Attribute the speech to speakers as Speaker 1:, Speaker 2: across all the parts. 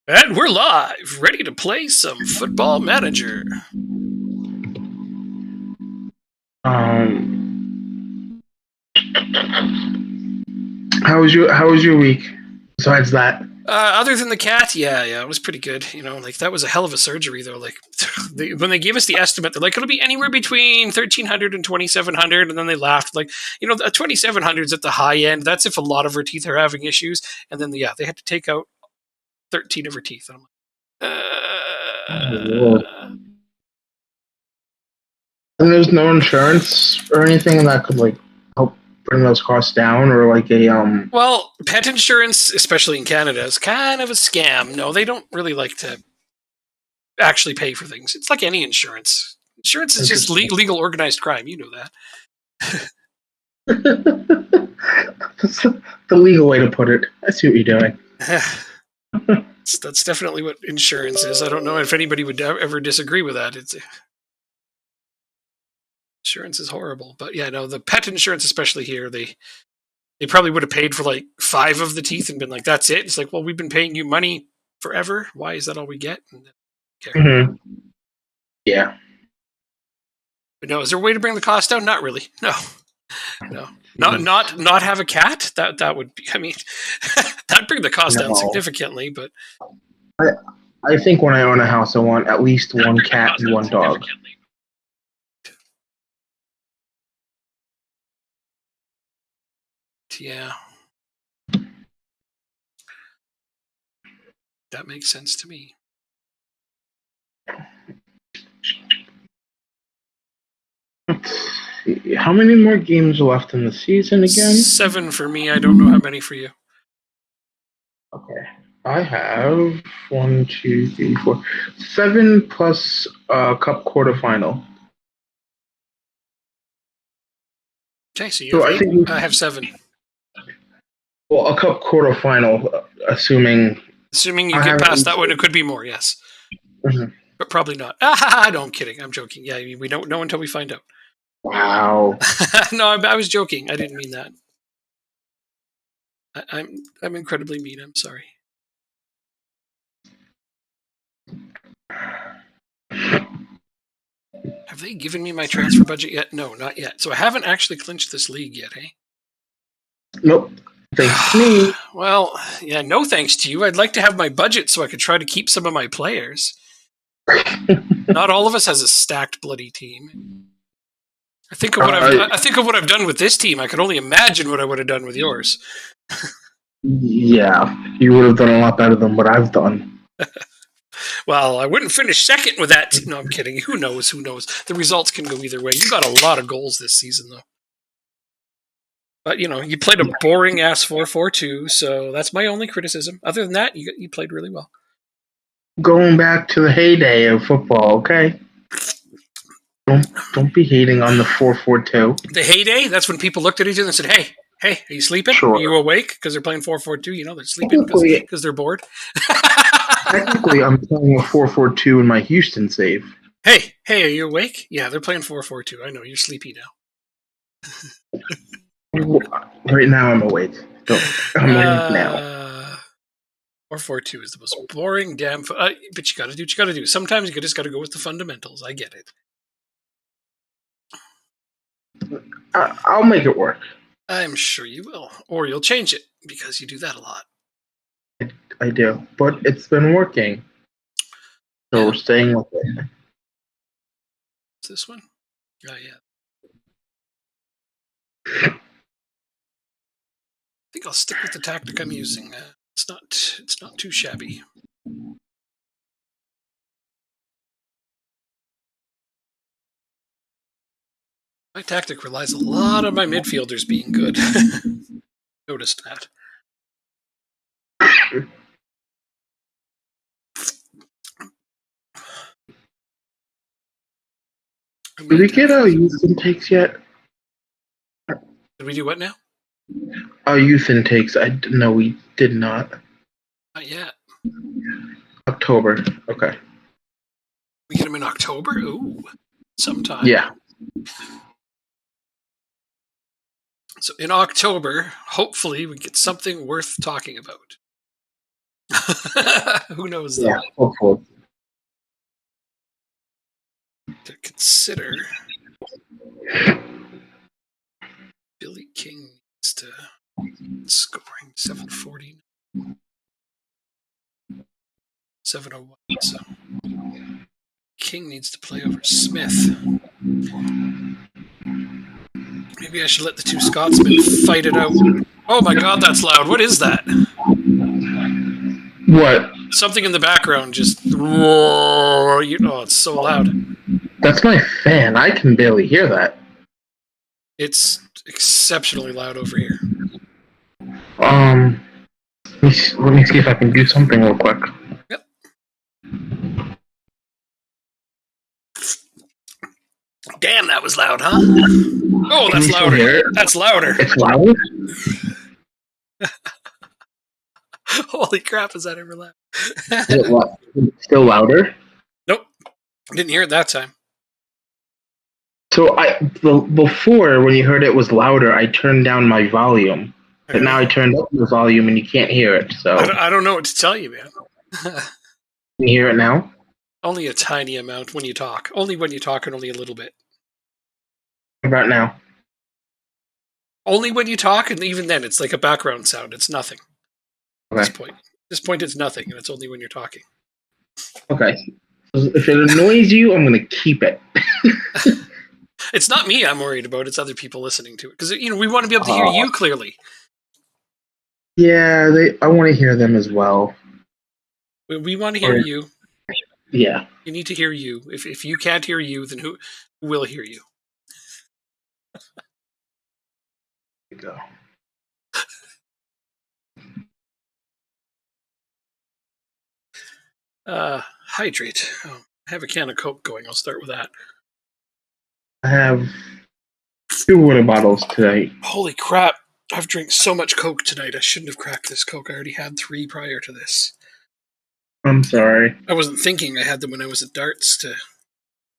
Speaker 1: And we're live, ready to play some Football Manager.
Speaker 2: How was your week? Besides that,
Speaker 1: Other than the cat, yeah, it was pretty good. That was a hell of a surgery, though. When they gave us the estimate, they're like, it'll be anywhere between 1,300 and 2,700, and then they laughed. A 2,700 is at the high end. That's if a lot of her teeth are having issues. And then, they had to take out 13 of her teeth. And I'm like,
Speaker 2: and there's no insurance or anything that could help bring those costs down, or
Speaker 1: Well, pet insurance, especially in Canada, is kind of a scam. No, they don't really like to actually pay for things. It's like any insurance. Insurance is just legal organized crime. You know that.
Speaker 2: That's the legal way to put it. I see what you're doing.
Speaker 1: That's definitely what insurance is. I don't know if anybody would ever disagree with that. Insurance is horrible. But yeah, no, the pet insurance, especially here, they probably would have paid for like 5 of the teeth and been like, that's it. It's like, well, we've been paying you money forever. Why is that all we get?
Speaker 2: Mm-hmm. Yeah.
Speaker 1: But no, is there a way to bring the cost down? Not really. No. Not have a cat. That would be. I mean, that'd bring the cost down significantly. But
Speaker 2: I think when I own a house, I want at least one cat and one dog.
Speaker 1: Yeah, that makes sense to me.
Speaker 2: How many more games are left in the season again?
Speaker 1: 7 for me. I don't know how many for you.
Speaker 2: Okay. I have 1, 2, 3, 4, 7 plus Cup quarterfinal.
Speaker 1: Okay, so you have 8. I have 7.
Speaker 2: Well, a Cup quarterfinal, assuming
Speaker 1: you get past that one, it could be more. Yes, but probably not. No, I'm kidding. I'm joking. Yeah, we don't know until we find out.
Speaker 2: Wow.
Speaker 1: No, I was joking. I didn't mean that. I'm incredibly mean. I'm sorry. Have they given me my transfer budget yet? No, not yet. So I haven't actually clinched this league yet, eh?
Speaker 2: Nope. Thanks to me.
Speaker 1: Well, yeah, no thanks to you. I'd like to have my budget so I could try to keep some of my players. Not all of us has a stacked bloody team. I think of what I've done with this team. I could only imagine what I would have done with yours.
Speaker 2: Yeah, you would have done a lot better than what I've done.
Speaker 1: Well, I wouldn't finish second with that. No, I'm kidding. Who knows? The results can go either way. You got a lot of goals this season, though. But, you played a boring-ass 4-4-2, so that's my only criticism. Other than that, you played really well.
Speaker 2: Going back to the heyday of football, okay? Don't be hating on the 4-4-2.
Speaker 1: The heyday? That's when people looked at each other and said, hey, are you sleeping?
Speaker 2: Sure.
Speaker 1: Are you awake? Because they're playing 4-4-2. They're sleeping because they're bored.
Speaker 2: Technically, I'm playing a 4-4-2 in my Houston save.
Speaker 1: Hey, are you awake? Yeah, they're playing 4-4-2. I know, you're sleepy now.
Speaker 2: Right now, I'm awake. I'm awake now.
Speaker 1: 4-4-2 is the most boring damn... but you gotta do what you gotta do. Sometimes you just gotta go with the fundamentals. I get it.
Speaker 2: I'll make it work.
Speaker 1: I'm sure you will. Or you'll change it, because you do that a lot.
Speaker 2: I do. But it's been working. So we're staying with it.
Speaker 1: Is this one? Oh, yeah. I think I'll stick with the tactic I'm using. It's not too shabby. My tactic relies a lot on my midfielders being good. Noticed that.
Speaker 2: Did we get our youth intakes yet?
Speaker 1: Did we do what now?
Speaker 2: Our youth intakes. No, we did not.
Speaker 1: Not yet.
Speaker 2: October. Okay.
Speaker 1: We get them in October? Ooh. Sometime.
Speaker 2: Yeah.
Speaker 1: So in October, hopefully we get something worth talking about. Who knows though?
Speaker 2: Yeah, hopefully.
Speaker 1: To consider, Billy King needs to scoring 740, 701. So King needs to play over Smith. Maybe I should let the two Scotsmen fight it out. Oh my God, that's loud. What is that?
Speaker 2: What?
Speaker 1: Something in the background just roar. Oh, it's so loud.
Speaker 2: That's my fan. I can barely hear that.
Speaker 1: It's exceptionally loud over here.
Speaker 2: Let me see if I can do something real quick.
Speaker 1: Yep. Damn, that was loud, huh? Oh,
Speaker 2: Can
Speaker 1: that's
Speaker 2: you still
Speaker 1: louder.
Speaker 2: hear it?
Speaker 1: That's louder.
Speaker 2: It's loud?
Speaker 1: Holy crap, is that ever loud?
Speaker 2: Is it still louder?
Speaker 1: Nope. Didn't hear it that time.
Speaker 2: So before, when you heard it was louder, I turned down my volume. But now I turned up the volume and you can't hear it. So
Speaker 1: I don't know what to tell you, man.
Speaker 2: can you hear it now?
Speaker 1: Only a tiny amount when you talk. Only when you talk and only a little bit.
Speaker 2: What about now?
Speaker 1: Only when you talk, and even then, it's like a background sound. It's nothing. At this
Speaker 2: Okay.
Speaker 1: point. At this point, it's nothing, and it's only when you're talking.
Speaker 2: Okay. If it annoys you, I'm gonna keep it.
Speaker 1: It's not me I'm worried about. It's other people listening to it. Because, we want to be able to hear you clearly.
Speaker 2: Yeah, I want to hear them as well.
Speaker 1: We want to hear you.
Speaker 2: Yeah.
Speaker 1: You need to hear you. If you can't hear you, then who will hear you?
Speaker 2: There you go.
Speaker 1: Hydrate. Oh, I have a can of Coke going. I'll start with that.
Speaker 2: I have 2 water bottles today.
Speaker 1: Holy crap. I've drank so much Coke tonight. I shouldn't have cracked this Coke. I already had 3 prior to this.
Speaker 2: I'm sorry.
Speaker 1: I wasn't thinking I had them when I was at darts to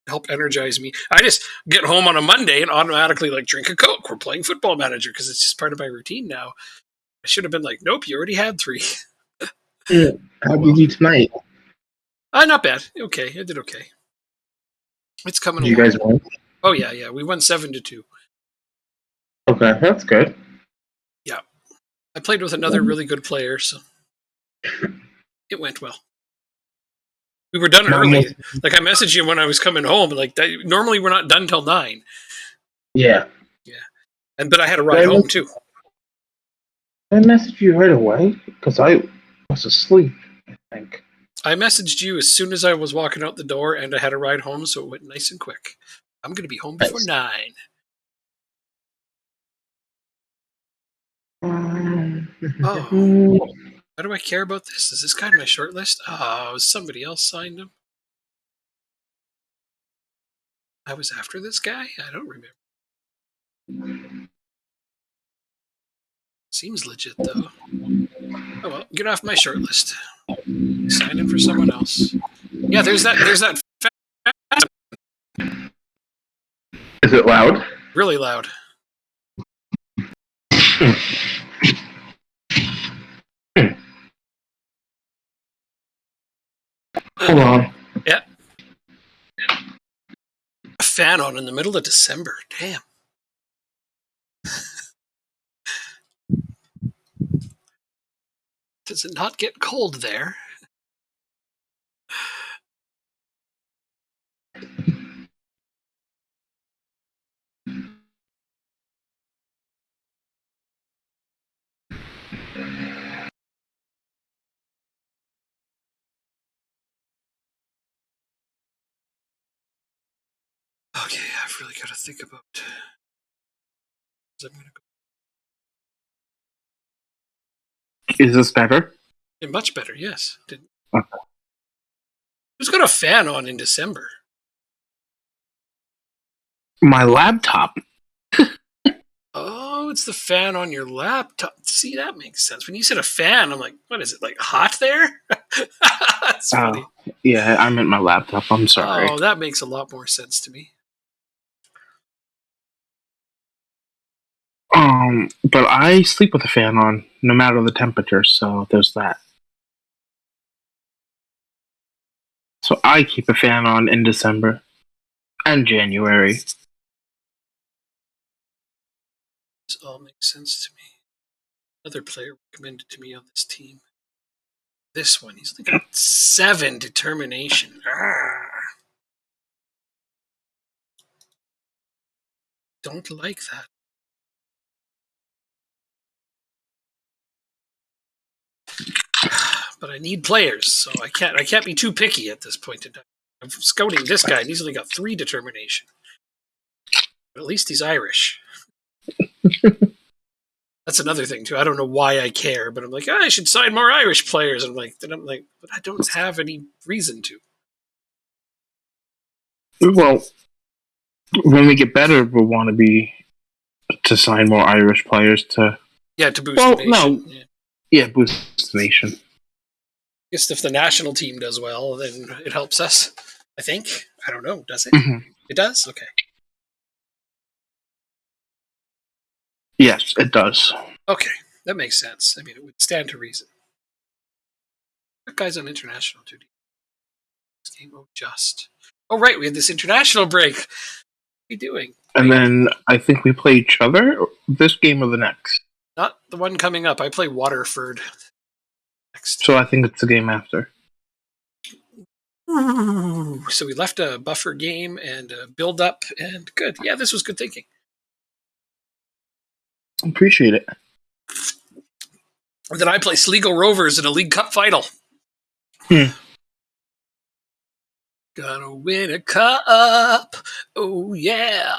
Speaker 1: help energize me. I just get home on a Monday and automatically drink a Coke. We're playing Football Manager because it's just part of my routine now. I should have been like, nope, you already had 3.
Speaker 2: How did you tonight?
Speaker 1: Not bad. Okay, I did okay. It's coming
Speaker 2: Did you
Speaker 1: along.
Speaker 2: guys win?
Speaker 1: Oh yeah. We won 7-2.
Speaker 2: Okay, that's good.
Speaker 1: Yeah, I played with another really good player, so it went well. We were done early. I messaged you when I was coming home. Normally we're not done till 9.
Speaker 2: Yeah.
Speaker 1: But I had a ride home too.
Speaker 2: I messaged you right away because I was asleep, I think.
Speaker 1: I messaged you as soon as I was walking out the door, and I had a ride home, so it went nice and quick. I'm going to be home before 9. Oh, why do I care about this? Is this guy on my short list? Oh, somebody else signed him. I was after this guy? I don't remember. Seems legit, though. Oh well, get off my short list. Sign in for someone else. Yeah, there's that.
Speaker 2: Is it loud?
Speaker 1: Really loud.
Speaker 2: Hold on.
Speaker 1: Yeah. A fan on in the middle of December. Damn. Does it not get cold there? Okay, I've really got to think about. I'm gonna go.
Speaker 2: Is this better?
Speaker 1: Much better, yes.
Speaker 2: Okay.
Speaker 1: Who's got a fan on in December?
Speaker 2: My laptop.
Speaker 1: Oh, it's the fan on your laptop. See, that makes sense. When you said a fan, I'm like, what is it, hot there? That's funny.
Speaker 2: Yeah, I meant my laptop. I'm sorry.
Speaker 1: Oh, that makes a lot more sense to me.
Speaker 2: But I sleep with a fan on, no matter the temperature, so there's that. So I keep a fan on in December and January.
Speaker 1: This all makes sense to me. Another player recommended to me on this team. This one, he's only got 7 determination. Don't like that. But I need players, so I can't be too picky at this point in time. I'm scouting this guy, and he's only got 3 determination. But at least he's Irish. That's another thing too. I don't know why I care, but I'm like, I should sign more Irish players. And I'm like, but I don't have any reason to.
Speaker 2: Well, when we get better, we'll want to sign more Irish players to.
Speaker 1: Yeah, to boost the nation.
Speaker 2: No. Yeah, boost the nation.
Speaker 1: I guess if the national team does well, then it helps us. I think. I don't know. Does it?
Speaker 2: Mm-hmm.
Speaker 1: It does? Okay.
Speaker 2: Yes, it does.
Speaker 1: Okay. That makes sense. I mean, it would stand to reason. That guy's on international duty. This game, just. Oh, right. We had this international break. What are you doing?
Speaker 2: And then I think we play each other this game or the next.
Speaker 1: Not the one coming up. I play Waterford next.
Speaker 2: So I think it's the game after.
Speaker 1: So we left a buffer game and a build up, and good. Yeah, this was good thinking.
Speaker 2: Appreciate it.
Speaker 1: And then I play Sligo Rovers in a League Cup final. Gonna win a cup. Oh, yeah.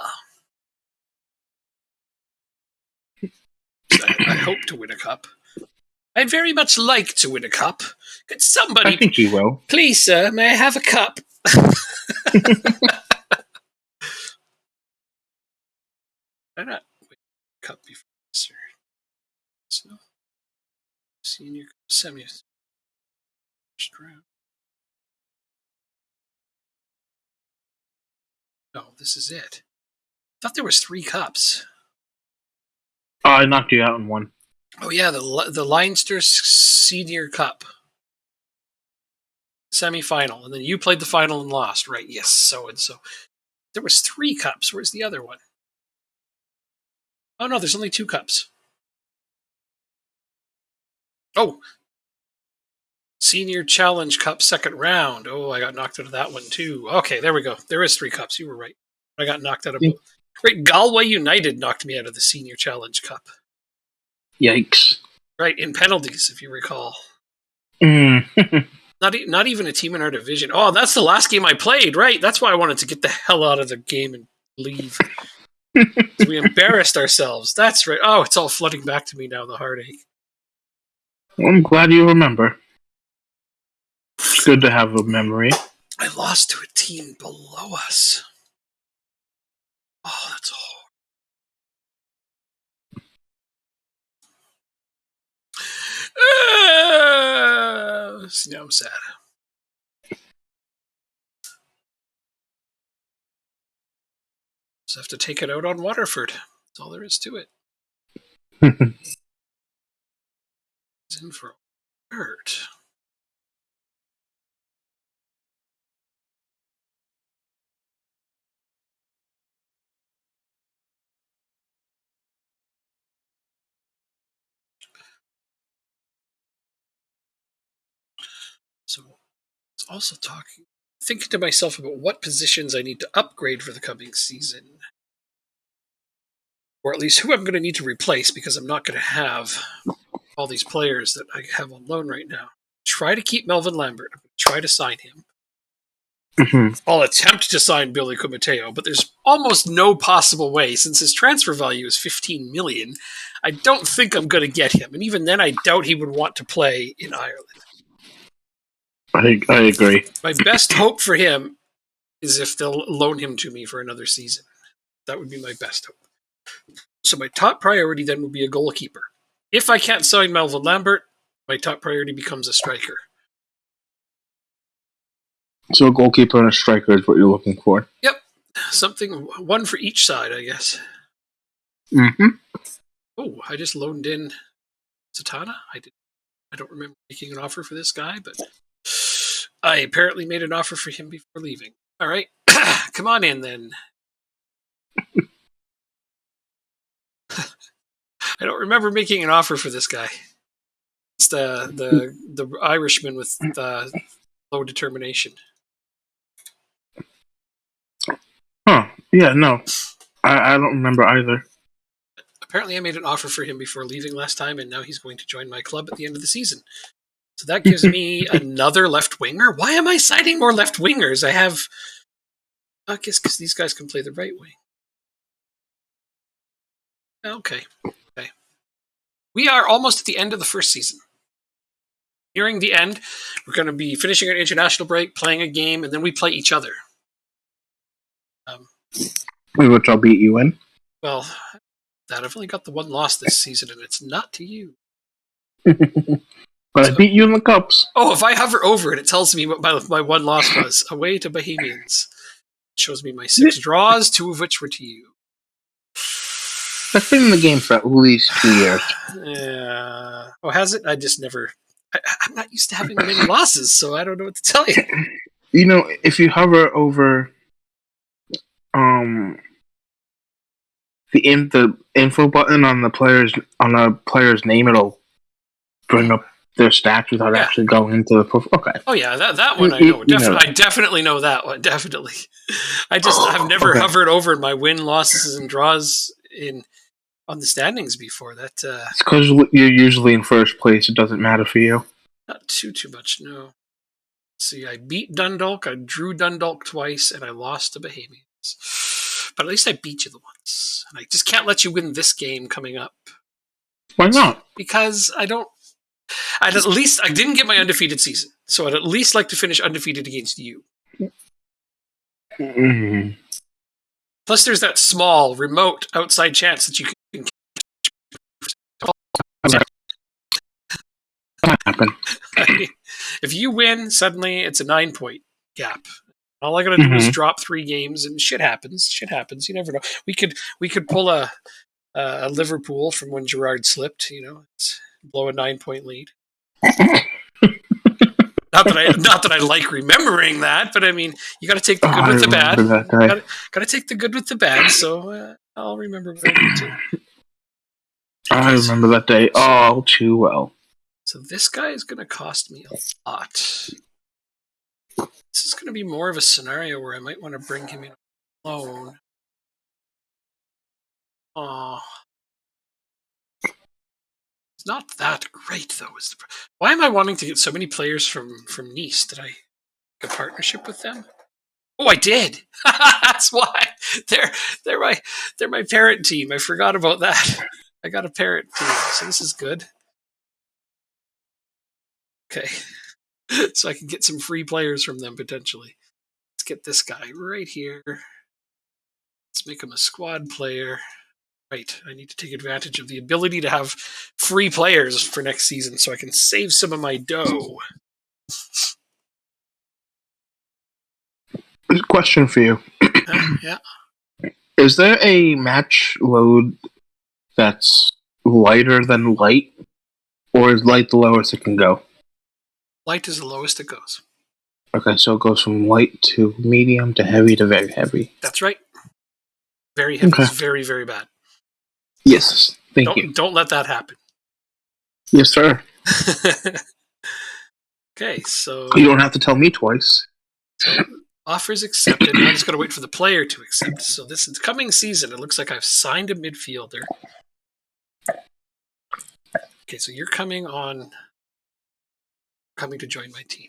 Speaker 1: I hope to win a cup. I'd very much like to win a cup. Could somebody...
Speaker 2: I think you will.
Speaker 1: Please, sir, may I have a cup? Why not win a cup before this, sir? So, senior semi first round. No, this is it. I thought there was 3 cups.
Speaker 2: Oh, I knocked you out in one.
Speaker 1: Oh yeah, the Leinster Senior Cup semi-final, and then you played the final and lost, right? Yes, so and so. There was 3 cups. Where's the other one? Oh no, there's only 2 cups. Oh, Senior Challenge Cup second round. Oh, I got knocked out of that one too. Okay, there we go. There is 3 cups. You were right. I got knocked out of both. Right, Galway United knocked me out of the Senior Challenge Cup.
Speaker 2: Yikes.
Speaker 1: Right, in penalties, if you recall. Not even a team in our division. Oh, that's the last game I played, right? That's why I wanted to get the hell out of the game and leave. So we embarrassed ourselves. That's right. Oh, it's all flooding back to me now, the heartache.
Speaker 2: Well, I'm glad you remember. It's good to have a memory.
Speaker 1: I lost to a team below us. Oh, that's horrible. Now I'm sad. Just have to take it out on Waterford. That's all there is to it. He's in for a hurt. So it's also thinking to myself about what positions I need to upgrade for the coming season. Or at least who I'm going to need to replace, because I'm not going to have all these players that I have on loan right now. Try to keep Melvin Lambert. I'm going to try to sign him.
Speaker 2: Mm-hmm.
Speaker 1: I'll attempt to sign Billy Kumateo, but there's almost no possible way, since his transfer value is 15 million. I don't think I'm going to get him, and even then I doubt he would want to play in Ireland.
Speaker 2: I agree.
Speaker 1: My best hope for him is if they'll loan him to me for another season. That would be my best hope. So my top priority then would be a goalkeeper. If I can't sign Melvin Lambert, my top priority becomes a striker.
Speaker 2: So a goalkeeper and a striker is what you're looking for?
Speaker 1: Yep. Something, one for each side, I guess.
Speaker 2: Mm-hmm.
Speaker 1: Oh, I just loaned in Satana. I don't remember making an offer for this guy, but I apparently made an offer for him before leaving. All right. Come on in, then. I don't remember making an offer for this guy. It's the Irishman with low determination.
Speaker 2: Huh. Yeah, no. I don't remember either.
Speaker 1: Apparently, I made an offer for him before leaving last time, and now he's going to join my club at the end of the season. So that gives me another left winger. Why am I signing more left wingers? I guess because these guys can play the right wing. Okay. We are almost at the end of the first season. Nearing the end, we're going to be finishing our international break, playing a game, and then we play each other.
Speaker 2: Which I'll beat you in.
Speaker 1: Well, I've only got the one loss this season, and it's not to you.
Speaker 2: But I beat you in the cups.
Speaker 1: Oh, if I hover over it, it tells me what my one loss was. Away to Bohemians. It shows me my 6 draws, 2 of which were to you.
Speaker 2: I've been in the game for at least 2 years.
Speaker 1: Yeah. Oh, has it? I just never... I'm not used to having many losses, so I don't know what to tell you.
Speaker 2: You know, if you hover over the info button on the player's name, it'll bring up their stats without actually going into the profile. Okay.
Speaker 1: Oh yeah, that one I know. I definitely know that one. Definitely. I've never hovered over my win, losses, and draws on the standings before. That
Speaker 2: it's because you're usually in first place. It doesn't matter for you.
Speaker 1: Not too much, no. See, I beat Dundalk, I drew Dundalk twice, and I lost to Bohemians. But at least I beat you the once. And I just can't let you win this game coming up.
Speaker 2: Why not?
Speaker 1: Because I didn't get my undefeated season. So I'd at least like to finish undefeated against you.
Speaker 2: Mm-hmm.
Speaker 1: Plus there's that small, remote, outside chance that you can
Speaker 2: happen.
Speaker 1: If you win, suddenly it's a 9-point gap. All I gotta do is drop 3 games, and shit happens. You never know. We could pull a Liverpool from when Gerrard slipped. Blow a 9-point lead. Not that I like remembering that, but I mean, you got to take the good with the bad. Got to take the good with the bad. So I'll remember what I need to.
Speaker 2: I remember that day all too well.
Speaker 1: So this guy is going to cost me a lot. This is going to be more of a scenario where I might want to bring him in alone. Oh, it's not that great though. Why am I wanting to get so many players from Nice? Did I make a partnership with them? Oh, I did. That's why they're my parent team. I forgot about that. I got a parent team, so this is good. Okay. So I can get some free players from them, potentially. Let's get this guy right here. Let's make him a squad player. Right, I need to take advantage of the ability to have free players for next season so I can save some of my dough.
Speaker 2: Question for you.
Speaker 1: Yeah.
Speaker 2: Is there a match load that's lighter than light? Or is light the lowest it can go?
Speaker 1: Light is the lowest it goes.
Speaker 2: Okay, so it goes from light to medium to heavy to very heavy.
Speaker 1: That's right. Very heavy is very, very bad.
Speaker 2: Yes, thank you.
Speaker 1: Don't let that happen.
Speaker 2: Yes, sir.
Speaker 1: Okay, so...
Speaker 2: You don't have to tell me twice.
Speaker 1: So, offers accepted. Now I just got to wait for the player to accept. So this coming season, it looks like I've signed a midfielder. Okay, so you're coming to join my team.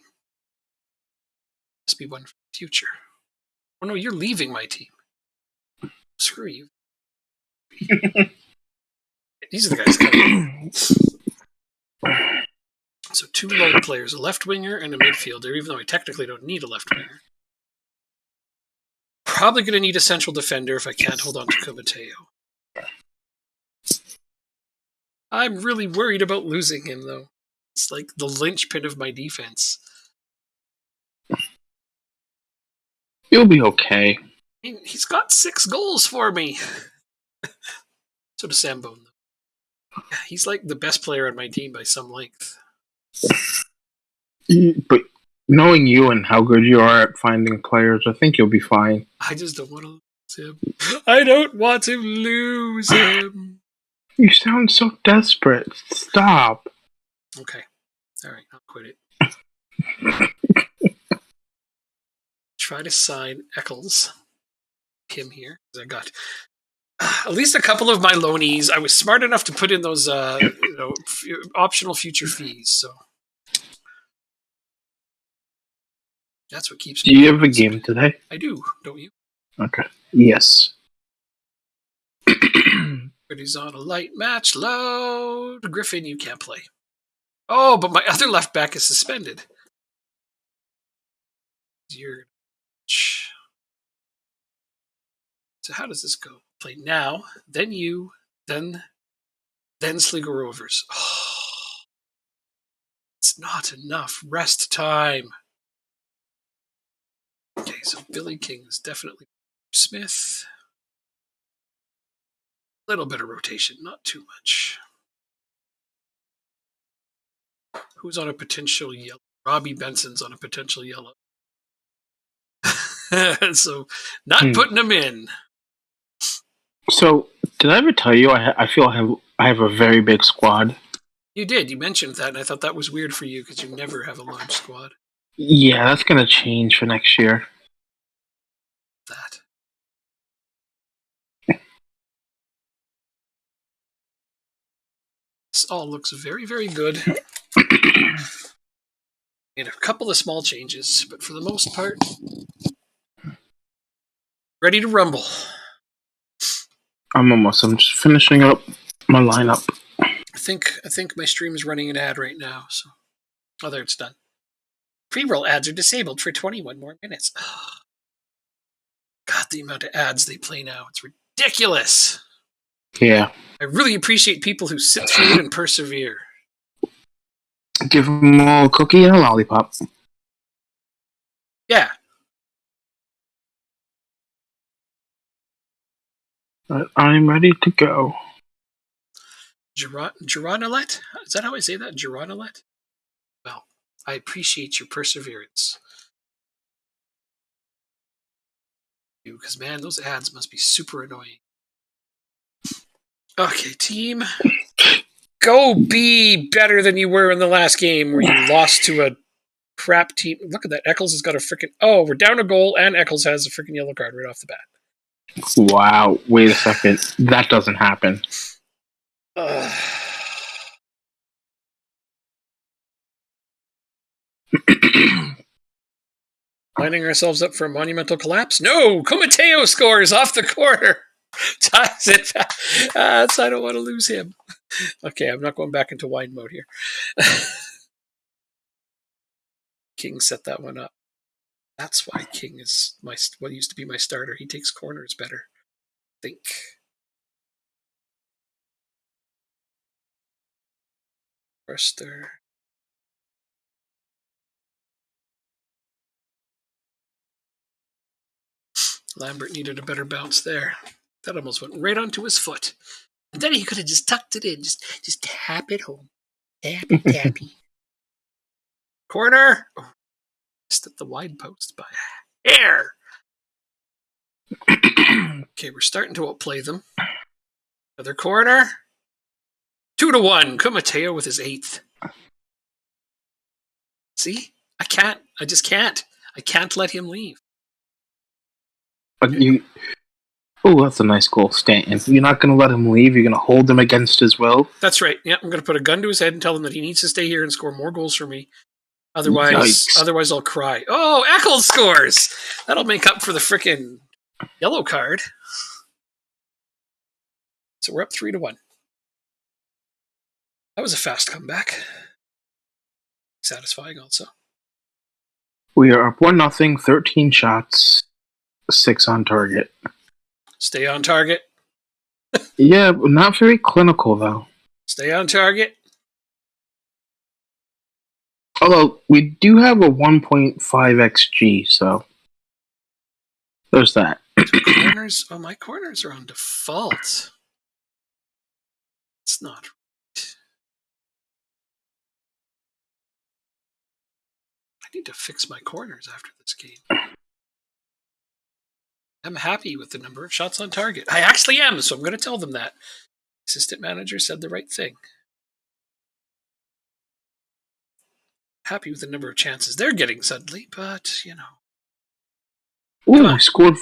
Speaker 1: Must be one for the future. Oh no, you're leaving my team. Screw you. These are the guys coming. So 2 lone players, a left winger and a midfielder, even though I technically don't need a left winger. Probably going to need a central defender if I can't hold on to Kumateo. I'm really worried about losing him, though. It's like the linchpin of my defense.
Speaker 2: You'll be okay.
Speaker 1: I mean, he's got 6 goals for me. So does Sambone, though. Yeah, he's like the best player on my team by some length.
Speaker 2: But Knowing you and how good you are at finding players, I think you'll be fine.
Speaker 1: I just don't want to lose him. I don't want to lose him.
Speaker 2: You sound so desperate. Stop.
Speaker 1: Okay. All right, I'll quit it. Try to sign Eccles. Him here. I got at least a couple of my loanies. I was smart enough to put in those optional future fees, so that's what keeps
Speaker 2: Do
Speaker 1: me.
Speaker 2: you have a game today?
Speaker 1: I do, don't you?
Speaker 2: Okay. Yes.
Speaker 1: But he's on a light match load. Griffin, you can't play. Oh, but my other left back is suspended. So how does this go? Play now, then you, then Sligo Rovers. Oh, it's not enough rest time. Okay, so Billy King is definitely Smith. A little bit of rotation, not too much. Who's on a potential yellow? Robbie Benson's on a potential yellow. So, not putting him in.
Speaker 2: So, did I ever tell you I feel I have a very big squad?
Speaker 1: You did. You mentioned that, and I thought that was weird for you because you never have a large squad.
Speaker 2: Yeah, that's gonna change for next year.
Speaker 1: That. This all looks very, very good. Made a couple of small changes, but for the most part, ready to rumble.
Speaker 2: I'm just finishing up my lineup.
Speaker 1: I think my stream is running an ad right now. So, oh, there it's done. Pre-roll ads are disabled for 21 more minutes. Oh, God, the amount of ads they play now, it's ridiculous.
Speaker 2: Yeah.
Speaker 1: I really appreciate people who sit through it and persevere.
Speaker 2: Give them all a cookie and a lollipop.
Speaker 1: Yeah.
Speaker 2: But I'm ready to go.
Speaker 1: Geronilet? Is that how I say that? Geronilet? Well, I appreciate your perseverance. Because, man, those ads must be super annoying. Okay, team. Go be better than you were in the last game where you lost to a crap team. Look at that. Eccles has got a freaking... Oh, we're down a goal, and Eccles has a freaking yellow card right off the bat.
Speaker 2: Wow. Wait a second. That doesn't happen.
Speaker 1: Lining ourselves up for a monumental collapse? No! Comateo scores off the corner! Ties it back. I don't want to lose him. Okay, I'm not going back into wine mode here. King set that one up. That's why King is what used to be my starter. He takes corners better. I think. Forster. Lambert needed a better bounce there. That almost went right onto his foot. And then he could have just tucked it in. Just tap it home. Tappy, tappy. Corner! Oh, missed at the wide post by a hair. Okay, we're starting to outplay them. Other corner. 2-1. Comateo with his 8th. See? I can't. I just can't. I can't let him leave.
Speaker 2: Oh, that's a nice goal, Stanton. You're not going to let him leave. You're going to hold him against his will.
Speaker 1: That's right. Yeah, I'm going to put a gun to his head and tell him that he needs to stay here and score more goals for me. Otherwise, I'll cry. Oh, Eccles scores! That'll make up for the frickin' yellow card. So we're up 3-1. That was a fast comeback. Satisfying also.
Speaker 2: We are up 1-0, 13 shots, 6 on target.
Speaker 1: Stay on target.
Speaker 2: Yeah, not very clinical, though.
Speaker 1: Stay on target.
Speaker 2: Although, we do have a 1.5 XG, so there's that.
Speaker 1: Corners? Oh, my corners are on default. It's not right. I need to fix my corners after this game. I'm happy with the number of shots on target. I actually am, so I'm going to tell them that. Assistant manager said the right thing. Happy with the number of chances they're getting suddenly, but,
Speaker 2: Ooh, I scored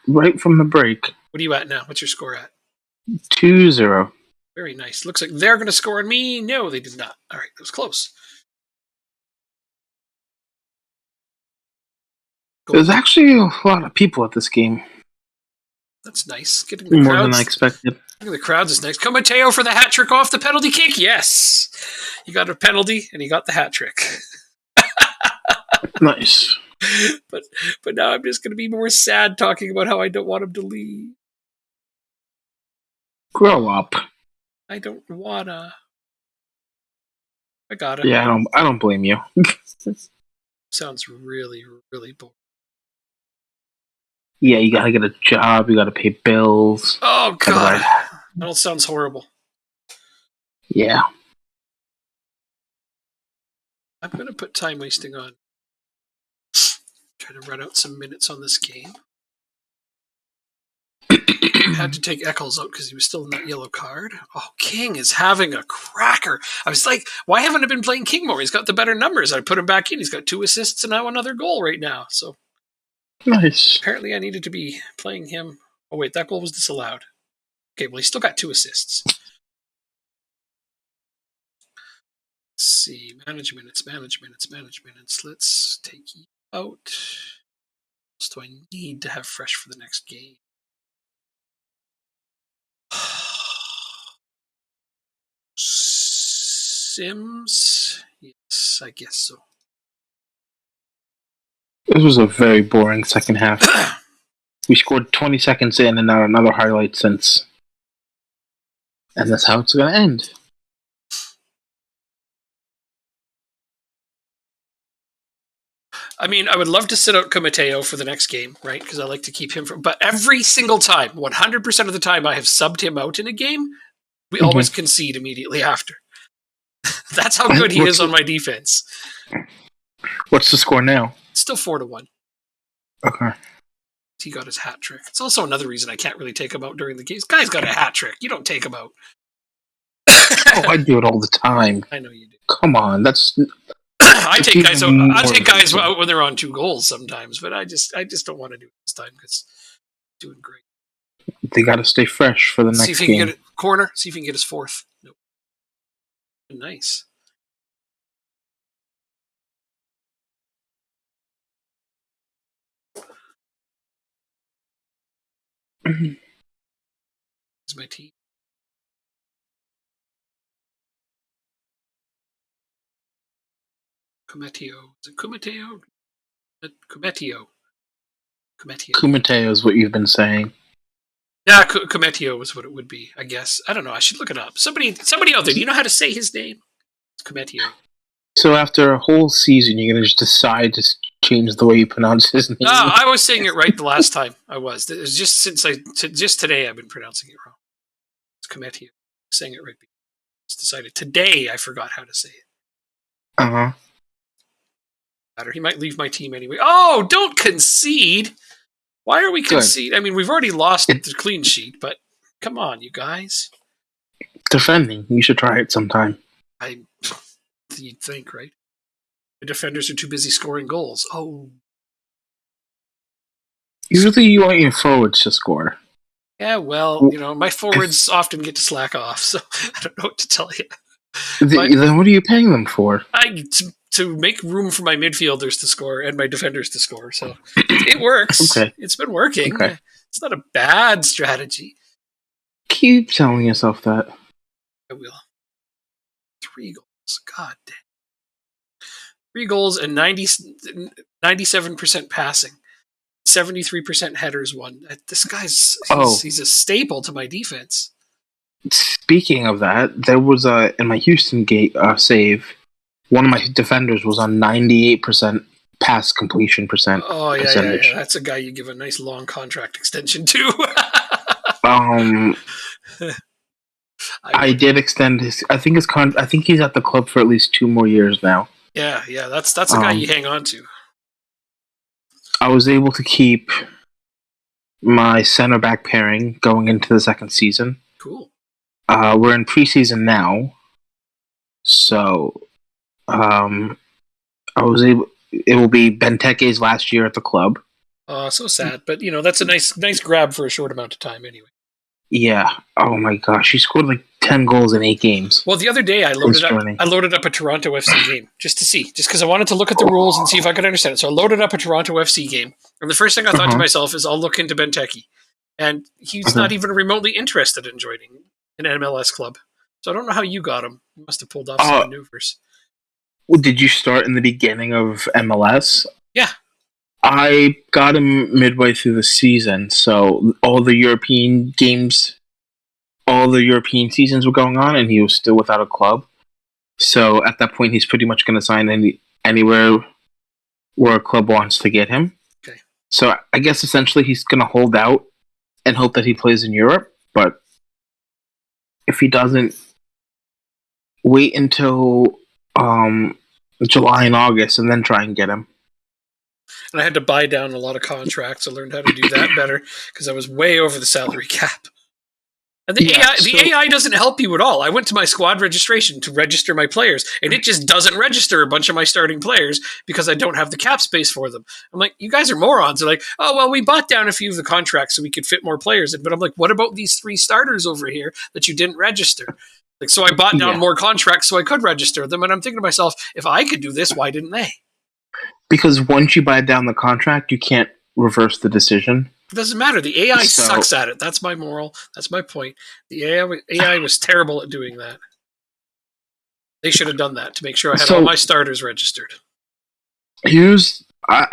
Speaker 2: right from the break.
Speaker 1: What are you at now? What's your score at?
Speaker 2: 2-0.
Speaker 1: Very nice. Looks like they're going to score on me. No, they did not. All right, that was close.
Speaker 2: There's actually a lot of people at this game.
Speaker 1: That's nice. Getting the
Speaker 2: More
Speaker 1: crowds,
Speaker 2: than I expected.
Speaker 1: Look at the crowds is next. Mateo for the hat trick off the penalty kick. Yes. He got a penalty and he got the hat trick.
Speaker 2: Nice.
Speaker 1: But now I'm just going to be more sad talking about how I don't want him to leave.
Speaker 2: Grow up.
Speaker 1: I don't wanna. I gotta.
Speaker 2: Yeah, I don't blame you.
Speaker 1: Sounds really, really boring.
Speaker 2: Yeah, you gotta get a job, you gotta pay bills.
Speaker 1: Oh god. That all sounds horrible.
Speaker 2: Yeah.
Speaker 1: I'm gonna put time wasting on. Try to run out some minutes on this game. Had to take Eccles out because he was still in that yellow card. Oh, King is having a cracker. I was like, why haven't I been playing King more? He's got the better numbers. I put him back in. He's got 2 assists and now another goal right now. So
Speaker 2: Nice.
Speaker 1: apparently I needed to be playing him. Oh, wait, that goal was disallowed. Okay, well, he's still got 2 assists. Let's see. Manage minutes. Let's take you out. What else do I need to have fresh for the next game? Sims? Yes, I guess so.
Speaker 2: This was a very boring second half. We scored 20 seconds in and now another highlight since. And that's how it's going to end.
Speaker 1: I mean, I would love to sit out Comateo for the next game, right? Because I like to keep him from. But every single time, 100% of the time I have subbed him out in a game, we always concede immediately after. That's how good he is on my defense.
Speaker 2: What's the score now?
Speaker 1: It's still 4-1.
Speaker 2: Okay.
Speaker 1: He got his hat trick. It's also another reason I can't really take him out during the games. Guy's got a hat trick. You don't take him out.
Speaker 2: Oh, I do it all the time.
Speaker 1: I know you do.
Speaker 2: Come on, that's.
Speaker 1: I take guys out. I take guys out when they're on 2 goals sometimes, but I just don't want to do it this time because doing great.
Speaker 2: They got to stay fresh for the next
Speaker 1: See if he
Speaker 2: game.
Speaker 1: can get a corner. See if he can get his 4th. Nope. Nice. Is my team. Cometio. Is it Cometeo? Cometio.
Speaker 2: Kumateo is what you've been saying.
Speaker 1: Yeah, Cometio is what it would be, I guess. I don't know. I should look it up. Somebody out there, do you know how to say his name? It's Cometio.
Speaker 2: So after a whole season, you're going to just decide to change the way you pronounce his name?
Speaker 1: No, I was saying it right the last time I was. It was just just today I've been pronouncing it wrong. It's Cometio. Saying it right. Just decided today I forgot how to say it.
Speaker 2: Uh-huh.
Speaker 1: He might leave my team anyway. Oh, don't concede. Why are we conceding? I mean, we've already lost the clean sheet, but come on, you guys.
Speaker 2: Defending. You should try it sometime.
Speaker 1: You'd think, right? The defenders are too busy scoring goals. Oh.
Speaker 2: Usually you want your forwards to score.
Speaker 1: Yeah, well, my forwards often get to slack off, so I don't know what to tell you.
Speaker 2: Then what are you paying them for?
Speaker 1: To make room for my midfielders to score and my defenders to score. So it works.
Speaker 2: Okay.
Speaker 1: It's been working.
Speaker 2: Okay.
Speaker 1: It's not a bad strategy.
Speaker 2: Keep telling yourself that.
Speaker 1: I will. 3 goals. God damn. 3 goals and 97% passing. 73% headers won. This guy's he's a staple to my defense.
Speaker 2: Speaking of that, there was in my Houston save, one of my defenders was on 98% pass completion percentage.
Speaker 1: Oh yeah. That's a guy you give a nice long contract extension to.
Speaker 2: I did extend his. I think he's at the club for at least 2 more years now.
Speaker 1: Yeah. That's a guy you hang on to.
Speaker 2: I was able to keep my center back pairing going into the second season.
Speaker 1: Cool.
Speaker 2: We're in preseason now, so I was able. It will be Benteke's last year at the club.
Speaker 1: So sad, but that's a nice grab for a short amount of time anyway.
Speaker 2: Yeah. Oh my gosh, he scored like 10 goals in 8 games.
Speaker 1: Well, the other day I loaded up a Toronto FC game just because I wanted to look at the rules and see if I could understand it. So I loaded up a Toronto FC game, and the first thing I thought to myself is, I'll look into Benteke, and he's not even remotely interested in joining an MLS club. So I don't know how you got him. You must have pulled off some maneuvers.
Speaker 2: Well, did you start in the beginning of MLS?
Speaker 1: Yeah.
Speaker 2: I got him midway through the season, so all the European seasons were going on, and he was still without a club. So at that point, he's pretty much going to sign anywhere where a club wants to get him.
Speaker 1: Okay.
Speaker 2: So I guess essentially he's going to hold out and hope that he plays in Europe, but if he doesn't, wait until July and August and then try and get him.
Speaker 1: And I had to buy down a lot of contracts. I learned how to do that better because I was way over the salary cap. And the AI doesn't help you at all. I went to my squad registration to register my players, and it just doesn't register a bunch of my starting players because I don't have the cap space for them. I'm like, you guys are morons. They're like, oh, well, we bought down a few of the contracts so we could fit more players in. But I'm like, what about these 3 starters over here that you didn't register? Like, so I bought down more contracts so I could register them. And I'm thinking to myself, if I could do this, why didn't they?
Speaker 2: Because once you buy down the contract, you can't reverse the decision.
Speaker 1: It doesn't matter. The AI sucks at it. That's my moral. That's my point. The AI was terrible at doing that. They should have done that to make sure I had all my starters registered.
Speaker 2: Here's what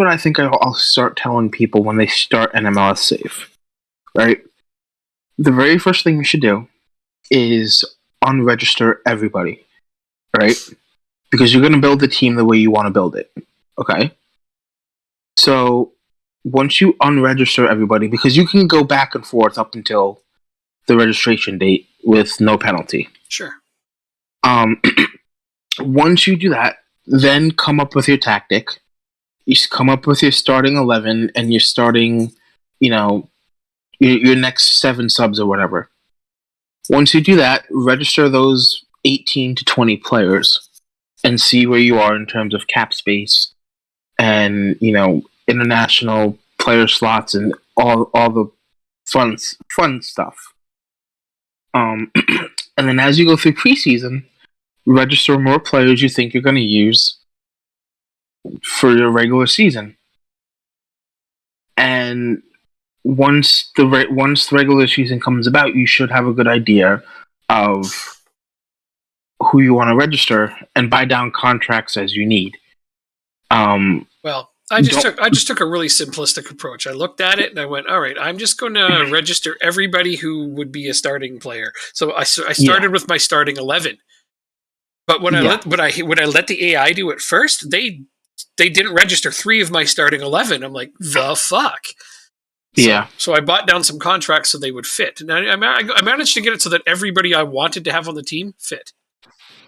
Speaker 2: I think I'll start telling people when they start an MLS save. Right? The very first thing you should do is unregister everybody. Right? Because you're going to build the team the way you want to build it. Okay? So once you unregister everybody, because you can go back and forth up until the registration date with no penalty.
Speaker 1: Sure.
Speaker 2: Once you do that, then come up with your tactic. You come up with your starting 11 and you're starting, your next 7 subs or whatever. Once you do that, register those 18 to 20 players and see where you are in terms of cap space and, international player slots and all the fun stuff. And then as you go through preseason, register more players you think you're going to use for your regular season. And once the regular season comes about, you should have a good idea of who you want to register and buy down contracts as you need.
Speaker 1: Well, I just took a really simplistic approach. I looked at it and I went, all right, I'm just going to register everybody who would be a starting player. So I started with my starting 11. But when I let the AI do it first, they didn't register 3 of my starting 11. I'm like, the fuck. So I bought down some contracts so they would fit. And I managed to get it so that everybody I wanted to have on the team fit.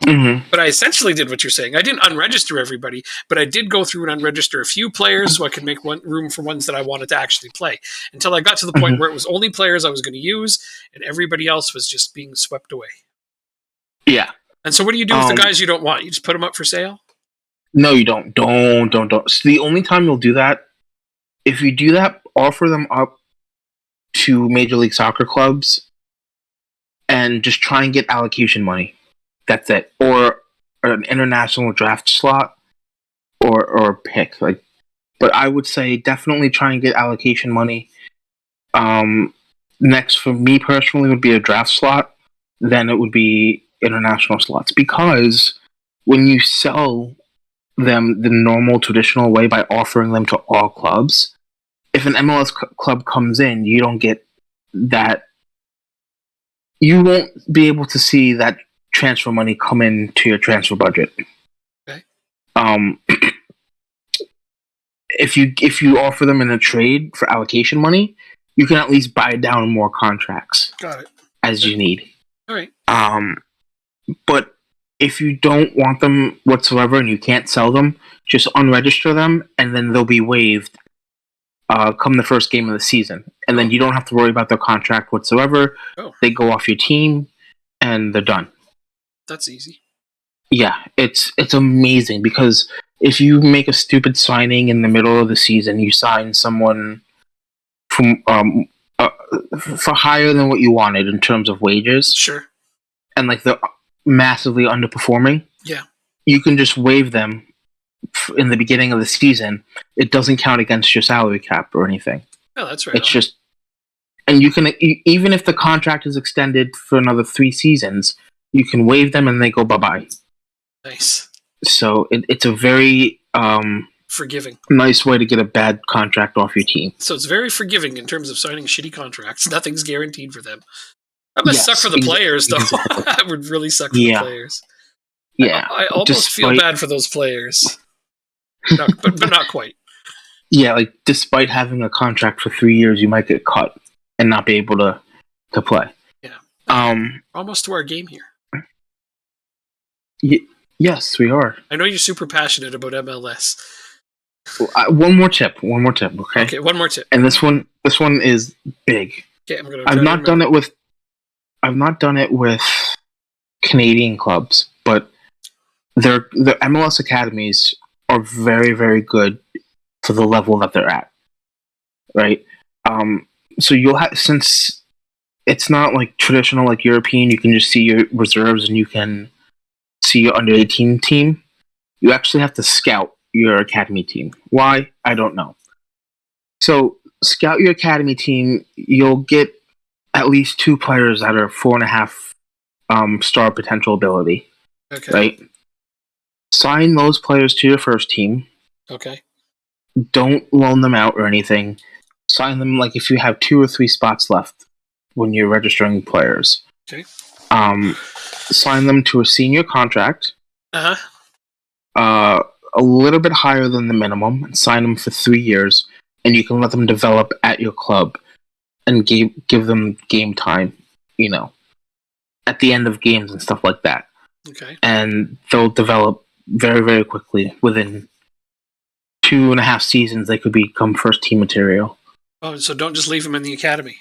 Speaker 2: Mm-hmm.
Speaker 1: But I essentially did what you're saying. I didn't unregister everybody, but I did go through and unregister a few players so I could make room for ones that I wanted to actually play, until I got to the point where it was only players I was going to use and everybody else was just being swept away.
Speaker 2: Yeah.
Speaker 1: And so what do you do with the guys you don't want? You just put them up for sale?
Speaker 2: No, you don't. Don't. So the only time you'll do that, if you do that, offer them up to Major League Soccer clubs and just try and get allocation money. That's it. Or an international draft slot or pick. But I would say definitely try and get allocation money. Next for me personally would be a draft slot. Then it would be international slots. Because when you sell them the normal traditional way by offering them to all clubs, if an MLS club comes in, you don't get that. You won't be able to see that transfer money come into your transfer budget.
Speaker 1: Okay.
Speaker 2: If you offer them in a trade for allocation money, you can at least buy down more contracts.
Speaker 1: Got it.
Speaker 2: As you need.
Speaker 1: All right.
Speaker 2: But if you don't want them whatsoever and you can't sell them, just unregister them, and then they'll be waived come the first game of the season. And then you don't have to worry about their contract whatsoever.
Speaker 1: Oh.
Speaker 2: They go off your team, and they're done.
Speaker 1: That's easy.
Speaker 2: Yeah, it's amazing because if you make a stupid signing in the middle of the season, you sign someone from for higher than what you wanted in terms of wages,
Speaker 1: Sure.
Speaker 2: and like they're massively underperforming.
Speaker 1: Yeah.
Speaker 2: You can just waive them in the beginning of the season. It doesn't count against your salary cap or anything.
Speaker 1: Oh, that's right.
Speaker 2: It's just, and you can even if the contract is extended for another 3 seasons, you can waive them and they go bye-bye.
Speaker 1: Nice.
Speaker 2: So it's a very
Speaker 1: forgiving,
Speaker 2: nice way to get a bad contract off your team.
Speaker 1: So it's very forgiving in terms of signing shitty contracts. Nothing's guaranteed for them. That must suck for the players, though.
Speaker 2: Exactly.
Speaker 1: That would really suck for the players.
Speaker 2: Yeah.
Speaker 1: I almost feel bad for those players. But not quite.
Speaker 2: Yeah, like despite having a contract for 3 years, you might get cut and not be able to play.
Speaker 1: Yeah. Almost to our game here.
Speaker 2: Yes, we are.
Speaker 1: I know you're super passionate about MLS.
Speaker 2: One more tip, okay?
Speaker 1: Okay, one more tip.
Speaker 2: And this one is big.
Speaker 1: Okay,
Speaker 2: I've not done it with Canadian clubs, but the MLS academies are very, very good for the level that they're at. Right? So you'll have, since it's not like traditional like European, you can just see your reserves and you can see your under 18 team. You actually have to scout your academy team. Why? I don't know. So scout your academy team, you'll get at least 2 players that are 4.5 star potential ability.
Speaker 1: Okay.
Speaker 2: Right? Sign those players to your first team.
Speaker 1: Okay.
Speaker 2: Don't loan them out or anything. Sign them like if you have 2 or 3 spots left when you're registering players.
Speaker 1: Okay.
Speaker 2: Sign them to a senior contract.
Speaker 1: Uh-huh.
Speaker 2: A little bit higher than the minimum, and sign them for 3 years, and you can let them develop at your club and give them game time, at the end of games and stuff like that.
Speaker 1: Okay.
Speaker 2: And they'll develop very, very quickly. Within 2.5 seasons, they could become first team material.
Speaker 1: Oh, so don't just leave them in the academy.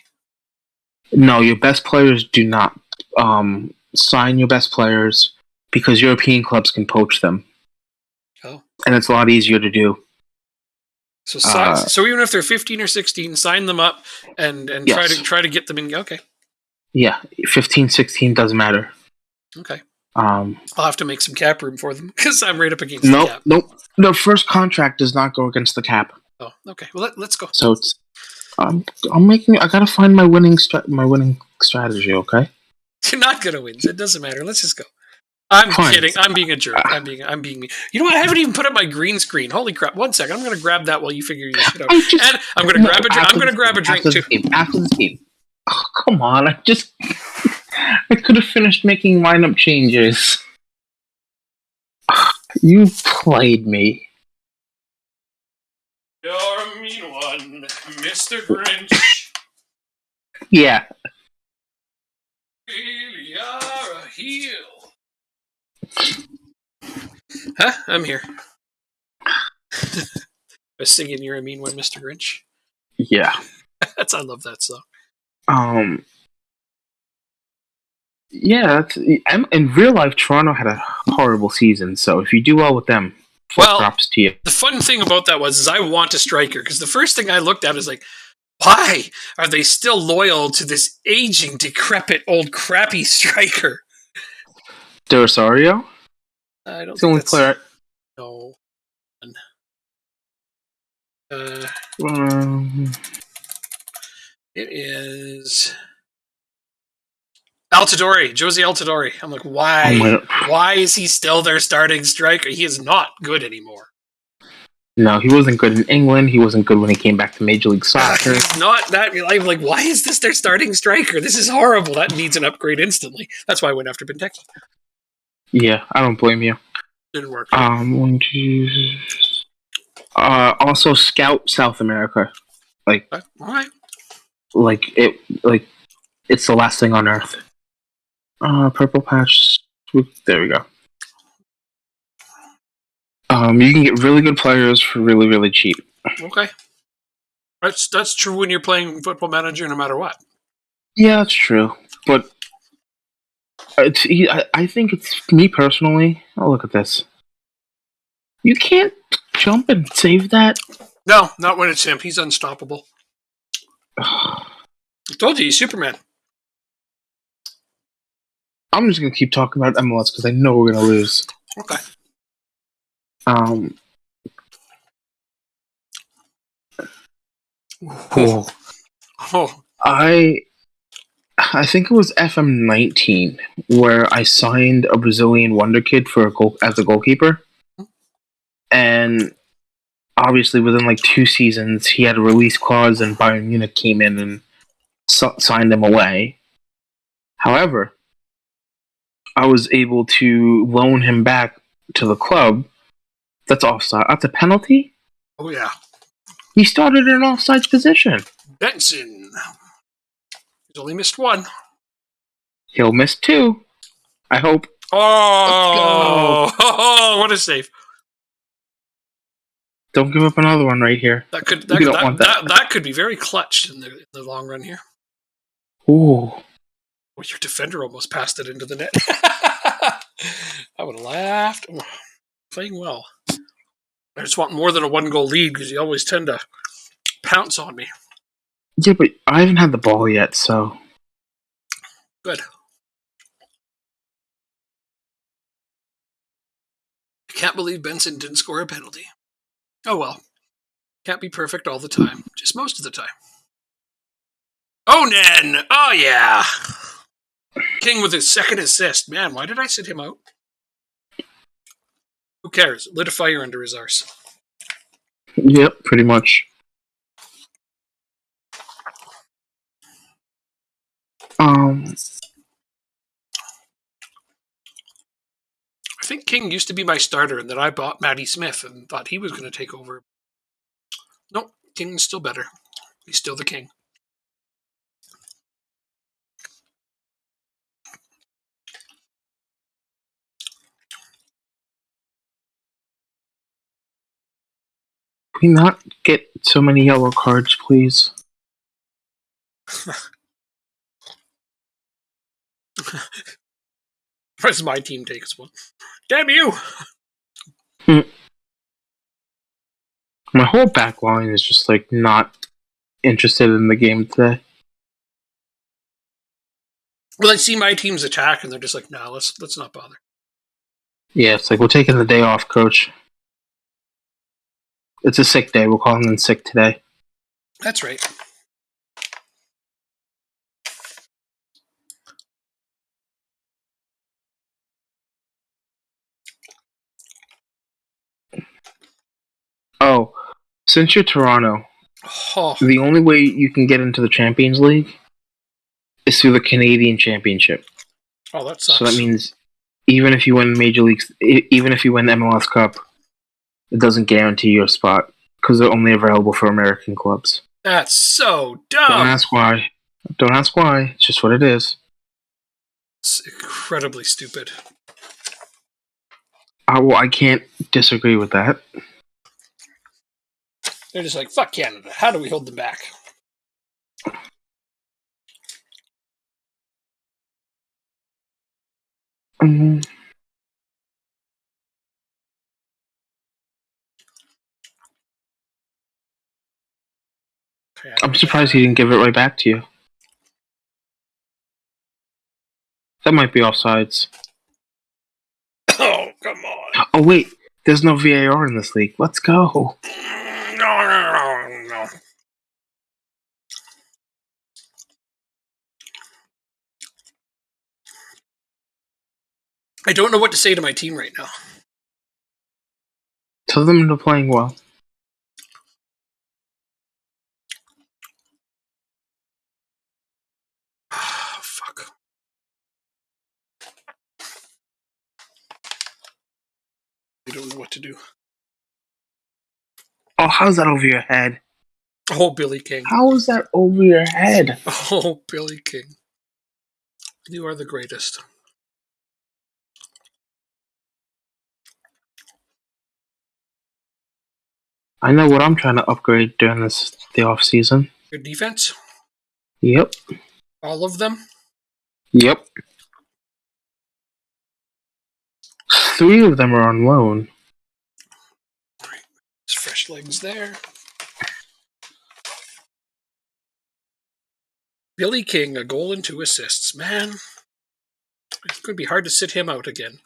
Speaker 2: No, your best players do not. Sign your best players because European clubs can poach them.
Speaker 1: Oh.
Speaker 2: And it's a lot easier to do.
Speaker 1: So so even if they're 15 or 16, sign them up and
Speaker 2: yes.
Speaker 1: try to get them in. Okay.
Speaker 2: Yeah, 15, 16 doesn't matter.
Speaker 1: Okay.
Speaker 2: I'll
Speaker 1: have to make some cap room for them because I'm right up against the cap.
Speaker 2: Nope. The first contract does not go against the cap.
Speaker 1: Oh, okay. Well, let's go.
Speaker 2: So it's I gotta find my winning strategy. Okay.
Speaker 1: You're not gonna win. It doesn't matter. Let's just go. I'm
Speaker 2: Fine.
Speaker 1: kidding. I'm being a jerk. I'm being me. You know what? I haven't even put up my green screen. Holy crap! 1 second. I'm gonna grab that while you figure your shit out. And I'm gonna grab a drink. I'm gonna grab a drink too.
Speaker 2: After this game. Oh, come on! I could have finished making lineup changes. You played me.
Speaker 1: You're a mean one, Mr. Grinch.
Speaker 2: Yeah.
Speaker 1: Really are a heel. Huh? I'm here. I was singing "You're a Mean One, Mr. Grinch."
Speaker 2: Yeah.
Speaker 1: I love that song.
Speaker 2: Yeah, in real life, Toronto had a horrible season. So if you do well with them, props to you.
Speaker 1: The fun thing about that is I want a striker because the first thing I looked at is like, why are they still loyal to this aging, decrepit, old, crappy striker?
Speaker 2: De Rosario?
Speaker 1: I don't.
Speaker 2: It's the only player.
Speaker 1: No. It is Altidore, Josie Altidore. I'm like, why? Why is he still their starting striker? He is not good anymore.
Speaker 2: No, he wasn't good in England. He wasn't good when he came back to Major League Soccer.
Speaker 1: He's not that. I'm like, why is this their starting striker? This is horrible. That needs an upgrade instantly. That's why I went after Benteke.
Speaker 2: Yeah, I don't blame you.
Speaker 1: Didn't work.
Speaker 2: Also scout South America. All
Speaker 1: right.
Speaker 2: It's the last thing on Earth. Purple patch. There we go. You can get really good players for really, really cheap.
Speaker 1: Okay. That's true when you're playing Football Manager no matter what.
Speaker 2: Yeah, that's true. But I think it's me personally. Oh, look at this. You can't jump and save that.
Speaker 1: No, not when it's him. He's unstoppable.
Speaker 2: I'm
Speaker 1: I told you, he's Superman.
Speaker 2: just gonna keep talking about MLS because I know we're gonna lose.
Speaker 1: Okay.
Speaker 2: Um.
Speaker 1: Oh. Oh.
Speaker 2: I think it was FM19 where I signed a Brazilian wonder kid for as a goalkeeper, and obviously within like 2 seasons he had a release clause, and Bayern Munich came in and signed him away. However, I was able to loan him back to the club. That's offside. That's a penalty.
Speaker 1: Oh, yeah.
Speaker 2: He started in an offside position.
Speaker 1: Benson. He's only missed one.
Speaker 2: He'll miss 2. I hope.
Speaker 1: Oh, oh, what a save!
Speaker 2: Don't give up another one right here.
Speaker 1: That could
Speaker 2: You don't want that.
Speaker 1: that could be very clutch in the long run here.
Speaker 2: Ooh.
Speaker 1: Well, your defender almost passed it into the net. I would have laughed. Oh, playing well. I just want more than a 1-goal lead because you always tend to pounce on me.
Speaker 2: Yeah, but I haven't had the ball yet, so.
Speaker 1: Good. I can't believe Benson didn't score a penalty. Oh well. Can't be perfect all the time. Just most of the time. Oh, Nen! Oh, yeah! King with his second assist. Man, why did I sit him out? Who cares? Lit a fire under his arse.
Speaker 2: Yep, pretty much.
Speaker 1: I think King used to be my starter, and then I bought Matty Smith and thought he was going to take over. Nope, King's still better. He's still the king.
Speaker 2: Can we not get so many yellow cards, please?
Speaker 1: As my team takes one. Damn you!
Speaker 2: My whole back line is just like not interested in the game today.
Speaker 1: Well, they see my team's attack and they're just like, nah, let's not bother.
Speaker 2: Yeah, it's like we're taking the day off, coach. It's a sick day. We're calling in sick today.
Speaker 1: That's right.
Speaker 2: Oh, since you're Toronto, the only way you can get into the Champions League is through the Canadian Championship.
Speaker 1: Oh, that sucks.
Speaker 2: So that means even if you win Major Leagues, even if you win the MLS Cup, it doesn't guarantee your spot because they're only available for American clubs.
Speaker 1: That's so dumb.
Speaker 2: Don't ask why. Don't ask why. It's just what it is.
Speaker 1: It's incredibly stupid.
Speaker 2: I can't disagree with that.
Speaker 1: They're just like, fuck Canada. How do we hold them back?
Speaker 2: Mm-hmm. Okay, I'm surprised he didn't give it right back to you. That might be offsides.
Speaker 1: Oh, come on.
Speaker 2: Oh, wait. There's no VAR in this league. Let's go.
Speaker 1: No. I don't know what to say to my team right now.
Speaker 2: Tell them they're playing well.
Speaker 1: Fuck. I don't know what to do.
Speaker 2: Oh, how's that over your head?
Speaker 1: Oh, Billy King.
Speaker 2: How is that over your head?
Speaker 1: Oh, Billy King. You are the greatest.
Speaker 2: I know what I'm trying to upgrade during the off season.
Speaker 1: Good defense.
Speaker 2: Yep.
Speaker 1: All of them.
Speaker 2: Yep. 3 of them are on loan.
Speaker 1: There's fresh legs there. Billy King, a goal and 2 assists. Man, it's going to be hard to sit him out again.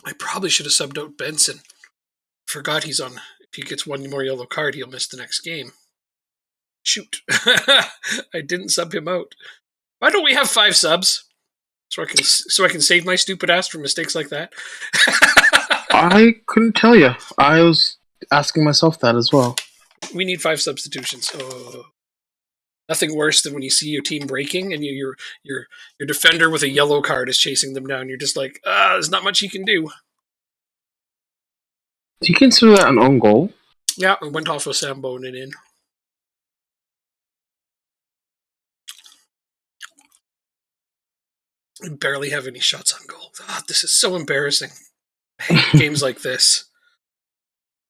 Speaker 1: I probably should have subbed out Benson. Forgot he's on. If he gets one more yellow card, he'll miss the next game. Shoot. I didn't sub him out. Why don't we have 5 subs? So I can save my stupid ass from mistakes like that.
Speaker 2: I couldn't tell you. I was asking myself that as well.
Speaker 1: We need 5 substitutions. Oh. Nothing worse than when you see your team breaking and your defender with a yellow card is chasing them down. You're just like, there's not much you can do.
Speaker 2: Do you consider that an own goal?
Speaker 1: Yeah, it went off of Sam Bonin in. I barely have any shots on goal. This is so embarrassing. I hate games like this.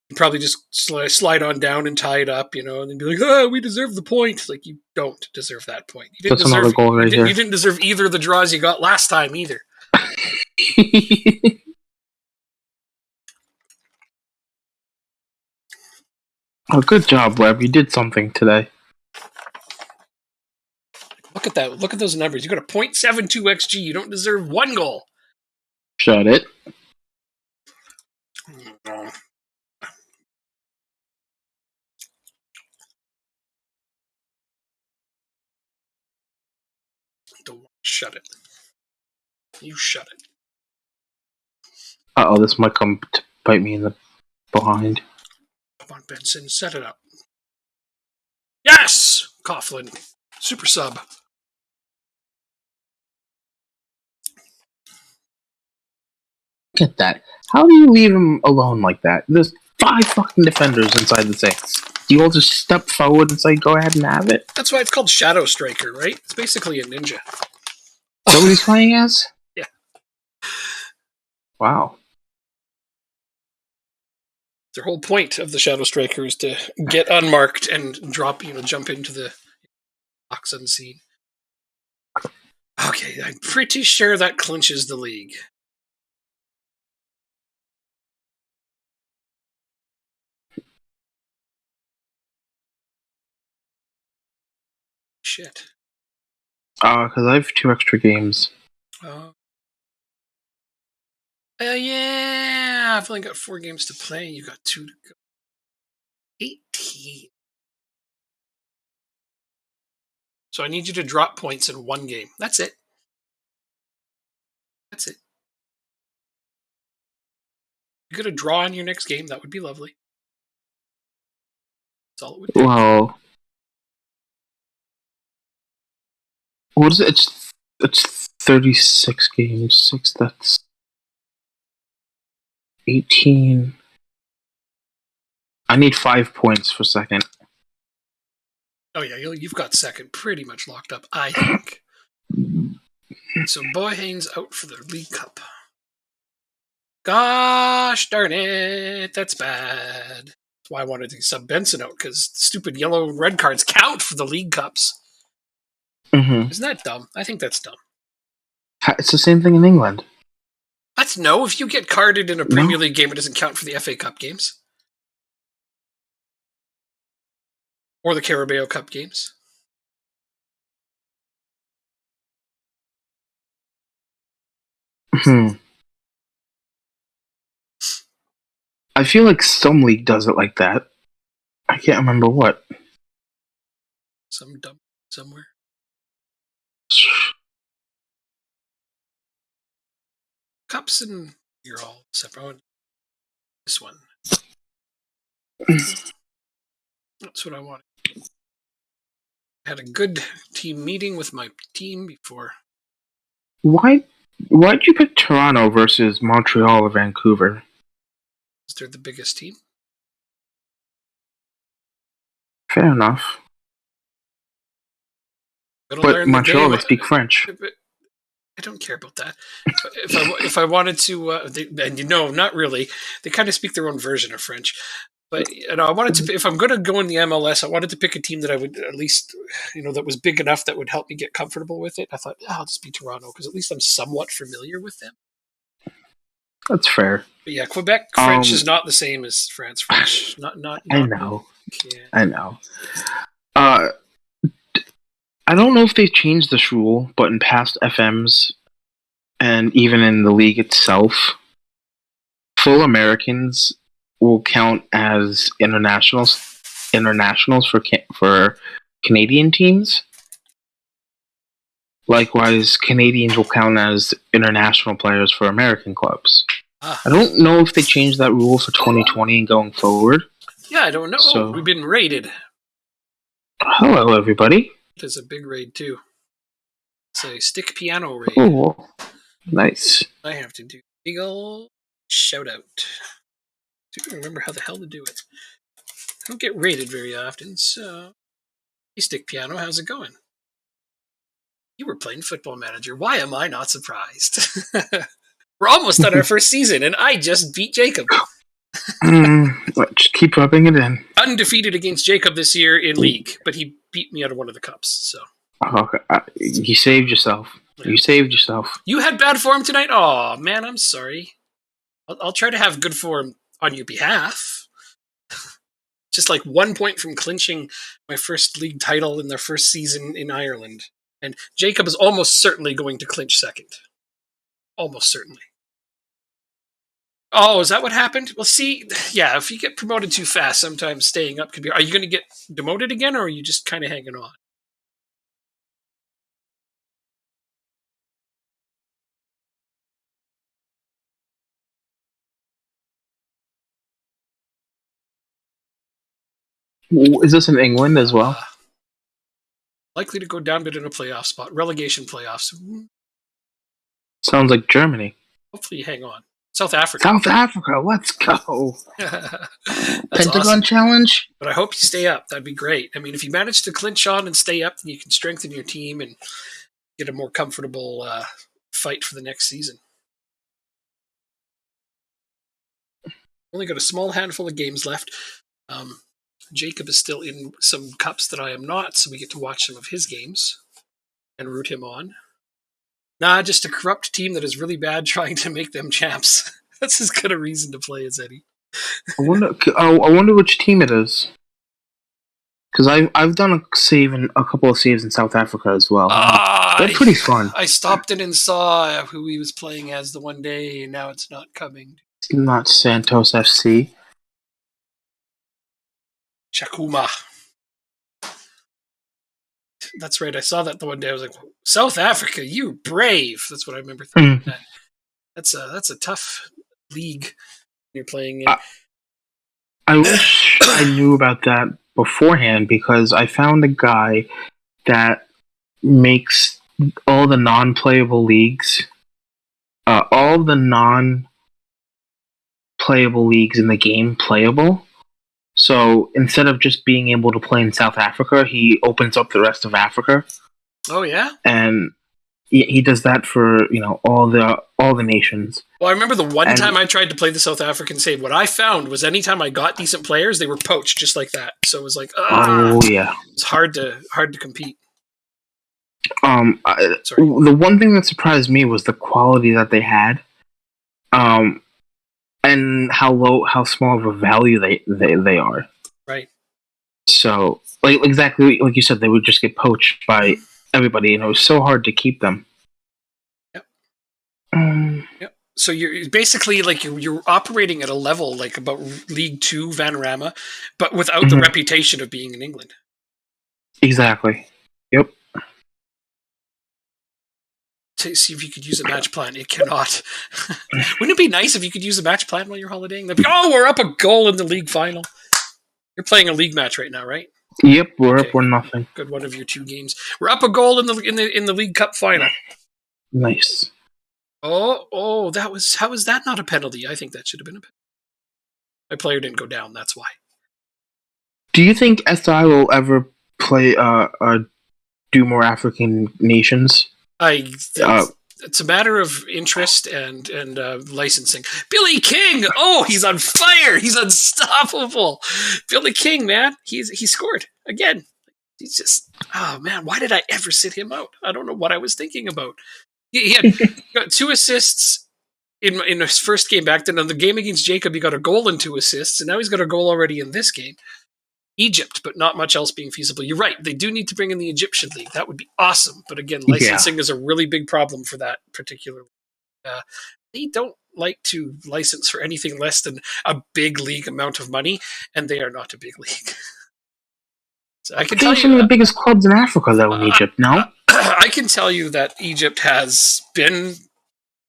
Speaker 1: You probably just slide on down and tie it up, and then be like, we deserve the point. Like, you don't deserve that point. You didn't
Speaker 2: That's another goal right here.
Speaker 1: You didn't deserve either of the draws you got last time either.
Speaker 2: Oh, good job, Webb. You did something today.
Speaker 1: Look at that. Look at those numbers. You got a .72 XG. You don't deserve 1 goal.
Speaker 2: Shut it.
Speaker 1: Don't shut it. You shut it.
Speaker 2: Uh-oh, this might come to bite me in the behind.
Speaker 1: Come on, Benson. Set it up. Yes! Coughlin. Super sub.
Speaker 2: Look at that. How do you leave him alone like that? There's 5 fucking defenders inside the 6. Do you all just step forward and say, go ahead and have it?
Speaker 1: That's why it's called Shadow Striker, right? It's basically a ninja.
Speaker 2: Is that what he's playing as?
Speaker 1: Yeah.
Speaker 2: Wow.
Speaker 1: The whole point of the Shadow Striker is to get unmarked and drop, jump into the box unseen. Okay, I'm pretty sure that clinches the league. Shit.
Speaker 2: Because I have 2 extra games.
Speaker 1: Yeah, I've only got 4 games to play. You got 2 to go. 18. So I need you to drop points in 1 game. That's it. That's it. You get a draw in your next game. That would be lovely. That's all it would take.
Speaker 2: Well, what is it? It's 36 games. 6, that's 18. I need 5 points for second.
Speaker 1: Oh, yeah, you've got second pretty much locked up, I think. So Boyhane's out for the League Cup. Gosh darn it, that's bad. That's why I wanted to sub Benson out, because stupid yellow and red cards count for the League Cups.
Speaker 2: Mm-hmm.
Speaker 1: Isn't that dumb? I think that's dumb.
Speaker 2: It's the same thing in England.
Speaker 1: No, if you get carded in a Premier League game, it doesn't count for the FA Cup games. Or the Carabao Cup games.
Speaker 2: I feel like some league does it like that. I can't remember what.
Speaker 1: Some dumb somewhere. Cups and you're all separate. This one. That's what I wanted. I had a good team meeting with my team before.
Speaker 2: Why Why'd you pick Toronto versus Montreal or Vancouver?
Speaker 1: They're the biggest team.
Speaker 2: Fair enough. But Montreal, they speak French.
Speaker 1: I don't care about that. If I wanted to, and not really. They kind of speak their own version of French. But I wanted to. If I'm going to go in the MLS, I wanted to pick a team that I would at least, that was big enough that would help me get comfortable with it. I thought, I'll just be Toronto because at least I'm somewhat familiar with them.
Speaker 2: That's fair.
Speaker 1: But yeah, Quebec French is not the same as France French. Not.
Speaker 2: I know. Yeah. I know. I don't know if they've changed this rule, but in past FMs and even in the league itself, full Americans will count as internationals for Canadian teams. Likewise, Canadians will count as international players for American clubs. I don't know if they changed that rule for 2020 and going forward.
Speaker 1: Yeah, I don't know. So, we've been raided.
Speaker 2: Hello, everybody.
Speaker 1: There's a big raid, too. It's a stick piano raid.
Speaker 2: Oh, nice.
Speaker 1: I have to do legal shout out. I don't remember how the hell to do it. I don't get raided very often, so... Hey, stick piano, how's it going? You were playing Football Manager. Why am I not surprised? We're almost on our first season, and I just beat Jacob.
Speaker 2: Just keep rubbing it in.
Speaker 1: Undefeated against Jacob this year in League, but he beat me out of one of the cups. So.
Speaker 2: Okay. You saved yourself. Yeah. You saved yourself.
Speaker 1: You had bad form tonight? Oh, man, I'm sorry. I'll try to have good form on your behalf. Just like 1 point from clinching my first league title in their first season in Ireland. And Jacob is almost certainly going to clinch second. Almost certainly. Oh, is that what happened? Well, see, yeah, if you get promoted too fast, sometimes staying up could be... Are you going to get demoted again, or are you just kind of hanging on?
Speaker 2: Is this in England as well?
Speaker 1: Likely to go down, but in a playoff spot. Relegation playoffs.
Speaker 2: Sounds like Germany.
Speaker 1: Hopefully you hang on. South Africa.
Speaker 2: South Africa, let's go. Pentagon
Speaker 1: awesome.
Speaker 2: Challenge.
Speaker 1: But I hope you stay up. That'd be great. I mean, if you manage to clinch on and stay up, then you can strengthen your team and get a more comfortable fight for the next season. Only got a small handful of games left. Jacob is still in some cups that I am not, so we get to watch some of his games and root him on. Nah, just a corrupt team that is really bad trying to make them champs. That's as good a reason to play as any.
Speaker 2: I wonder which team it is. Because I've done a couple of saves in South Africa as well. They're pretty fun.
Speaker 1: I stopped in and saw who he was playing as the one day, and now it's not coming.
Speaker 2: It's not Santos FC.
Speaker 1: Chakuma. That's right. I saw that the one day. I was like, South Africa, you brave. That's what I remember thinking. That's a tough league you're playing in.
Speaker 2: I wish I knew about that beforehand, because I found a guy that makes all the non-playable leagues, all the non-playable leagues in the game playable. So instead of just being able to play in South Africa, he opens up the rest of Africa.
Speaker 1: Oh yeah,
Speaker 2: and he does that for all the nations.
Speaker 1: Well, I remember the one time I tried to play the South African save. What I found was anytime I got decent players, they were poached just like that. So it was like,
Speaker 2: oh yeah,
Speaker 1: it's hard to compete.
Speaker 2: The one thing that surprised me was the quality that they had. And how small of a value they are.
Speaker 1: Right.
Speaker 2: So, exactly like you said, they would just get poached by everybody, and it was so hard to keep them.
Speaker 1: Yep. Yep. So you're basically you're operating at a level like about League 2 Vanarama, but without the reputation of being in England.
Speaker 2: Exactly. Yep.
Speaker 1: To see if you could use a match plan. It cannot. Wouldn't it be nice if you could use a match plan while you're holidaying? They'd be, we're up a goal in the league final. You're playing a league match right now, right?
Speaker 2: Yep, we're up 1-0.
Speaker 1: Good, one of your two games. We're up a goal in the League Cup final.
Speaker 2: Nice.
Speaker 1: Oh, how was that not a penalty? I think that should have been a penalty. My player didn't go down. That's why.
Speaker 2: Do you think SI will ever play do more African nations?
Speaker 1: I
Speaker 2: Uh,
Speaker 1: it's a matter of interest and licensing. Billy King, oh, he's on fire! He's unstoppable. Billy King, man, he scored again. He's just, oh man, why did I ever sit him out? I don't know what I was thinking about. He had got 2 assists in his first game back. Then on the game against Jacob, he got a goal and 2 assists, and now he's got a goal already in this game. Egypt, but not much else being feasible. You're right. They do need to bring in the Egyptian league. That would be awesome. But again, licensing is a really big problem for that particular. They don't like to license for anything less than a big league amount of money, and they are not a big league. So I can tell
Speaker 2: they're some
Speaker 1: you,
Speaker 2: of the biggest clubs in Africa, though, in Egypt. No,
Speaker 1: I can tell you that Egypt has been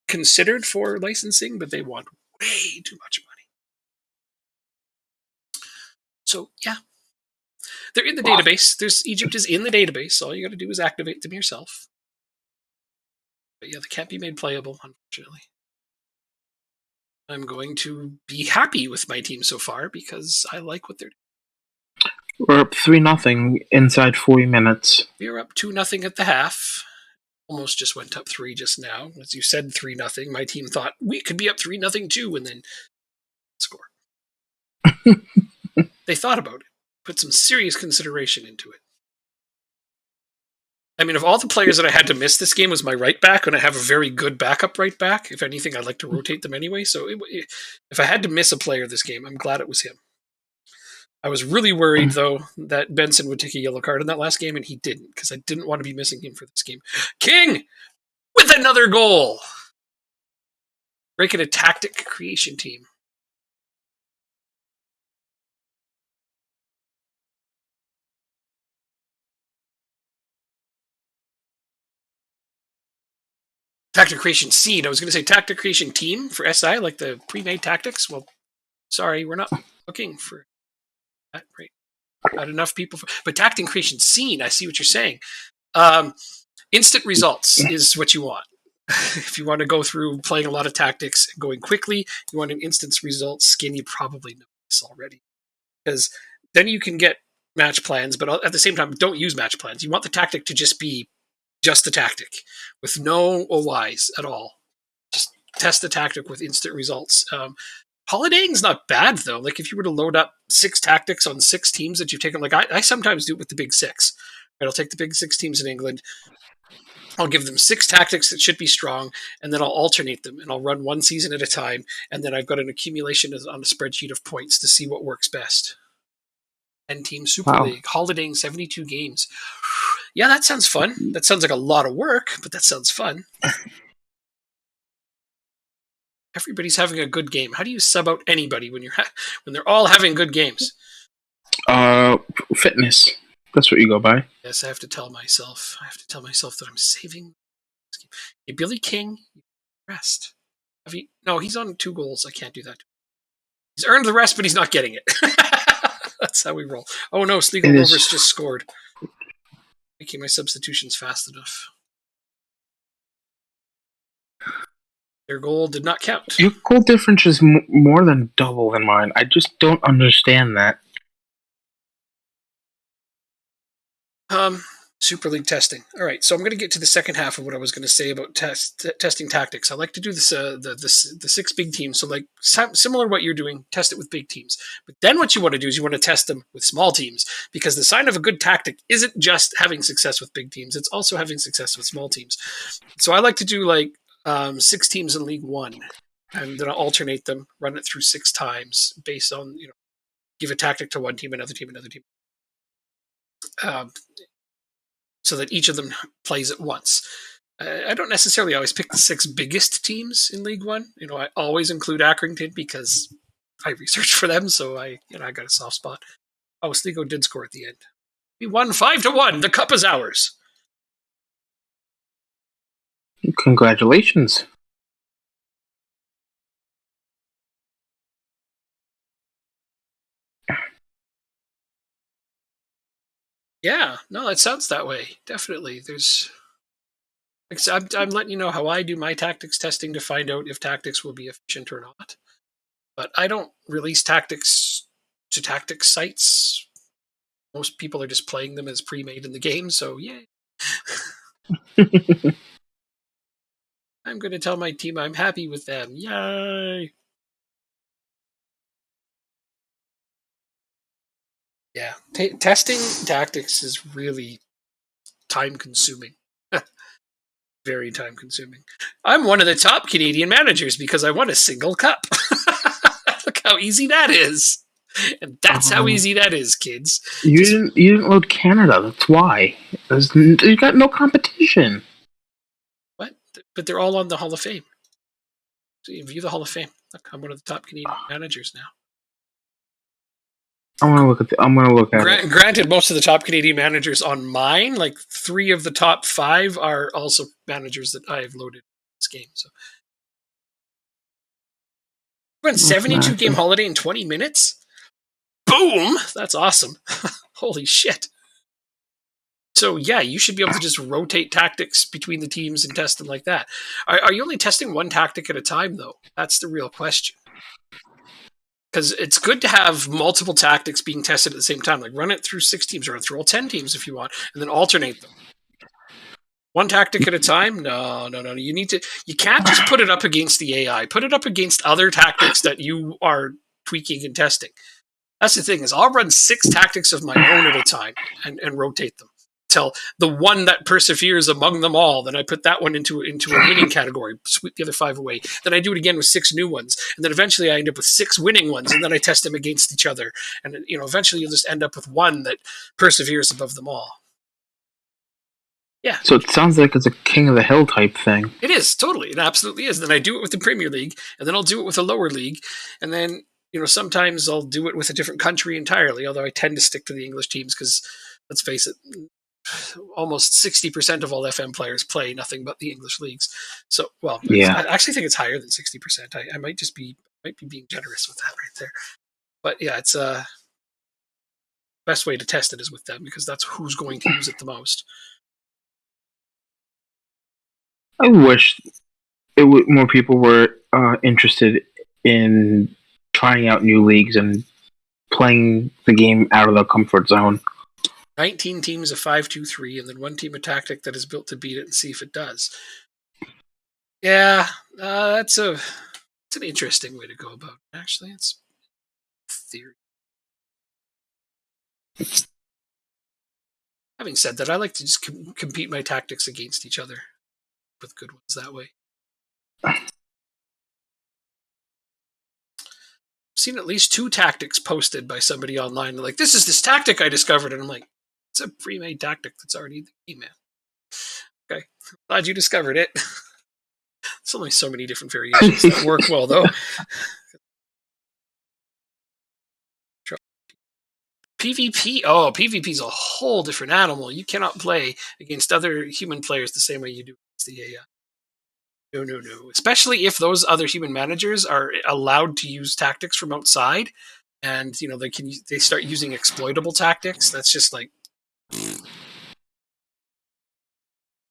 Speaker 1: considered for licensing, but they want way too much money. So yeah, they're in the database. Egypt is in the database. All you got to do is activate them yourself. But yeah, they can't be made playable, unfortunately. I'm going to be happy with my team so far because I like what they're doing.
Speaker 2: we're up 3-0 inside 40 minutes.
Speaker 1: We are up 2-0 at the half. Almost just went up 3 just now. As you said, 3-0. My team thought we could be up 3-0 too, and then score. They thought about it, put some serious consideration into it. I mean, of all the players that I had to miss this game was my right back, and I have a very good backup right back. If anything, I'd like to rotate them anyway. So if I had to miss a player this game, I'm glad it was him. I was really worried, though, that Benson would take a yellow card in that last game, and he didn't, because I didn't want to be missing him for this game. King with another goal. Breaking a tactic creation team. Tactic creation seed. I was going to say tactic creation team for SI, like the pre-made tactics. Well, sorry, we're not looking for that. Right. Not enough people. But tactic creation scene, I see what you're saying. Instant results is what you want. If you want to go through playing a lot of tactics, going quickly, you want an instant results skin, you probably know this already. Because then you can get match plans, but at the same time, don't use match plans. You want the tactic to just be just the tactic with no OIs at all. Just test the tactic with instant results. Holidaying's not bad though. Like if you were to load up 6 tactics on 6 teams that you've taken, like I sometimes do it with the big 6. Right, I'll take the big 6 teams in England. I'll give them 6 tactics that should be strong, and then I'll alternate them, and I'll run one season at a time, and then I've got an accumulation on a spreadsheet of points to see what works best. 10-team Super League, holidaying 72 games. Yeah, that sounds fun. That sounds like a lot of work, but that sounds fun. Everybody's having a good game. How do you sub out anybody when when they're all having good games?
Speaker 2: Fitness. That's what you go by.
Speaker 1: Yes, I have to tell myself. That I'm saving. Hey, Billy King, rest. No, he's on 2 goals. I can't do that. He's earned the rest, but he's not getting it. That's how we roll. Oh no, Sligo Rovers just scored. Making my substitutions fast enough. Their goal did not count.
Speaker 2: Your goal difference is more than double than mine. I just don't understand that.
Speaker 1: Super League testing. All right, so I'm going to get to the second half of what I was going to say about testing tactics. I like to do this the 6 big teams. So like similar to what you're doing, test it with big teams. But then what you want to do is you want to test them with small teams, because the sign of a good tactic isn't just having success with big teams; it's also having success with small teams. So I like to do like 6 teams in League One, and then I'll alternate them, run it through 6 times based on give a tactic to one team, another team, another team. So that each of them plays at once. I don't necessarily always pick the 6 biggest teams in League One. I always include Accrington because I researched for them, so I got a soft spot. Oh, Sligo did score at the end. We won 5-1. The cup is ours.
Speaker 2: Congratulations.
Speaker 1: Yeah, no, it sounds that way. Definitely. Like, so I'm letting you know how I do my tactics testing to find out if tactics will be efficient or not. But I don't release tactics to tactics sites. Most people are just playing them as pre-made in the game, so yay. I'm going to tell my team I'm happy with them. Yay! Yeah, testing tactics is really time-consuming. Very time-consuming. I'm one of the top Canadian managers because I won a single cup. Look how easy that is. And that's how easy that is, kids.
Speaker 2: You didn't load Canada. That's why. You got no competition.
Speaker 1: What? But they're all on the Hall of Fame. So you view the Hall of Fame. Look, I'm one of the top Canadian managers now.
Speaker 2: I'm gonna look at it.
Speaker 1: Granted, most of the top Canadian managers on mine, like 3 of the top 5, are also managers that I have loaded in this game. So went 72 game holiday in 20 minutes. Boom! That's awesome. Holy shit. So yeah, you should be able to just rotate tactics between the teams and test them like that. Are you only testing one tactic at a time, though? That's the real question. Because it's good to have multiple tactics being tested at the same time. Like run it through 6 teams, run it through all 10 teams if you want, and then alternate them. One tactic at a time? No. You can't just put it up against the AI. Put it up against other tactics that you are tweaking and testing. That's the thing, is I'll run 6 tactics of my own at a time and rotate them till the one that perseveres among them all. Then I put that one into a winning category, sweep the other 5 away. Then I do it again with 6 new ones, and then eventually I end up with 6 winning ones, and then I test them against each other. And eventually you'll just end up with one that perseveres above them all. Yeah.
Speaker 2: So it sounds like it's a King of the Hill type thing.
Speaker 1: It is, totally. It absolutely is. Then I do it with the Premier League, and then I'll do it with a lower league, and then sometimes I'll do it with a different country entirely, although I tend to stick to the English teams because, let's face it, almost 60% of all FM players play nothing but the English leagues. So, well, yeah. I actually think it's higher than 60%. I might be being generous with that right there. But yeah, it's best way to test it is with them because that's who's going to use it the most.
Speaker 2: I wish more people were interested in trying out new leagues and playing the game out of their comfort zone.
Speaker 1: 19 teams of 5-2-3, and then 1 team a tactic that is built to beat it and see if it does. Yeah, that's an interesting way to go about it, actually. It's theory. Having said that, I like to just compete my tactics against each other with good ones that way. I've seen at least 2 tactics posted by somebody online. They're like, this tactic I discovered. And I'm like, it's a pre-made tactic that's already in the game, man. Okay, glad you discovered it. There's only so many different variations that work well, though. PvP? Oh, PvP is a whole different animal. You cannot play against other human players the same way you do against the AI. No. Especially if those other human managers are allowed to use tactics from outside, and they start using exploitable tactics. That's just like,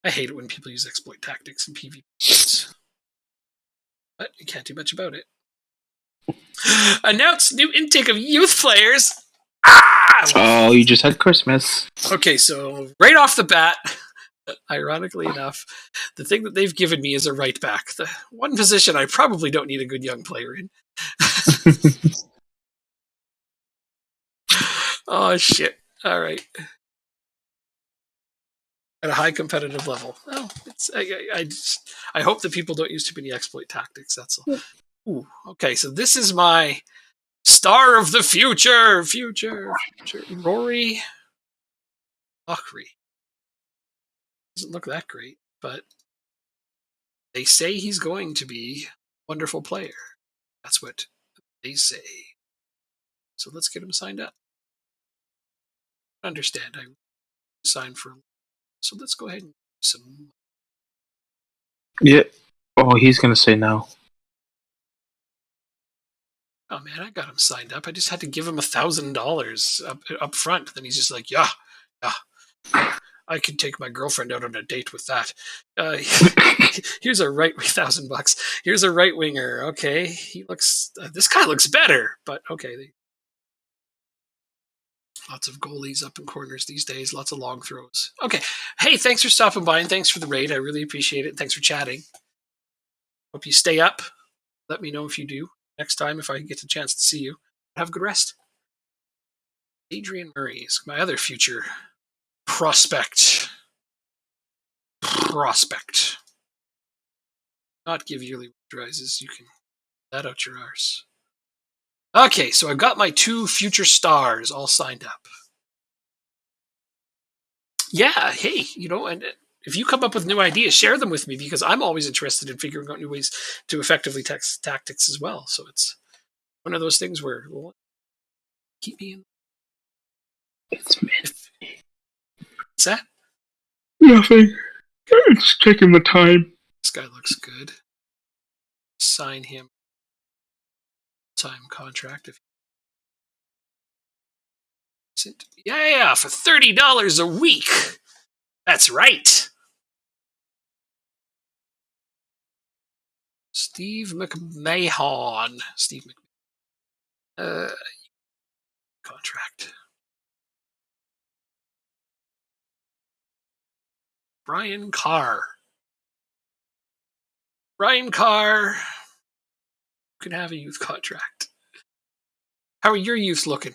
Speaker 1: I hate it when people use exploit tactics in PvP. But you can't do much about it. Announce new intake of youth players.
Speaker 2: Oh, you just had Christmas.
Speaker 1: Okay, so right off the bat, ironically enough, the thing that they've given me is a right back. The one position I probably don't need a good young player in. Oh, shit. All right. At a high competitive level. Well, I hope that people don't use too many exploit tactics, that's all. Ooh, okay, so this is my star of the future. Rory Ochry. Doesn't look that great, but they say he's going to be a wonderful player. That's what they say. So let's get him signed up. Understand, I signed for. So let's go ahead and do some.
Speaker 2: Yeah. Oh, he's gonna say no.
Speaker 1: Oh man, I got him signed up. I just had to give him $1,000 up front. Then he's just like, yeah. I could take my girlfriend out on a date with that. Here's a right $1,000. Here's a right winger. Okay, he looks. This guy looks better, but okay. Lots of goalies up in corners these days. Lots of long throws. Okay. Hey, thanks for stopping by and thanks for the raid. I really appreciate it. Thanks for chatting. Hope you stay up. Let me know if you do next time if I get a chance to see you. Have a good rest. Adrian Murray is my other future prospect. Not give yearly prizes. You can let out your arse. Okay, so I've got my 2 future stars all signed up. Yeah, hey, and if you come up with new ideas, share them with me because I'm always interested in figuring out new ways to effectively test tactics as well. So it's one of those things where keep me in.
Speaker 2: It's me.
Speaker 1: What's that?
Speaker 2: Nothing. It's taking the time.
Speaker 1: This guy looks good. Sign him. Time contract if yeah, for $30 a week. That's right. Steve McMahon. Contract. Brian Carr. You can have a youth contract. How are your youth looking?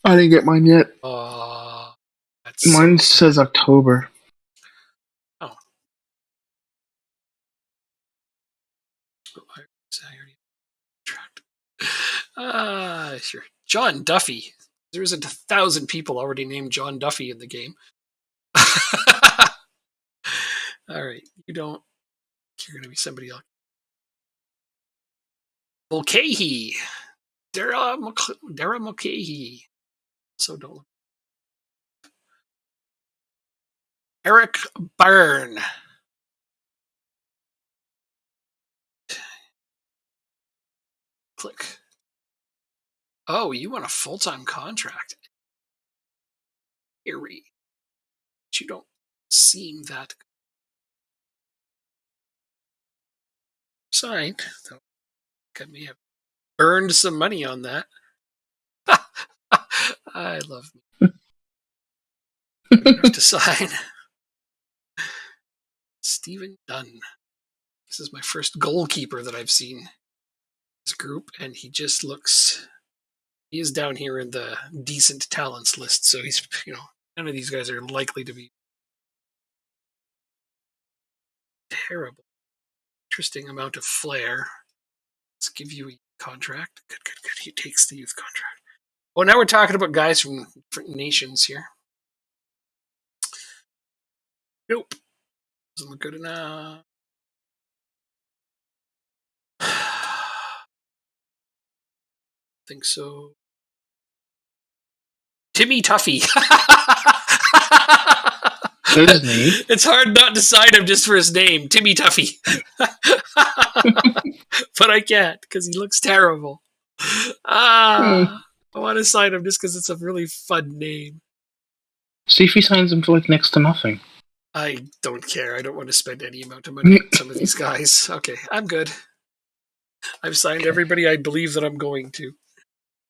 Speaker 2: I didn't get mine yet. Mine says October.
Speaker 1: Oh. Sure. John Duffy. There isn't 1,000 people already named John Duffy in the game. All right. You're going to be somebody else. Mulcahy. Dara Mulcahy. So don't. Eric Byrne. Click. Oh, you want a full-time contract? Eerie. But you don't seem that signed. Though I may have earned some money on that. I love me. Enough to sign. Stephen Dunn. This is my first goalkeeper that I've seen this group, and he just looks. He is down here in the decent talents list, so he's none of these guys are likely to be terrible. Interesting amount of flair. Let's give you a contract. Good. He takes the youth contract. Well, now we're talking about guys from different nations here. Nope. Doesn't look good enough. Think so. Timmy Tuffy.
Speaker 2: His name.
Speaker 1: It's hard not to sign him just for his name, Timmy Tuffy. But I can't because he looks terrible. I want to sign him just because it's a really fun name.
Speaker 2: See if he signs him for like next to nothing.
Speaker 1: I don't care. I don't want to spend any amount of money on some of these guys. Okay, I'm good. I've signed everybody I believe that I'm going to.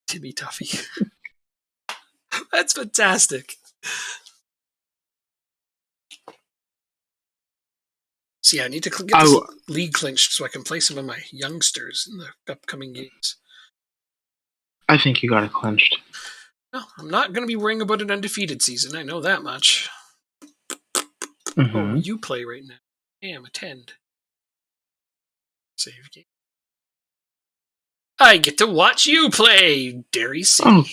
Speaker 1: Timmy Tuffy. That's fantastic. See, I need to get this league clinched so I can play some of my youngsters in the upcoming games.
Speaker 2: I think you got it clinched.
Speaker 1: No, I'm not going to be worrying about an undefeated season. I know that much.
Speaker 2: Mm-hmm.
Speaker 1: Oh, you play right now. Damn, attend. Save game. I get to watch you play, Derry City.
Speaker 2: Oh,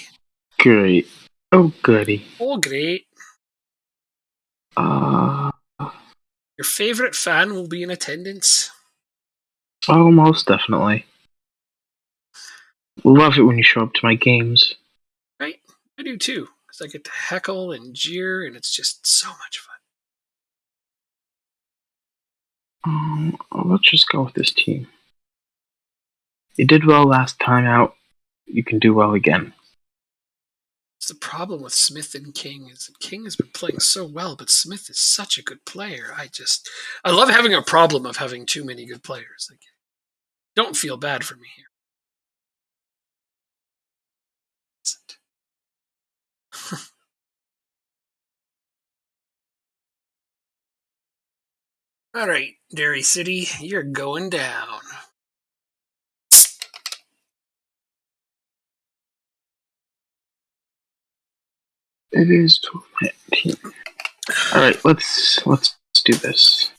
Speaker 2: great. Oh, goody.
Speaker 1: Oh, great. Your favorite fan will be in attendance?
Speaker 2: Oh, most definitely. Love it when you show up to my games.
Speaker 1: Right? I do too, because I get to heckle and jeer, and it's just so much fun.
Speaker 2: Let's just go with this team. You did well last time out. You can do well again.
Speaker 1: It's the problem with Smith and King is that King has been playing so well, but Smith is such a good player. I love having a problem of having too many good players. Like, don't feel bad for me here. All right, Derry City, you're going down.
Speaker 2: It is 12:19. All right, let's do this.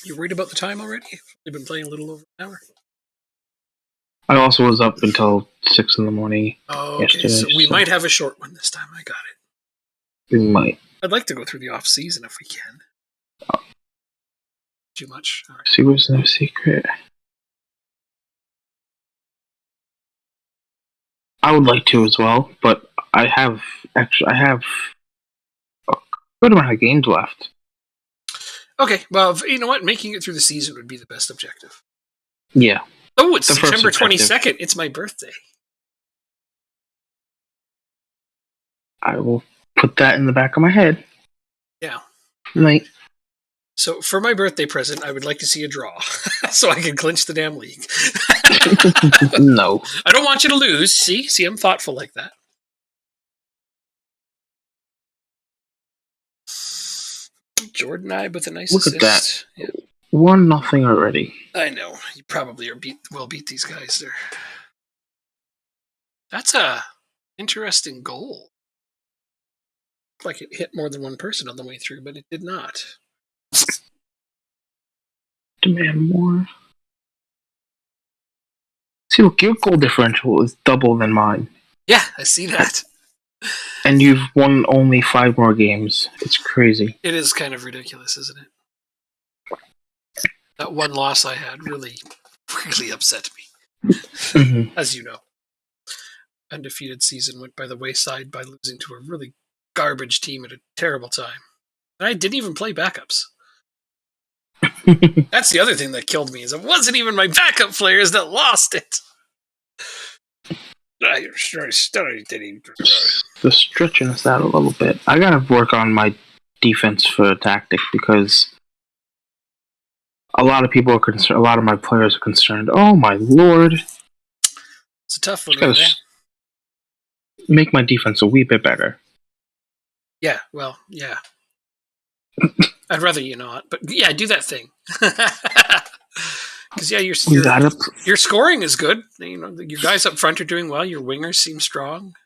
Speaker 1: You worried about the time already? You've been playing a little over an hour.
Speaker 2: I also was up until 6 in the morning.
Speaker 1: Oh, okay. So we might have a short one this time. I got it.
Speaker 2: We might.
Speaker 1: I'd like to go through the off season if we can.
Speaker 2: Oh.
Speaker 1: Too much. All right.
Speaker 2: See, was no secret. I would like to as well, but I have a good amount of games left.
Speaker 1: Okay, well, you know what? Making it through the season would be the best objective.
Speaker 2: Yeah.
Speaker 1: Oh, it's September 22nd. It's my birthday.
Speaker 2: I will put that in the back of my head.
Speaker 1: Yeah.
Speaker 2: Night.
Speaker 1: So for my birthday present, I would like to see a draw so I can clinch the damn league.
Speaker 2: No.
Speaker 1: I don't want you to lose. See, I'm thoughtful like that. Jordan I with a nice
Speaker 2: Look
Speaker 1: assist.
Speaker 2: at that. Yeah. 1-0 already.
Speaker 1: I know. You probably will beat these guys there. That's a interesting goal. Like it hit more than one person on the way through, but it did not.
Speaker 2: Demand more. See, look, your goal differential is double than mine.
Speaker 1: Yeah, I see that.
Speaker 2: And you've won only 5 more games. It's crazy.
Speaker 1: It is kind of ridiculous, isn't it? That one loss I had really upset me.
Speaker 2: Mm-hmm.
Speaker 1: As you know. Undefeated season went by the wayside by losing to a really garbage team at a terrible time. And I didn't even play backups. That's the other thing that killed me, is it wasn't even my backup players that lost it.
Speaker 2: The stretching us out a little bit. I gotta work on my defense for tactic because a lot of people are concerned. A lot of my players are concerned. Oh my lord!
Speaker 1: It's a tough one. Right?
Speaker 2: Make my defense a wee bit better.
Speaker 1: Yeah, well, yeah. I'd rather you not, but yeah, do that thing. Because yeah, your scoring is good. You know, your guys up front are doing well. Your wingers seem strong.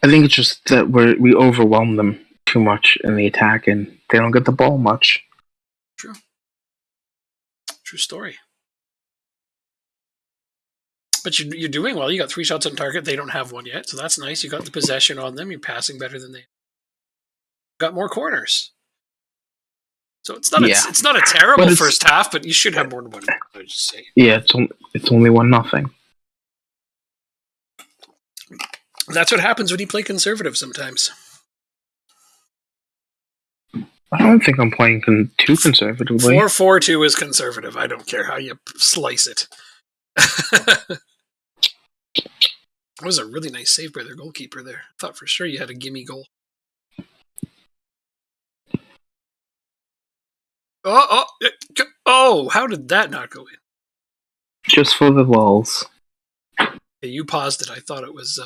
Speaker 2: I think it's just that we overwhelm them too much in the attack, and they don't get the ball much.
Speaker 1: True story. But you're doing well. You got 3 shots on target. They don't have one yet, so that's nice. You got the possession on them. You're passing better than they got. More corners. So it's not a terrible first half, but you should have more than one. I would just say.
Speaker 2: Yeah, it's only 1-0.
Speaker 1: That's what happens when you play conservative sometimes.
Speaker 2: I don't think I'm playing too conservatively.
Speaker 1: 4-4-2 is conservative. I don't care how you slice it. That was a really nice save by their goalkeeper there. I thought for sure you had a gimme goal. Oh, how did that not go in?
Speaker 2: Just for the lulls.
Speaker 1: Yeah, you paused it. I thought it was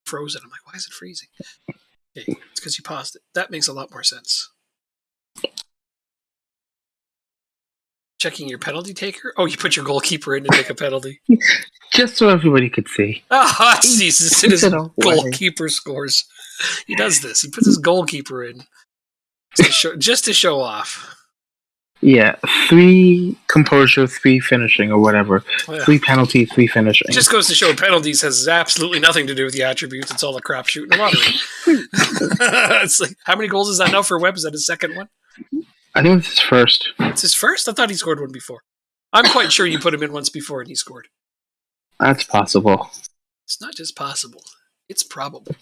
Speaker 1: frozen. I'm like, why is it freezing? Okay, it's because you paused it. That makes a lot more sense. Checking your penalty taker? Oh, you put your goalkeeper in to take a penalty.
Speaker 2: Just so everybody could see.
Speaker 1: Oh, Jesus. His goalkeeper scores. He does this. He puts his goalkeeper in just to show off.
Speaker 2: Yeah, 3 composure, 3 finishing, or whatever. Yeah. 3 penalty, 3 finishing.
Speaker 1: It just goes to show penalties has absolutely nothing to do with the attributes. It's all a crapshoot in the lottery. It's like, how many goals is that now for Webb? Is that his second one?
Speaker 2: I think it's his first.
Speaker 1: It's his first? I thought he scored one before. I'm quite sure you put him in once before and he scored.
Speaker 2: That's possible.
Speaker 1: It's not just possible. It's probable.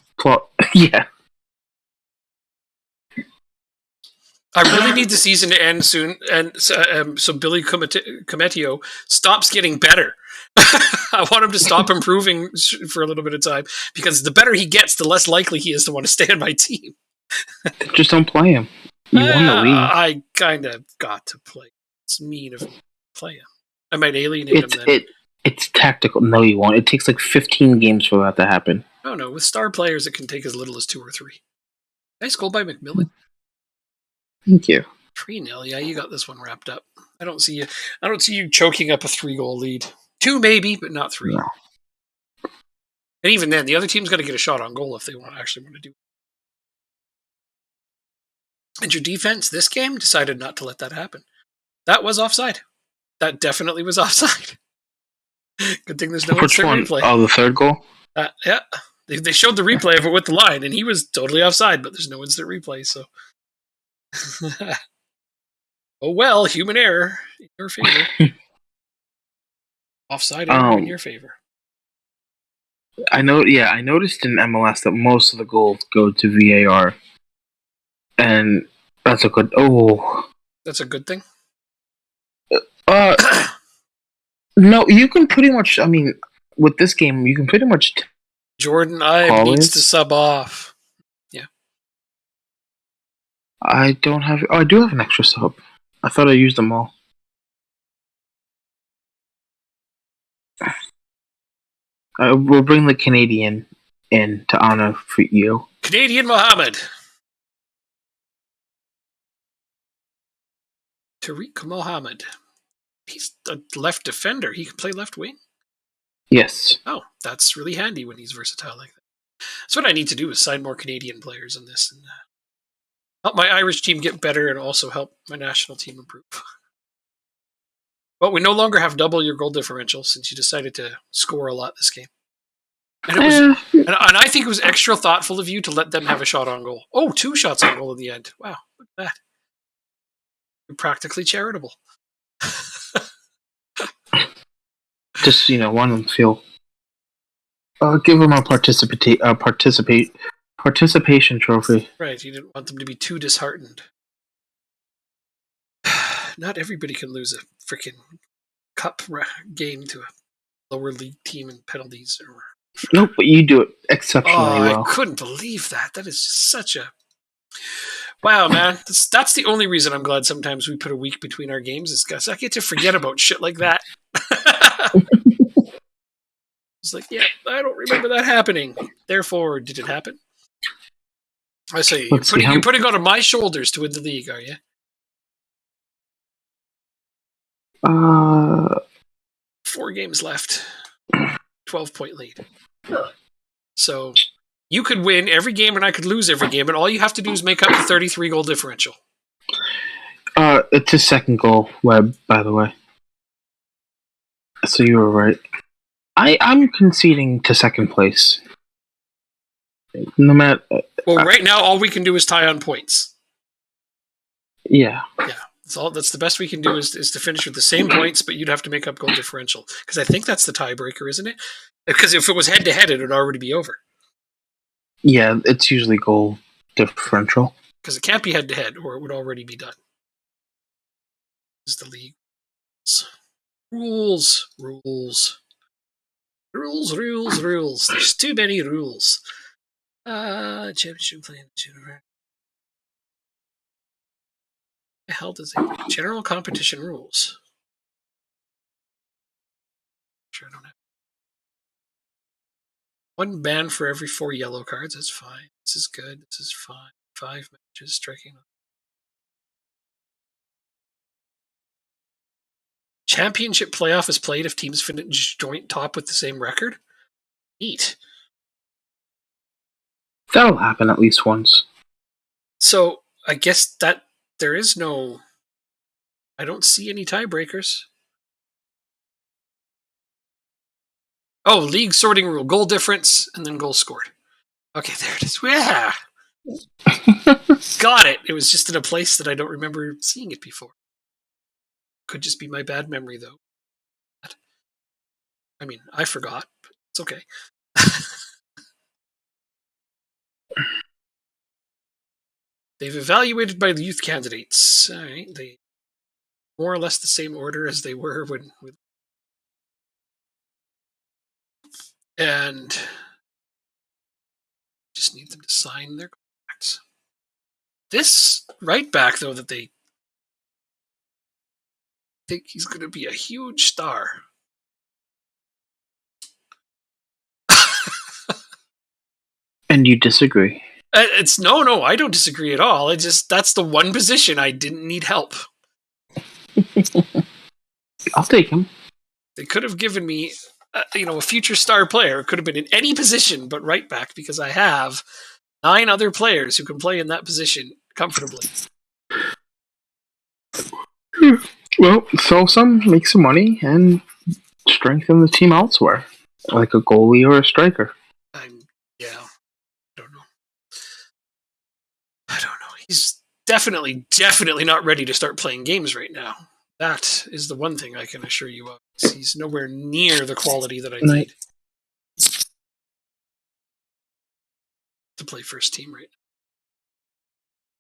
Speaker 2: Yeah.
Speaker 1: I really need the season to end soon, and so Billy Cometio stops getting better. I want him to stop improving for a little bit of time, because the better he gets, the less likely he is to want to stay on my team.
Speaker 2: Just don't play him. You won the league.
Speaker 1: I kind of got to play. It's mean of me to play him. I might alienate him then.
Speaker 2: It's tactical. No, you won't. It takes like 15 games for that to happen.
Speaker 1: No. With star players, it can take as little as 2 or 3. Nice goal by McMillan.
Speaker 2: Thank you.
Speaker 1: 3-0. Yeah, you got this one wrapped up. I don't see you choking up a 3-goal lead. 2 maybe, but not 3.
Speaker 2: No.
Speaker 1: And even then, the other team's got to get a shot on goal if they actually want to do it. And your defense this game decided not to let that happen. That was offside. That definitely was offside. Good thing there's no
Speaker 2: Which
Speaker 1: instant
Speaker 2: one?
Speaker 1: replay.
Speaker 2: Oh, the third goal?
Speaker 1: Yeah. They showed the replay of it with the line, and he was totally offside, but there's no instant replay, so. Oh well, human error in your favor. Offside error in your favor.
Speaker 2: I noticed in MLS that most of the goals go to VAR. And that's a good.
Speaker 1: That's a good thing.
Speaker 2: No, you can pretty much. I mean, with this game, you can pretty much.
Speaker 1: Jordan Ibe needs to sub off. Yeah.
Speaker 2: I don't have. Oh, I do have an extra sub. I thought I used them all. We'll bring the Canadian in to honor for you.
Speaker 1: Canadian Mohammed. Tariq Mohammed. He's a left defender. He can play left wing.
Speaker 2: Yes.
Speaker 1: Oh, that's really handy when he's versatile like that. So what I need to do is sign more Canadian players in this and help my Irish team get better and also help my national team improve. But we no longer have double your goal differential since you decided to score a lot this game. And it was, and I think it was extra thoughtful of you to let them have a shot on goal. Oh, 2 shots on goal at the end. Wow, look at that. You're practically charitable.
Speaker 2: Just want them to feel. Give them a participation trophy.
Speaker 1: Right, you didn't want them to be too disheartened. Not everybody can lose a freaking cup game to a lower league team in penalties.
Speaker 2: Nope, but you do it exceptionally well.
Speaker 1: I couldn't believe that. That is just such a... Wow, man. That's the only reason I'm glad sometimes we put a week between our games is because I get to forget about shit like that. It's like, yeah, I don't remember that happening. Therefore, did it happen? I say, you're putting it on my shoulders to win the league, are you? 4 games left. 12-point lead. So you could win every game and I could lose every game, and all you have to do is make up the 33-goal differential.
Speaker 2: It's his second goal, Webb, by the way. So you were right. I'm conceding to second place. No matter.
Speaker 1: Well, right now, all we can do is tie on points.
Speaker 2: Yeah.
Speaker 1: Yeah. That's the best we can do is to finish with the same points, but you'd have to make up goal differential. Because I think that's the tiebreaker, isn't it? Because if it was head-to-head, it would already be over.
Speaker 2: Yeah, it's usually goal differential.
Speaker 1: Because it can't be head-to-head, or it would already be done. This is the league. Rules. There's too many rules. Championship plan. The hell does it? General competition rules. Sure, I don't have 1 ban for every 4 yellow cards. That's fine. This is good. This is fine. 5 matches striking. Championship playoff is played if teams finish joint top with the same record. Neat.
Speaker 2: That'll happen at least once.
Speaker 1: So I guess that there is no... I don't see any tiebreakers. Oh, league sorting rule. Goal difference and then goal scored. Okay, there it is. Yeah. Got it. It was just in a place that I don't remember seeing it before. Could just be my bad memory, though. I mean, I forgot, but it's okay. They've evaluated by the youth candidates. All right, they more or less the same order as they were when, and just need them to sign their contracts. This right back though that they think he's going to be a huge star.
Speaker 2: And you disagree?
Speaker 1: It's no, I don't disagree at all. That's the one position I didn't need help.
Speaker 2: I'll take him.
Speaker 1: They could have given me, a future star player. It could have been in any position but right back because I have 9 other players who can play in that position comfortably.
Speaker 2: Well, sell some, make some money, and strengthen the team elsewhere, like a goalie or a striker.
Speaker 1: I don't know. He's definitely not ready to start playing games right now. That is the one thing I can assure you of. He's nowhere near the quality that I need to play first team right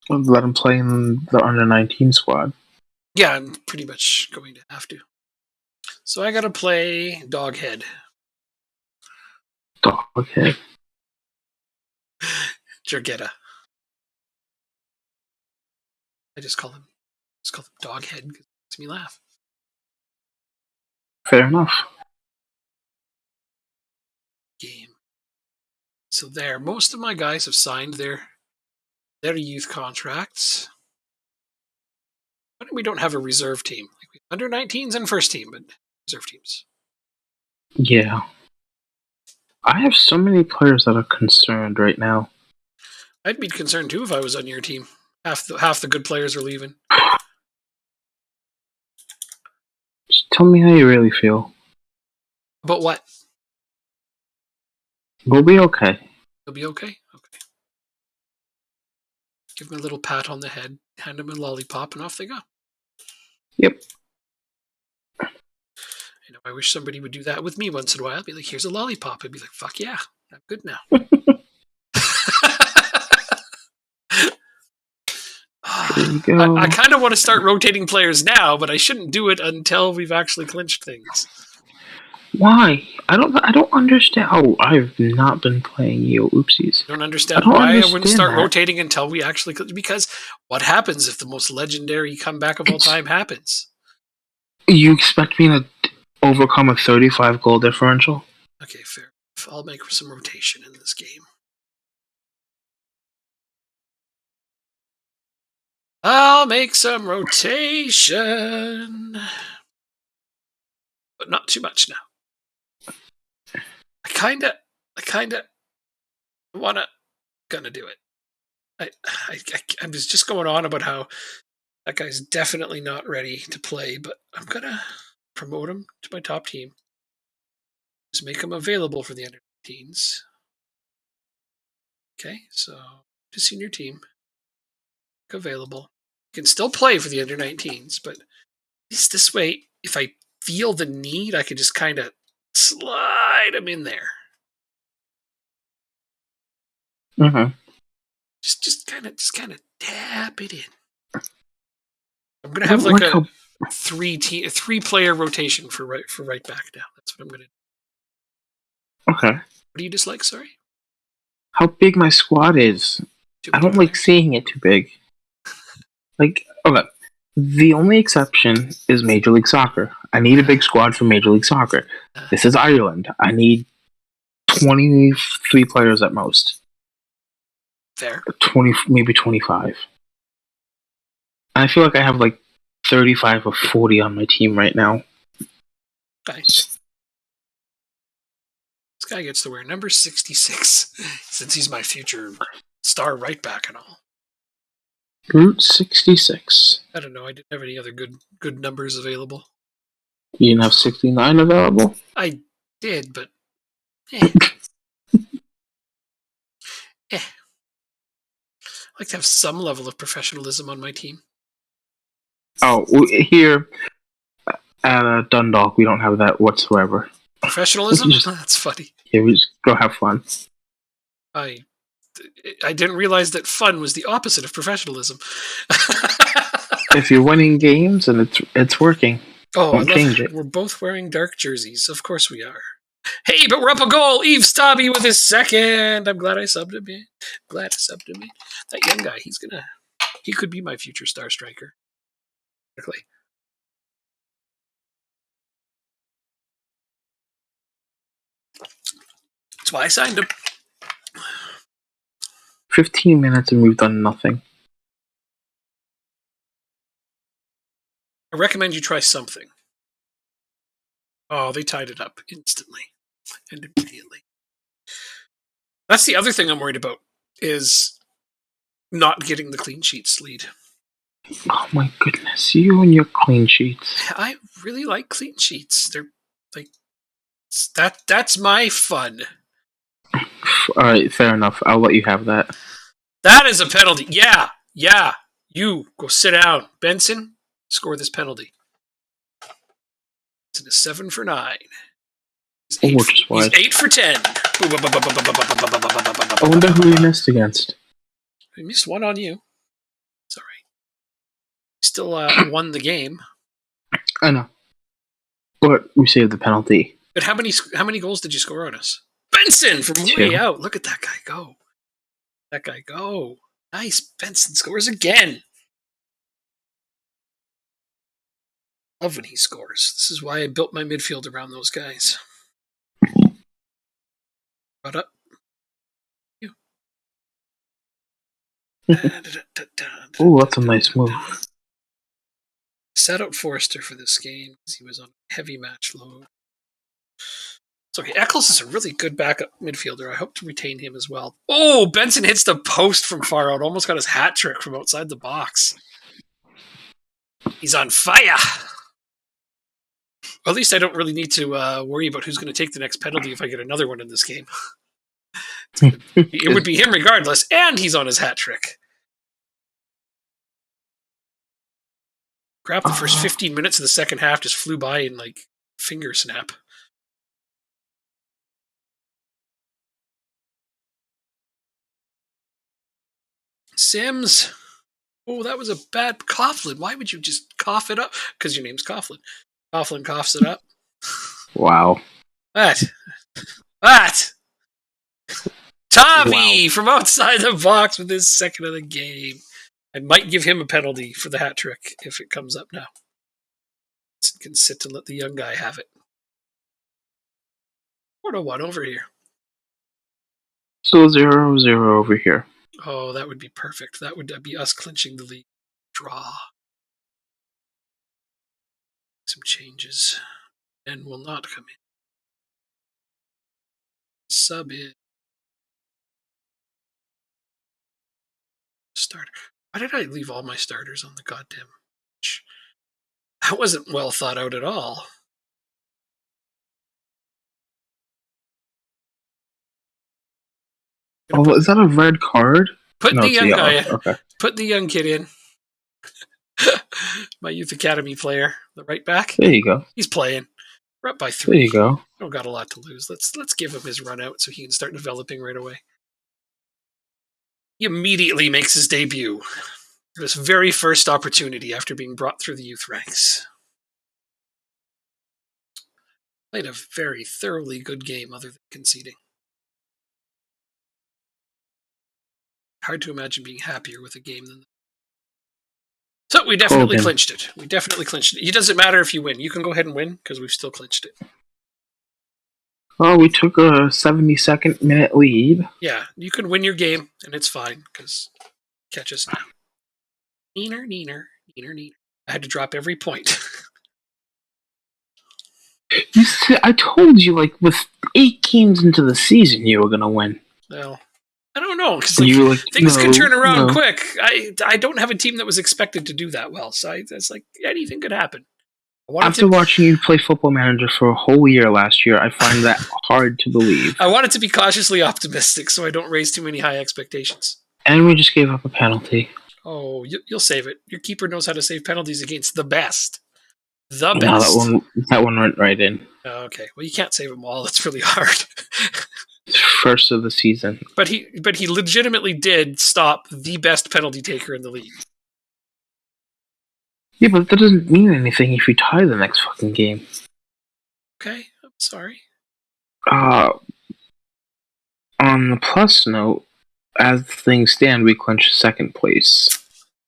Speaker 1: now.
Speaker 2: Let him play in the under-19 squad.
Speaker 1: Yeah, I'm pretty much going to have to. So I gotta play Doghead.
Speaker 2: Doghead.
Speaker 1: Jargetta. I just call him Doghead because it makes me laugh.
Speaker 2: Fair enough.
Speaker 1: Game. So there, most of my guys have signed their youth contracts. But we don't have a reserve team. Like we under 19s and first team, but reserve teams.
Speaker 2: Yeah. I have so many players that are concerned right now.
Speaker 1: I'd be concerned too if I was on your team. Half the good players are leaving.
Speaker 2: Just tell me how you really feel.
Speaker 1: About what?
Speaker 2: We'll be okay.
Speaker 1: You'll be okay? Okay. Give him a little pat on the head, hand him a lollipop, and off they go.
Speaker 2: Yep.
Speaker 1: I wish somebody would do that with me once in a while. I'd be like, here's a lollipop. I'd be like, fuck yeah, I'm good now. I kind of want to start rotating players now, but I shouldn't do it until we've actually clinched things.
Speaker 2: Why? I don't understand. Oh, I've not been playing you. Oopsies.
Speaker 1: I don't understand why I wouldn't start rotating until we actually... Because what happens if the most legendary comeback of all time happens?
Speaker 2: You expect me to overcome a 35 goal differential?
Speaker 1: Okay, fair. I'll make some rotation in this game. I'll make some rotation. But not too much now. I kinda gonna do it. I was just going on about how that guy's definitely not ready to play, but I'm gonna promote him to my top team. Just make him available for the under-19s. Okay, so to senior team, available. You can still play for the under-19s, but at least this way, if I feel the need, I can just kind of slide him in there.
Speaker 2: Mm-hmm.
Speaker 1: Just kind of tap it in. I'm gonna have like a three-player rotation for right back now. That's what I'm gonna do.
Speaker 2: Okay.
Speaker 1: What do you dislike? Sorry.
Speaker 2: How big my squad is. I don't like seeing it too big. Like, okay. The only exception is Major League Soccer. I need a big squad for Major League Soccer. This is Ireland. I need 23 players at most.
Speaker 1: Fair.
Speaker 2: 20, maybe 25. I feel like I have like 35 or 40 on my team right now.
Speaker 1: Nice. This guy gets to wear number 66 since he's my future star right back and all.
Speaker 2: Route 66.
Speaker 1: I don't know. I didn't have any other good numbers available.
Speaker 2: You didn't have 69 available?
Speaker 1: I did, but I like to have some level of professionalism on my team.
Speaker 2: Oh, here at Dundalk, we don't have that whatsoever.
Speaker 1: Professionalism? That's funny.
Speaker 2: Yeah, we just go have fun.
Speaker 1: I I didn't realize that fun was the opposite of professionalism.
Speaker 2: If you're winning games and it's working,
Speaker 1: Oh, I
Speaker 2: don't
Speaker 1: love
Speaker 2: change
Speaker 1: it.
Speaker 2: it.
Speaker 1: We're both wearing dark jerseys. Of course we are. Hey, but we're up a goal. Eve Stabby with his second. I'm glad I subbed him in. Glad I subbed him in. That young guy, he could be my future star striker. Quickly. That's why I signed him.
Speaker 2: 15 minutes and we've done nothing.
Speaker 1: I recommend you try something. Oh, they tied it up instantly and immediately. That's the other thing I'm worried about is not getting the clean sheets lead.
Speaker 2: Oh my goodness, you and your clean sheets.
Speaker 1: I really like clean sheets. They're like that's my fun.
Speaker 2: Alright, fair enough. I'll let you have that.
Speaker 1: That is a penalty. Yeah. You go sit down. Benson, score this penalty. It's a 7 for 9. He's 8 for 10.
Speaker 2: I wonder who he missed against.
Speaker 1: He missed one on you. It's all right. He still won the game.
Speaker 2: I know. But we saved the penalty.
Speaker 1: But how many goals did you score on us? Benson from
Speaker 2: 2.
Speaker 1: way out. Look at that guy go. Nice. Benson scores again. Love when he scores. This is why I built my midfield around those guys. Brought up. You.
Speaker 2: Oh, that's a nice move.
Speaker 1: Set out Forrester for this game because he was on a heavy match load. It's okay. Eccles is a really good backup midfielder. I hope to retain him as well. Oh, Benson hits the post from far out. Almost got his hat trick from outside the box. He's on fire. At least I don't really need to worry about who's going to take the next penalty if I get another one in this game. It would be him regardless, and he's on his hat trick. Crap, the first 15 minutes of the second half just flew by in like finger snap. Sims. Oh, that was a bad Coughlin. Why would you just cough it up? Because your name's Coughlin. Coughlin coughs it up.
Speaker 2: Wow.
Speaker 1: What? Tommy from outside the box with his second of the game. I might give him a penalty for the hat trick if it comes up now. Can sit and let the young guy have it. 4-1 over here.
Speaker 2: So 0-0 over here.
Speaker 1: Oh, that would be perfect. That would be us clinching the league. Draw. Some changes. And will not come in. Sub in. Starter. Why did I leave all my starters on the goddamn bench? That wasn't well thought out at all.
Speaker 2: Oh, is that a red card?
Speaker 1: Put
Speaker 2: No,
Speaker 1: the
Speaker 2: it's
Speaker 1: young
Speaker 2: yellow.
Speaker 1: guy in.
Speaker 2: Okay.
Speaker 1: Put the young kid in. My youth academy player, the right back.
Speaker 2: There you go.
Speaker 1: He's playing. We're up by 3.
Speaker 2: There you go.
Speaker 1: Don't got a lot to lose. Let's give him his run out so he can start developing right away. He immediately makes his debut. This very first opportunity after being brought through the youth ranks. Played a very thoroughly good game other than conceding. Hard to imagine being happier with a game than that. So we definitely clinched it. It doesn't matter if you win. You can go ahead and win because we've still clinched it.
Speaker 2: Oh, we took a 72nd minute lead.
Speaker 1: Yeah, you can win your game and it's fine because catch us now. Neener. I had to drop every point.
Speaker 2: I told you, like, with 8 games into the season, you were going to win.
Speaker 1: Well, I don't know, because things can turn around quick. I don't have a team that was expected to do that well, so it's like anything could happen.
Speaker 2: After watching you play Football Manager for a whole year last year, I find that hard to believe.
Speaker 1: I wanted to be cautiously optimistic, so I don't raise too many high expectations.
Speaker 2: And we just gave up a penalty.
Speaker 1: Oh, you'll save it. Your keeper knows how to save penalties against the best. The best.
Speaker 2: No, that one went right in.
Speaker 1: Oh, okay. Well, you can't save them all. It's really hard.
Speaker 2: First of the season.
Speaker 1: But he legitimately did stop the best penalty taker in the league.
Speaker 2: Yeah, but that doesn't mean anything if you tie the next fucking game.
Speaker 1: Okay, I'm sorry.
Speaker 2: On the plus note, as things stand, we clinch second place.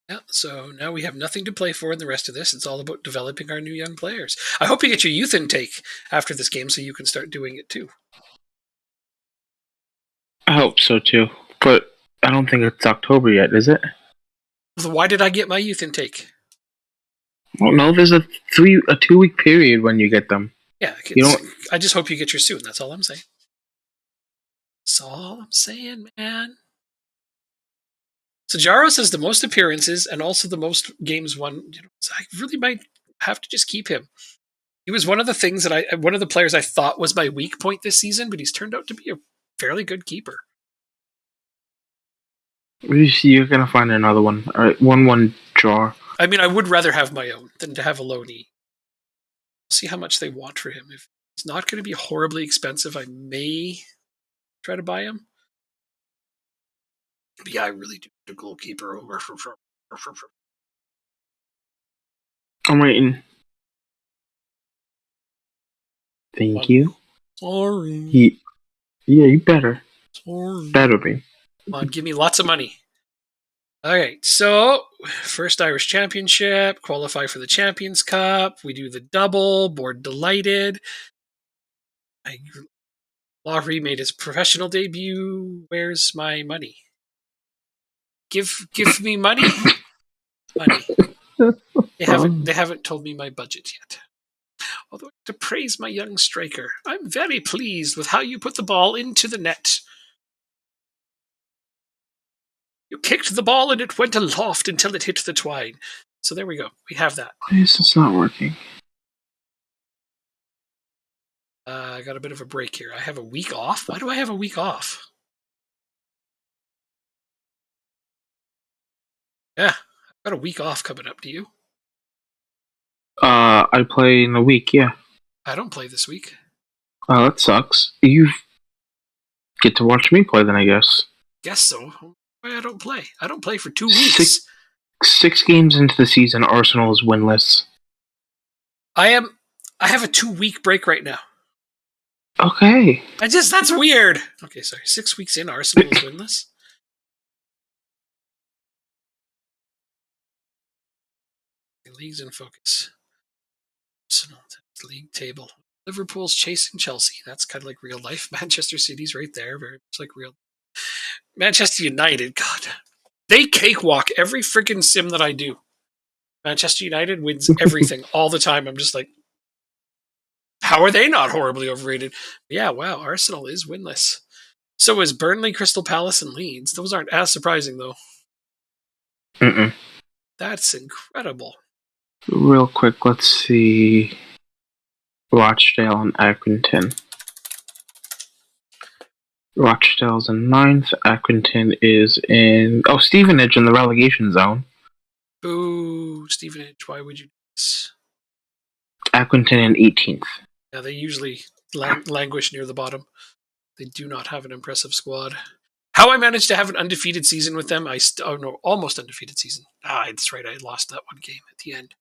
Speaker 1: Yeah, so now we have nothing to play for in the rest of this. It's all about developing our new young players. I hope you get your youth intake after this game so you can start doing it too.
Speaker 2: I hope so too, but I don't think it's October yet, is it?
Speaker 1: So why did I get my youth intake?
Speaker 2: Well, no, there's a 2 week period when you get them.
Speaker 1: Yeah,
Speaker 2: You don't.
Speaker 1: I just hope you get yours soon. That's all I'm saying. That's all I'm saying, man. So Jaros has the most appearances and also the most games won. So I really might have to just keep him. He was one of the things that one of the players I thought was my weak point this season, but he's turned out to be a fairly good keeper.
Speaker 2: You're gonna find another one. All right, 1-1 draw.
Speaker 1: I mean, I would rather have my own than to have a loanee. See how much they want for him. If it's not going to be horribly expensive, I may try to buy him. But yeah, I really do need a goalkeeper over.
Speaker 2: I'm waiting. Thank you.
Speaker 1: Sorry.
Speaker 2: Yeah, you better.
Speaker 1: Sorry.
Speaker 2: Better be.
Speaker 1: Come on, give me lots of money. All right, so first Irish Championship, qualify for the Champions Cup. We do the double. Board delighted. Lowry made his professional debut. Where's my money? Give me money. Money. They haven't told me my budget yet. Although I have to praise my young striker. I'm very pleased with how you put the ball into the net. You kicked the ball and it went aloft until it hit the twine. So there we go. We have that.
Speaker 2: Why is this not working?
Speaker 1: I got a bit of a break here. I have a week off. Why do I have a week off? Yeah, I've got a week off coming up. Do you?
Speaker 2: I play in a week, yeah.
Speaker 1: I don't play this week.
Speaker 2: Oh, that sucks. You get to watch me play then, I guess.
Speaker 1: Guess so. Why I don't play? I don't play for 2 weeks.
Speaker 2: Six games into the season, Arsenal is winless.
Speaker 1: I have a 2-week break right now.
Speaker 2: Okay.
Speaker 1: That's weird. Okay, sorry. 6 weeks in, Arsenal is winless. Leagues in focus. Arsenal league table. Liverpool's chasing Chelsea. That's kind of like real life. Manchester City's right there, very much like real. Manchester United, God, they cakewalk every freaking sim that I do. Manchester United wins everything all the time. I'm just like, how are they not horribly overrated? But yeah, wow, Arsenal is winless. So is Burnley, Crystal Palace, and Leeds. Those aren't as surprising though.
Speaker 2: Mm-mm.
Speaker 1: That's incredible.
Speaker 2: Real quick, let's see. Rochdale and Accrington. Rochdale's in 9th. Accrington is in Stevenage in the relegation zone.
Speaker 1: Boo, Stevenage. Why would you do this?
Speaker 2: Accrington in 18th.
Speaker 1: Yeah, they usually languish near the bottom. They do not have an impressive squad. How I managed to have an undefeated season with them, almost undefeated season. That's right, I lost that one game at the end.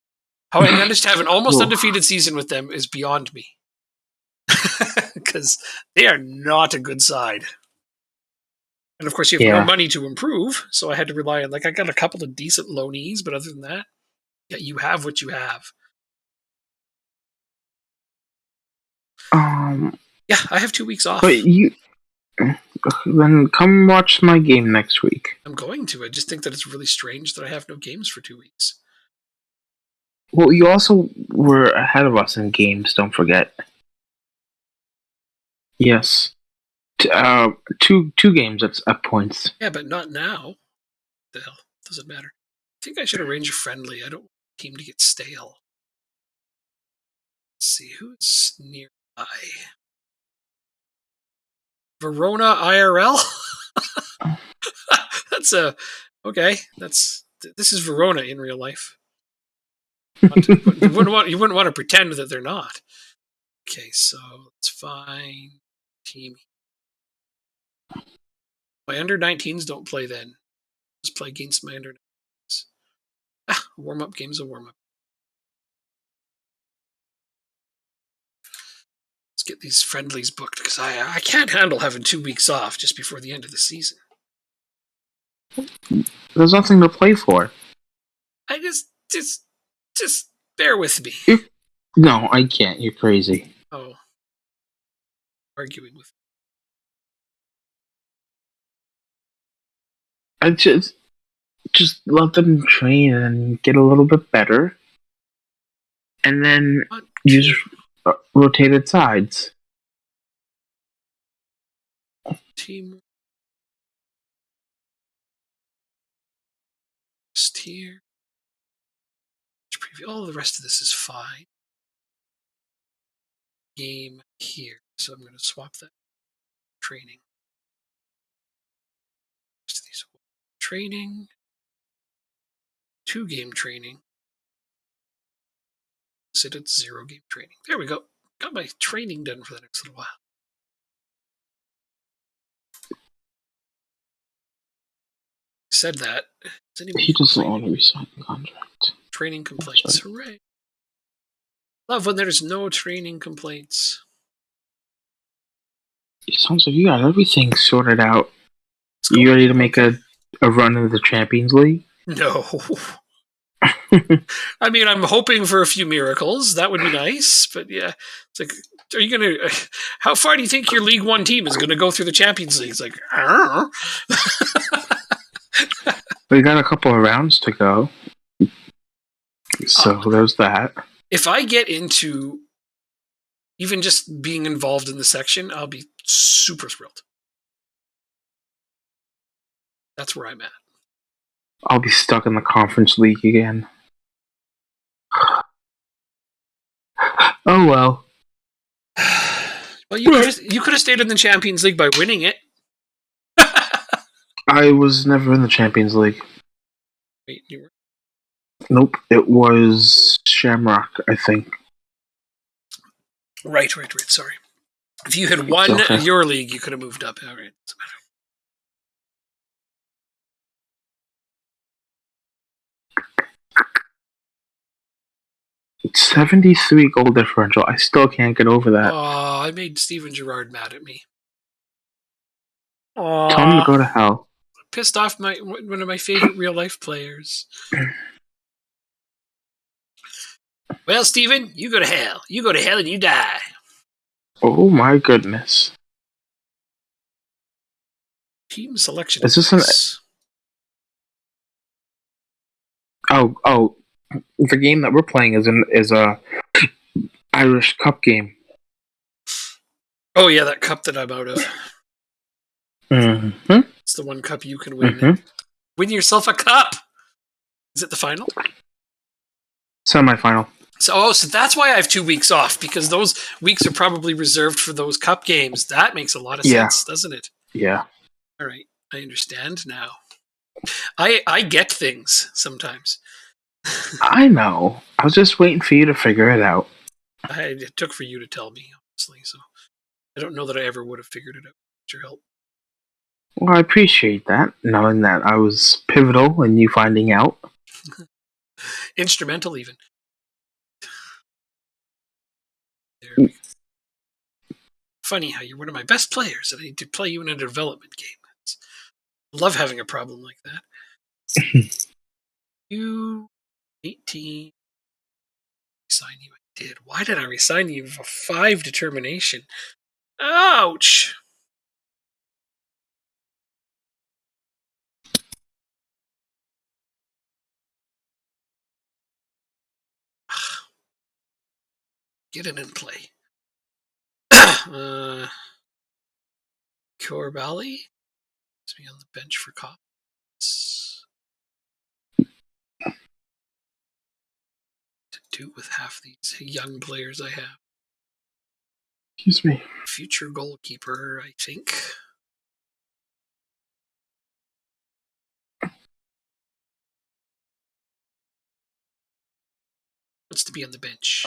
Speaker 1: How I managed to have an almost undefeated season with them is beyond me. Because they are not a good side. And of course, you have no money to improve, so I had to rely on, I got a couple of decent loanees, but other than that, yeah, you have what you have. Yeah, I have 2 weeks off.
Speaker 2: But then come watch my game next week.
Speaker 1: I'm going to. I just think that it's really strange that I have no games for 2 weeks.
Speaker 2: Well, you also were ahead of us in games, don't forget. Yes. Two games at points.
Speaker 1: Yeah, but not now. The hell, doesn't matter. I think I should arrange a friendly. I don't want the team to get stale. Let's see who's nearby. Verona IRL. That's okay. This is Verona in real life. You wouldn't want to pretend that they're not. Okay, so let's find team. My under-19s don't play then. Just play against my under-19s. A warm-up game's a warm-up. Let's get these friendlies booked because I can't handle having 2 weeks off just before the end of the season.
Speaker 2: There's nothing to play for.
Speaker 1: I just bear with me.
Speaker 2: No, I can't. You're crazy.
Speaker 1: Oh, arguing with.
Speaker 2: I just let them train and get a little bit better, and then use rotated sides.
Speaker 1: Team. Here. Preview. All the rest of this is fine. Game here. So I'm going to swap that. Training. These training. 2 game training. Sit at 0 game training. There we go. Got my training done for the next little while. Said that.
Speaker 2: He doesn't want to resign the contract.
Speaker 1: Training complaints. Hooray. Love when there's no training complaints.
Speaker 2: It sounds like you got everything sorted out. You ready to make a run into the Champions League?
Speaker 1: No. I mean, I'm hoping for a few miracles. That would be nice. But yeah, it's like, are you going to... How far do you think your League One team is going to go through the Champions League? It's like,
Speaker 2: We got a couple of rounds to go. So there's that.
Speaker 1: If I get into even just being involved in the section, I'll be super thrilled. That's where I'm at.
Speaker 2: I'll be stuck in the Conference League again. Oh well.
Speaker 1: Well, you could have stayed in the Champions League by winning it.
Speaker 2: I was never in the Champions League.
Speaker 1: Wait, you were?
Speaker 2: Nope, it was Shamrock, I think.
Speaker 1: Right. Sorry. If you had won your league, you could have moved up. All right. Doesn't matter.
Speaker 2: It's 73 goal differential. I still can't get over that.
Speaker 1: Oh, I made Steven Gerrard mad at me.
Speaker 2: Tell him to go to hell.
Speaker 1: Pissed off one of my favorite real life players. Well, Steven, you go to hell. You go to hell and you die.
Speaker 2: Oh my goodness.
Speaker 1: Team selection.
Speaker 2: Is this an... Oh, the game that we're playing is a Irish Cup game.
Speaker 1: Oh yeah, that cup that I'm out of.
Speaker 2: Mm-hmm.
Speaker 1: It's the one cup you can win. Mm-hmm. Win yourself a cup. Is it the final?
Speaker 2: Semi-final.
Speaker 1: So that's why I have 2 weeks off, because those weeks are probably reserved for those cup games. That makes a lot of sense, doesn't it?
Speaker 2: Yeah.
Speaker 1: All right, I understand now. I get things sometimes.
Speaker 2: I know. I was just waiting for you to figure it out.
Speaker 1: It took for you to tell me, honestly, so I don't know that I ever would have figured it out with your help.
Speaker 2: Well, I appreciate that, knowing that I was pivotal in you finding out.
Speaker 1: Instrumental, even. There we go. Funny how you're one of my best players, and I need to play you in a development game. I love having a problem like that. You 18. Resign you. I did. Why did I resign you for 5 determination? Ouch! Get it in play. Corbally? Let's be on the bench for Cops. To do with half these young players I have.
Speaker 2: Excuse me.
Speaker 1: Future goalkeeper, I think. Wants to be on the bench.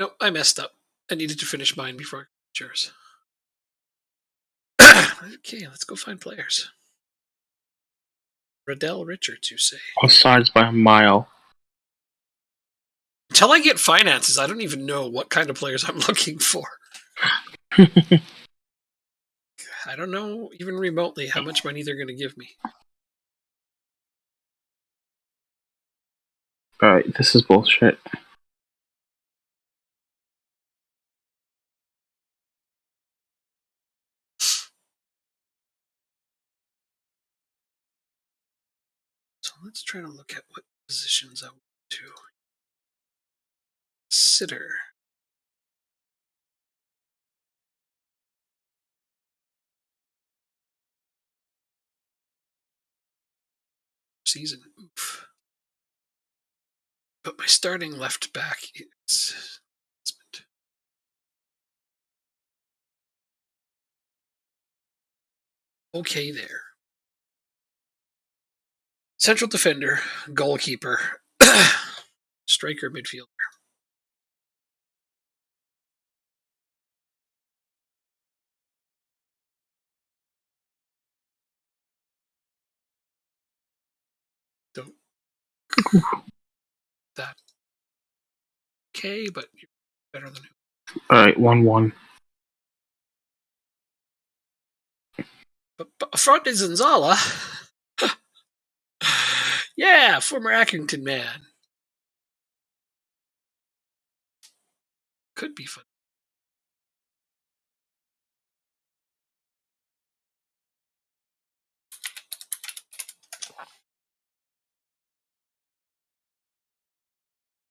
Speaker 1: Nope, I messed up. I needed to finish mine before I got yours. Okay, let's go find players. Riddell Richards, you say?
Speaker 2: Offsides by a mile.
Speaker 1: Until I get finances, I don't even know what kind of players I'm looking for. I don't know even remotely how much money they're going to give me.
Speaker 2: Alright, this is bullshit.
Speaker 1: So let's try to look at what positions I want to consider. Season. Oof. But my starting left back is okay there. Central defender, goalkeeper, striker, midfielder. Don't that okay, but you're better than who?
Speaker 2: Alright, 1-1.
Speaker 1: But front is Zanzala. Yeah, former Accrington man. Could be fun.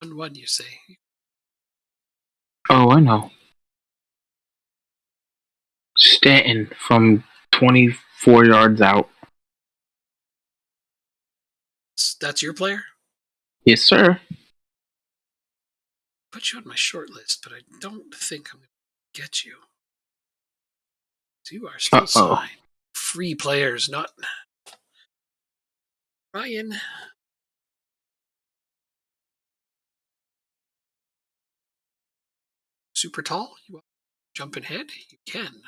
Speaker 1: One, you say?
Speaker 2: Oh, I know. Stanton from 24 yards out.
Speaker 1: That's your player?
Speaker 2: Yes, sir.
Speaker 1: Put you on my short list, but I don't think I'm going to get you. You are still signed. Free players, not Ryan. Super tall? You want to jump ahead? You can.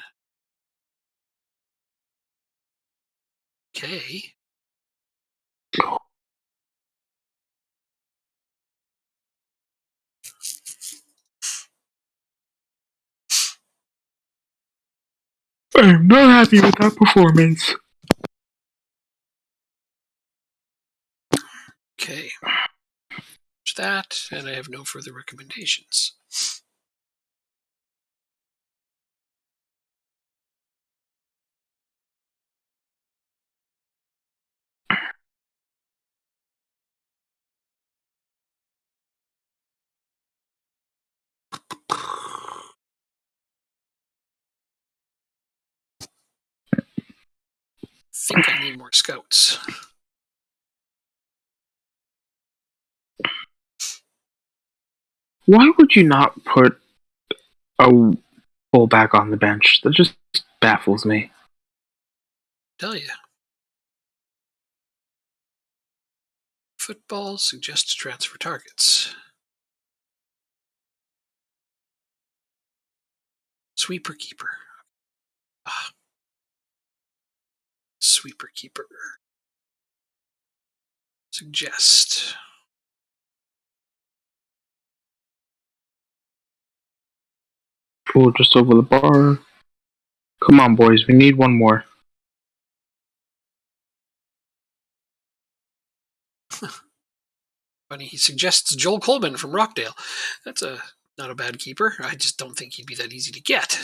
Speaker 1: Okay.
Speaker 2: I'm not happy with that performance.
Speaker 1: Okay. That, and I have no further recommendations. Think I need more scouts.
Speaker 2: Why would you not put a fullback on the bench? That just baffles me.
Speaker 1: Tell you. Football suggests transfer targets. Sweeper keeper. Ah. Sweeper keeper. Suggest.
Speaker 2: Oh, just over the bar. Come on, boys. We need one more.
Speaker 1: Funny, he suggests Joel Coleman from Rockdale. That's not a bad keeper. I just don't think he'd be that easy to get.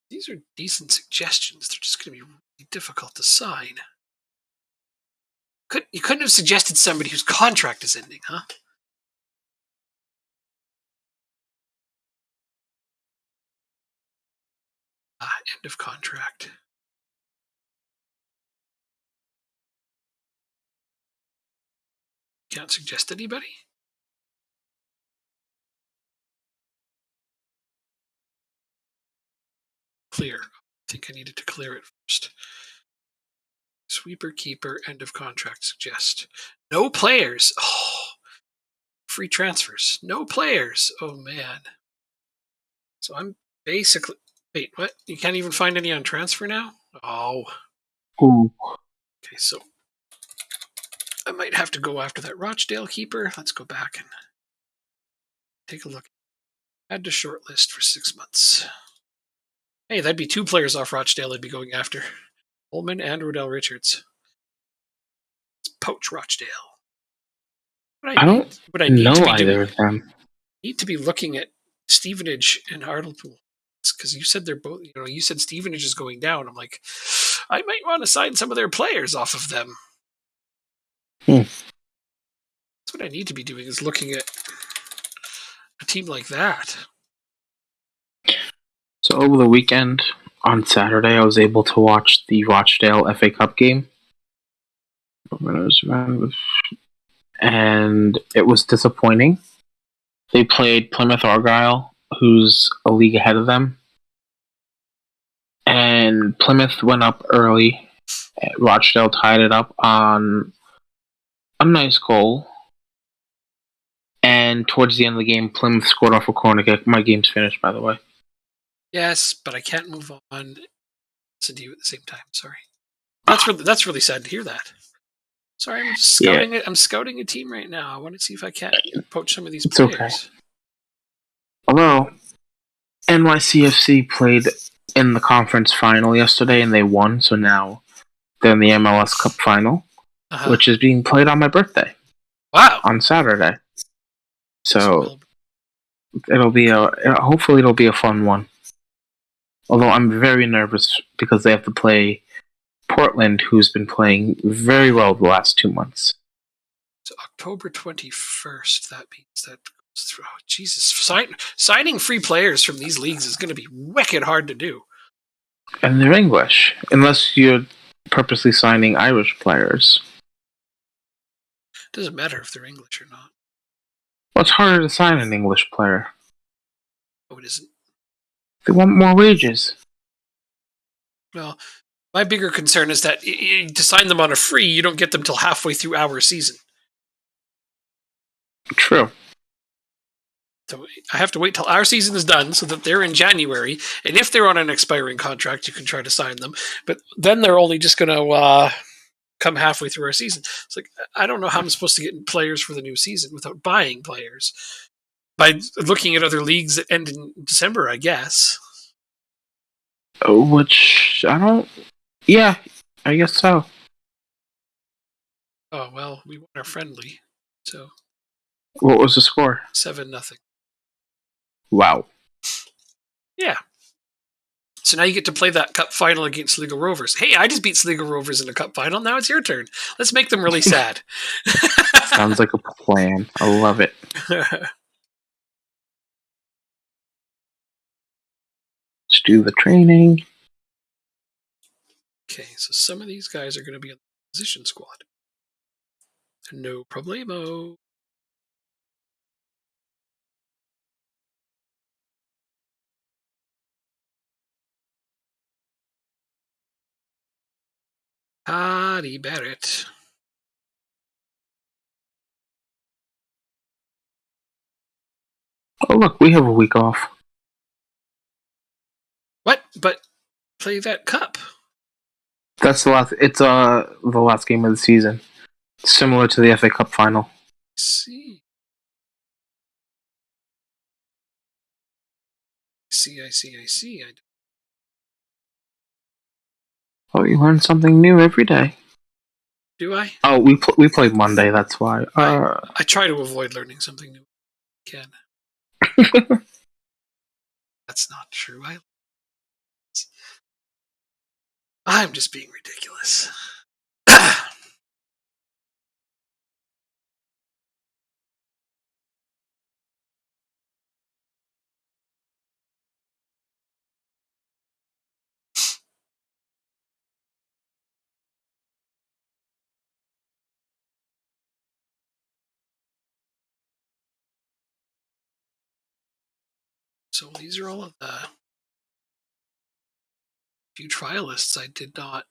Speaker 1: These are decent suggestions. They're just going to be really difficult to sign. You couldn't have suggested somebody whose contract is ending, huh? End of contract. Can't suggest anybody? Clear. I think I needed to clear it first. Sweeper, keeper, end of contract suggest. No players. Oh, free transfers. No players. Oh, man. So I'm basically... Wait, what? You can't even find any on transfer now? Oh.
Speaker 2: Ooh.
Speaker 1: Okay, so I might have to go after that Rochdale keeper. Let's go back and take a look. Add to shortlist for 6 months. Hey, that'd be 2 players off Rochdale I'd be going after. Holman and Rodell Richards. Let's poach Rochdale.
Speaker 2: I don't
Speaker 1: What I need
Speaker 2: know
Speaker 1: to be
Speaker 2: either
Speaker 1: doing,
Speaker 2: of them.
Speaker 1: need to be looking at Stevenage and Hartlepool. Because you said they're both, you said Stevenage is going down. I'm like, I might want to sign some of their players off of them. That's what I need to be doing, is looking at a team like that.
Speaker 2: So over the weekend, on Saturday, I was able to watch the Rochdale FA Cup game. And it was disappointing. They played Plymouth Argyle, who's a league ahead of them. And Plymouth went up early. Rochdale tied it up on a nice goal. And towards the end of the game, Plymouth scored off a corner kick. My game's finished, by the way.
Speaker 1: Yes, but I can't move on to you at the same time. Sorry. That's really sad to hear that. Sorry, I'm just scouting it. I'm scouting a team right now. I want to see if I can't poach some of these players.
Speaker 2: Okay. Although NYCFC played in the conference final yesterday and they won, so now they're in the MLS Cup final, which is being played on my birthday.
Speaker 1: Wow.
Speaker 2: On Saturday. So hopefully it'll be a fun one. Although I'm very nervous because they have to play Portland, who's been playing very well the last 2 months.
Speaker 1: So October 21st, that means that goes through. Oh, Jesus. Signing free players from these leagues is going to be wicked hard to do.
Speaker 2: And they're English, unless you're purposely signing Irish players.
Speaker 1: Doesn't matter if they're English or not.
Speaker 2: Well, it's harder to sign an English player.
Speaker 1: Oh, it isn't.
Speaker 2: They want more wages.
Speaker 1: Well, my bigger concern is that to sign them on a free, you don't get them till halfway through our season.
Speaker 2: True.
Speaker 1: So I have to wait till our season is done so that they're in January. And if they're on an expiring contract, you can try to sign them. But then they're only just going to come halfway through our season. It's like, I don't know how I'm supposed to get players for the new season without buying players. By looking at other leagues that end in December, I guess.
Speaker 2: Which, I don't... Yeah, I guess so.
Speaker 1: Oh, well, we won our friendly. So.
Speaker 2: What was the score?
Speaker 1: 7-0.
Speaker 2: Wow.
Speaker 1: Yeah. So now you get to play that cup final against Sligo Rovers. Hey, I just beat Sligo Rovers in a cup final. Now it's your turn. Let's make them really sad.
Speaker 2: Sounds like a plan. I love it. Let's do the training.
Speaker 1: Okay, so some of these guys are going to be on the position squad. No problemo. Paddy Barrett.
Speaker 2: Oh, look, we have a week off.
Speaker 1: What? But play that cup.
Speaker 2: That's the last. It's the last game of the season, similar to the FA Cup final.
Speaker 1: I see.
Speaker 2: Oh, you learn something new every day.
Speaker 1: Do I?
Speaker 2: Oh, we played Monday. That's why.
Speaker 1: I try to avoid learning something new. I can. That's not true. I'm just being ridiculous. So these are all of the few trialists I did not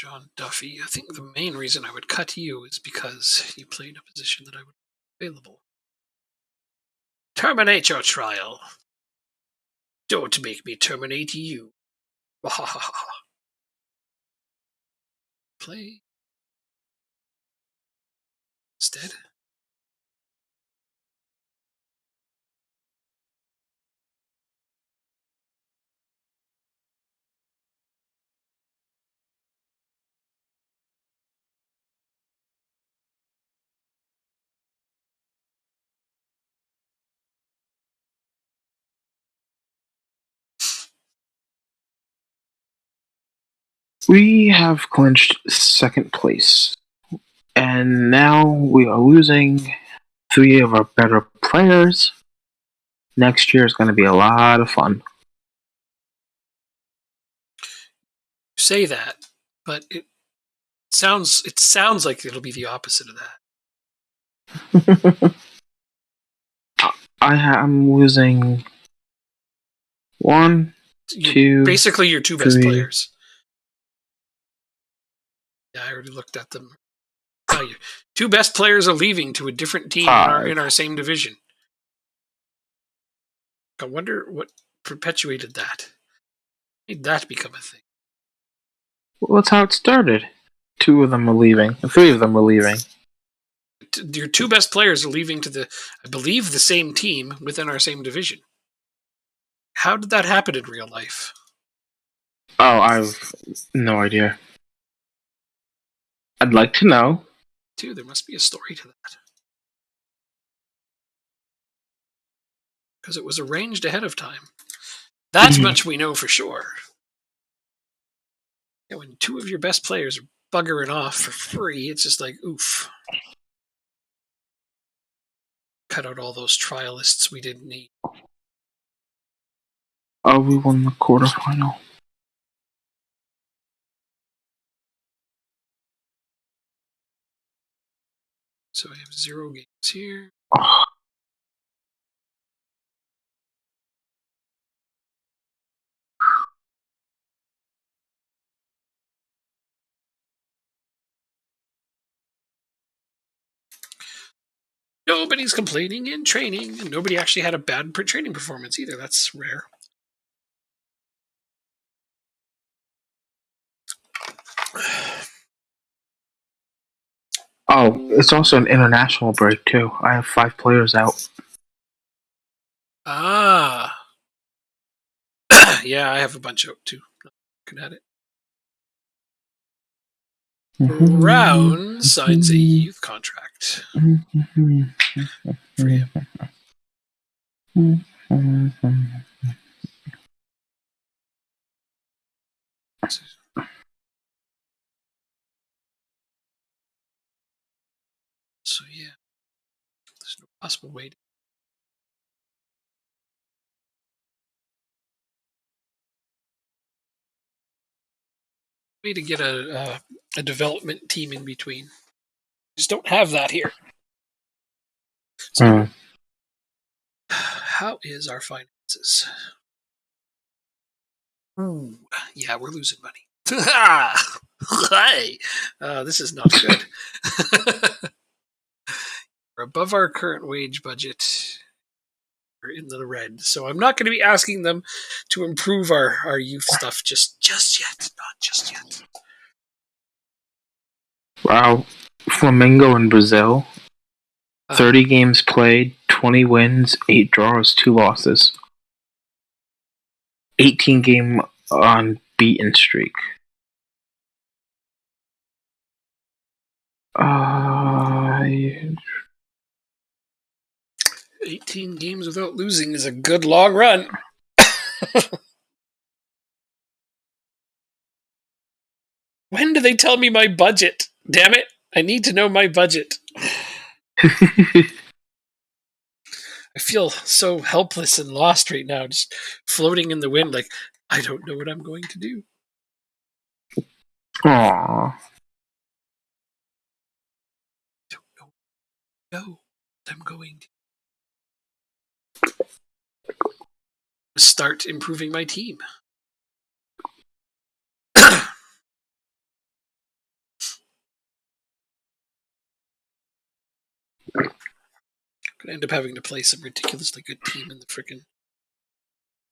Speaker 1: John Duffy. I think the main reason I would cut you is because you played a position that I would be available. Terminate your trial. Don't make me terminate you. Play. Instead.
Speaker 2: We have clinched second place, and now we are losing 3 of our better players. Next year is going to be a lot of fun.
Speaker 1: You say that, but it sounds like it'll be the opposite of that.
Speaker 2: I'm losing 1, 2.
Speaker 1: Basically, your 2 best
Speaker 2: 3.
Speaker 1: players. Yeah, I already looked at them. Your 2 best players are leaving to a different team in our same division. I wonder what perpetuated that. Made that become a thing.
Speaker 2: Well, that's how it started. 2 of them are leaving. 3 of them are leaving.
Speaker 1: Your 2 best players are leaving to I believe, the same team within our same division. How did that happen in real life?
Speaker 2: Oh, I've no idea. I'd like to know.
Speaker 1: There must be a story to that. Because it was arranged ahead of time. That's much we know for sure. Yeah, when 2 of your best players are buggering off for free, it's just like, oof. Cut out all those trialists we didn't need.
Speaker 2: Oh, we won the quarterfinal.
Speaker 1: So I have 0 games here.
Speaker 2: Oh.
Speaker 1: Nobody's complaining in training, and nobody actually had a bad training performance either. That's rare.
Speaker 2: Oh, it's also an international break, too. I have 5 players out.
Speaker 1: Ah. Yeah, I have a bunch out, too. Looking at it. Brown signs a youth contract for him. So yeah, there's no possible way to get a development team in between. Just don't have that here. So, how is our finances? Ooh, yeah, we're losing money. Hey, this is not good. We're above our current wage budget. We're in the red, so I'm not going to be asking them to improve our youth stuff just yet. Not just yet.
Speaker 2: Wow. Flamengo in Brazil. 30 games played, 20 wins, 8 draws, 2 losses. 18-game unbeaten streak.
Speaker 1: 18 games without losing is a good long run. When do they tell me my budget? Damn it. I need to know my budget. I feel so helpless and lost right now, just floating in the wind like, I don't know what I'm going to do.
Speaker 2: Aww.
Speaker 1: I don't know what I'm going to start improving my team. Gonna end up having to play some ridiculously good team in the freaking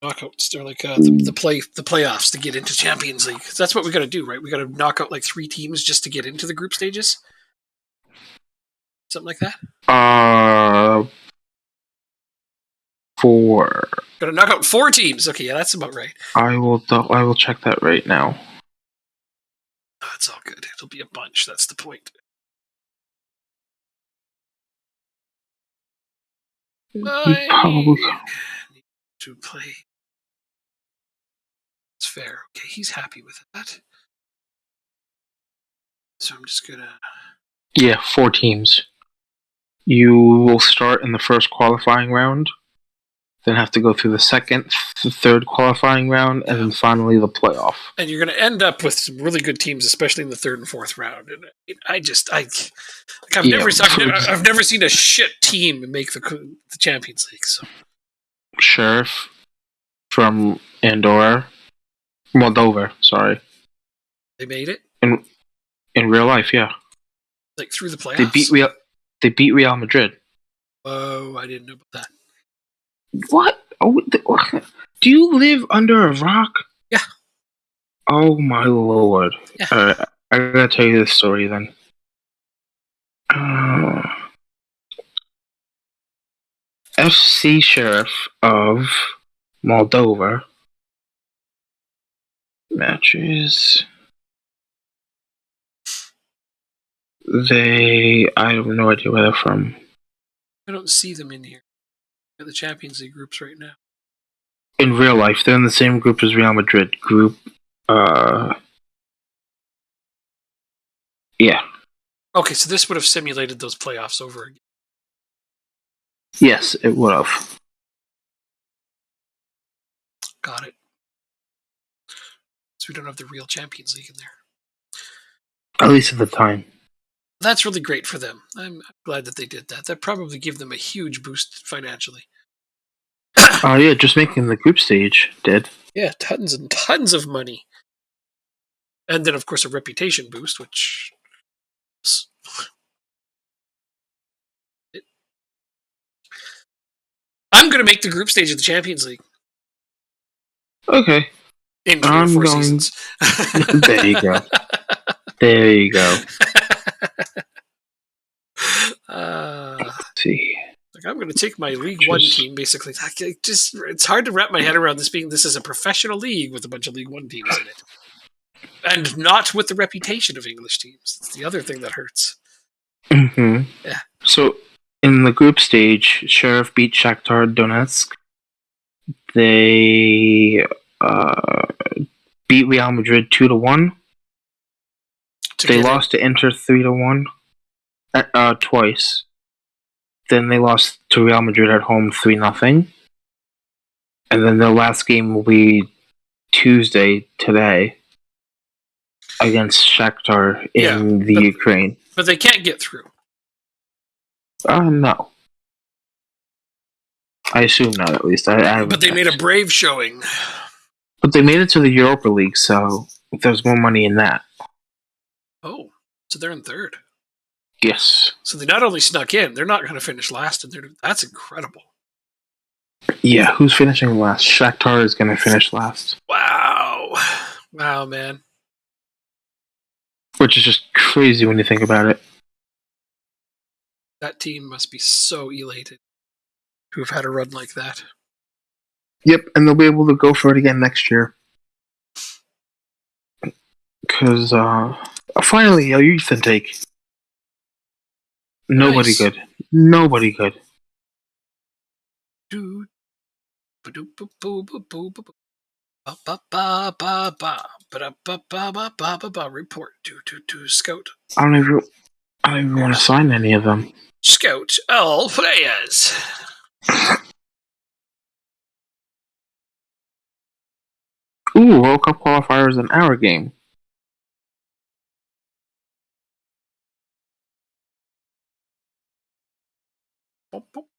Speaker 1: knockouts. They're like the playoffs to get into Champions League. That's what we got to do, right? We got to knock out like 3 teams just to get into the group stages. Something like that.
Speaker 2: 4.
Speaker 1: Got to knock out 4 teams. Okay, yeah, that's about right.
Speaker 2: I will check that right now.
Speaker 1: Oh, it's all good. It'll be a bunch. That's the point. I
Speaker 2: Probably.
Speaker 1: need to play. It's fair. Okay, he's happy with that. So I'm just gonna.
Speaker 2: Yeah, 4 teams. You will start in the first qualifying round, then have to go through the second, the third qualifying round, and then finally the playoff.
Speaker 1: And you're going to end up with some really good teams, especially in the 3rd and 4th round. And I've never seen a shit team make the Champions League. So.
Speaker 2: Sheriff from Moldova. Sorry,
Speaker 1: they made it
Speaker 2: in real life. Yeah,
Speaker 1: like through the playoffs.
Speaker 2: They beat Real Madrid.
Speaker 1: Oh, I didn't know about that.
Speaker 2: What? Oh, do you live under a rock?
Speaker 1: Yeah.
Speaker 2: Oh my lord.
Speaker 1: Yeah.
Speaker 2: I gotta tell you this story then. FC Sheriff of Moldova matches. I have no idea where they're from.
Speaker 1: I don't see them in here. They're the Champions League groups right now.
Speaker 2: In real life, they're in the same group as Real Madrid. Yeah.
Speaker 1: Okay, so this would have simulated those playoffs over again.
Speaker 2: Yes, it would have.
Speaker 1: Got it. So we don't have the real Champions League in there.
Speaker 2: At least at the time.
Speaker 1: That's really great for them. I'm glad that they did that. That probably gave them a huge boost financially.
Speaker 2: Oh yeah, just making the group stage did.
Speaker 1: Yeah, tons and tons of money. And then, of course, a reputation boost, which... I'm going to make the group stage of the Champions League.
Speaker 2: Okay.
Speaker 1: In 3 or 4 seasons.
Speaker 2: There you go. There you go. Let's see.
Speaker 1: Like, I'm going to take my League One team, basically. It's hard to wrap my head around this is a professional league with a bunch of League One teams in it. And not with the reputation of English teams. It's the other thing that hurts.
Speaker 2: Mm-hmm.
Speaker 1: Yeah.
Speaker 2: So, in the group stage, Sheriff beat Shakhtar Donetsk. They beat Real Madrid 2-1. They lost to Inter 3-1 twice. Then they lost to Real Madrid at home 3-0. And then their last game will be Tuesday, today, against Shakhtar in Ukraine.
Speaker 1: But they can't get through.
Speaker 2: No. I assume not, at least.
Speaker 1: But they made a brave showing.
Speaker 2: But they made it to the Europa League, so there's more money in that.
Speaker 1: Oh, so they're in 3rd.
Speaker 2: Yes.
Speaker 1: So they not only snuck in, they're not going to finish last. That's incredible.
Speaker 2: Yeah, who's finishing last? Shakhtar is going to finish last.
Speaker 1: Wow. Wow, man.
Speaker 2: Which is just crazy when you think about it.
Speaker 1: That team must be so elated to have had a run like that.
Speaker 2: Yep, and they'll be able to go for it again next year. Because, finally, a youth intake. Nobody
Speaker 1: Nice.
Speaker 2: good. Nobody good.
Speaker 1: Report to scout.
Speaker 2: I don't even want to sign any of them.
Speaker 1: Scout all players.
Speaker 2: Ooh, World Cup qualifiers in our game.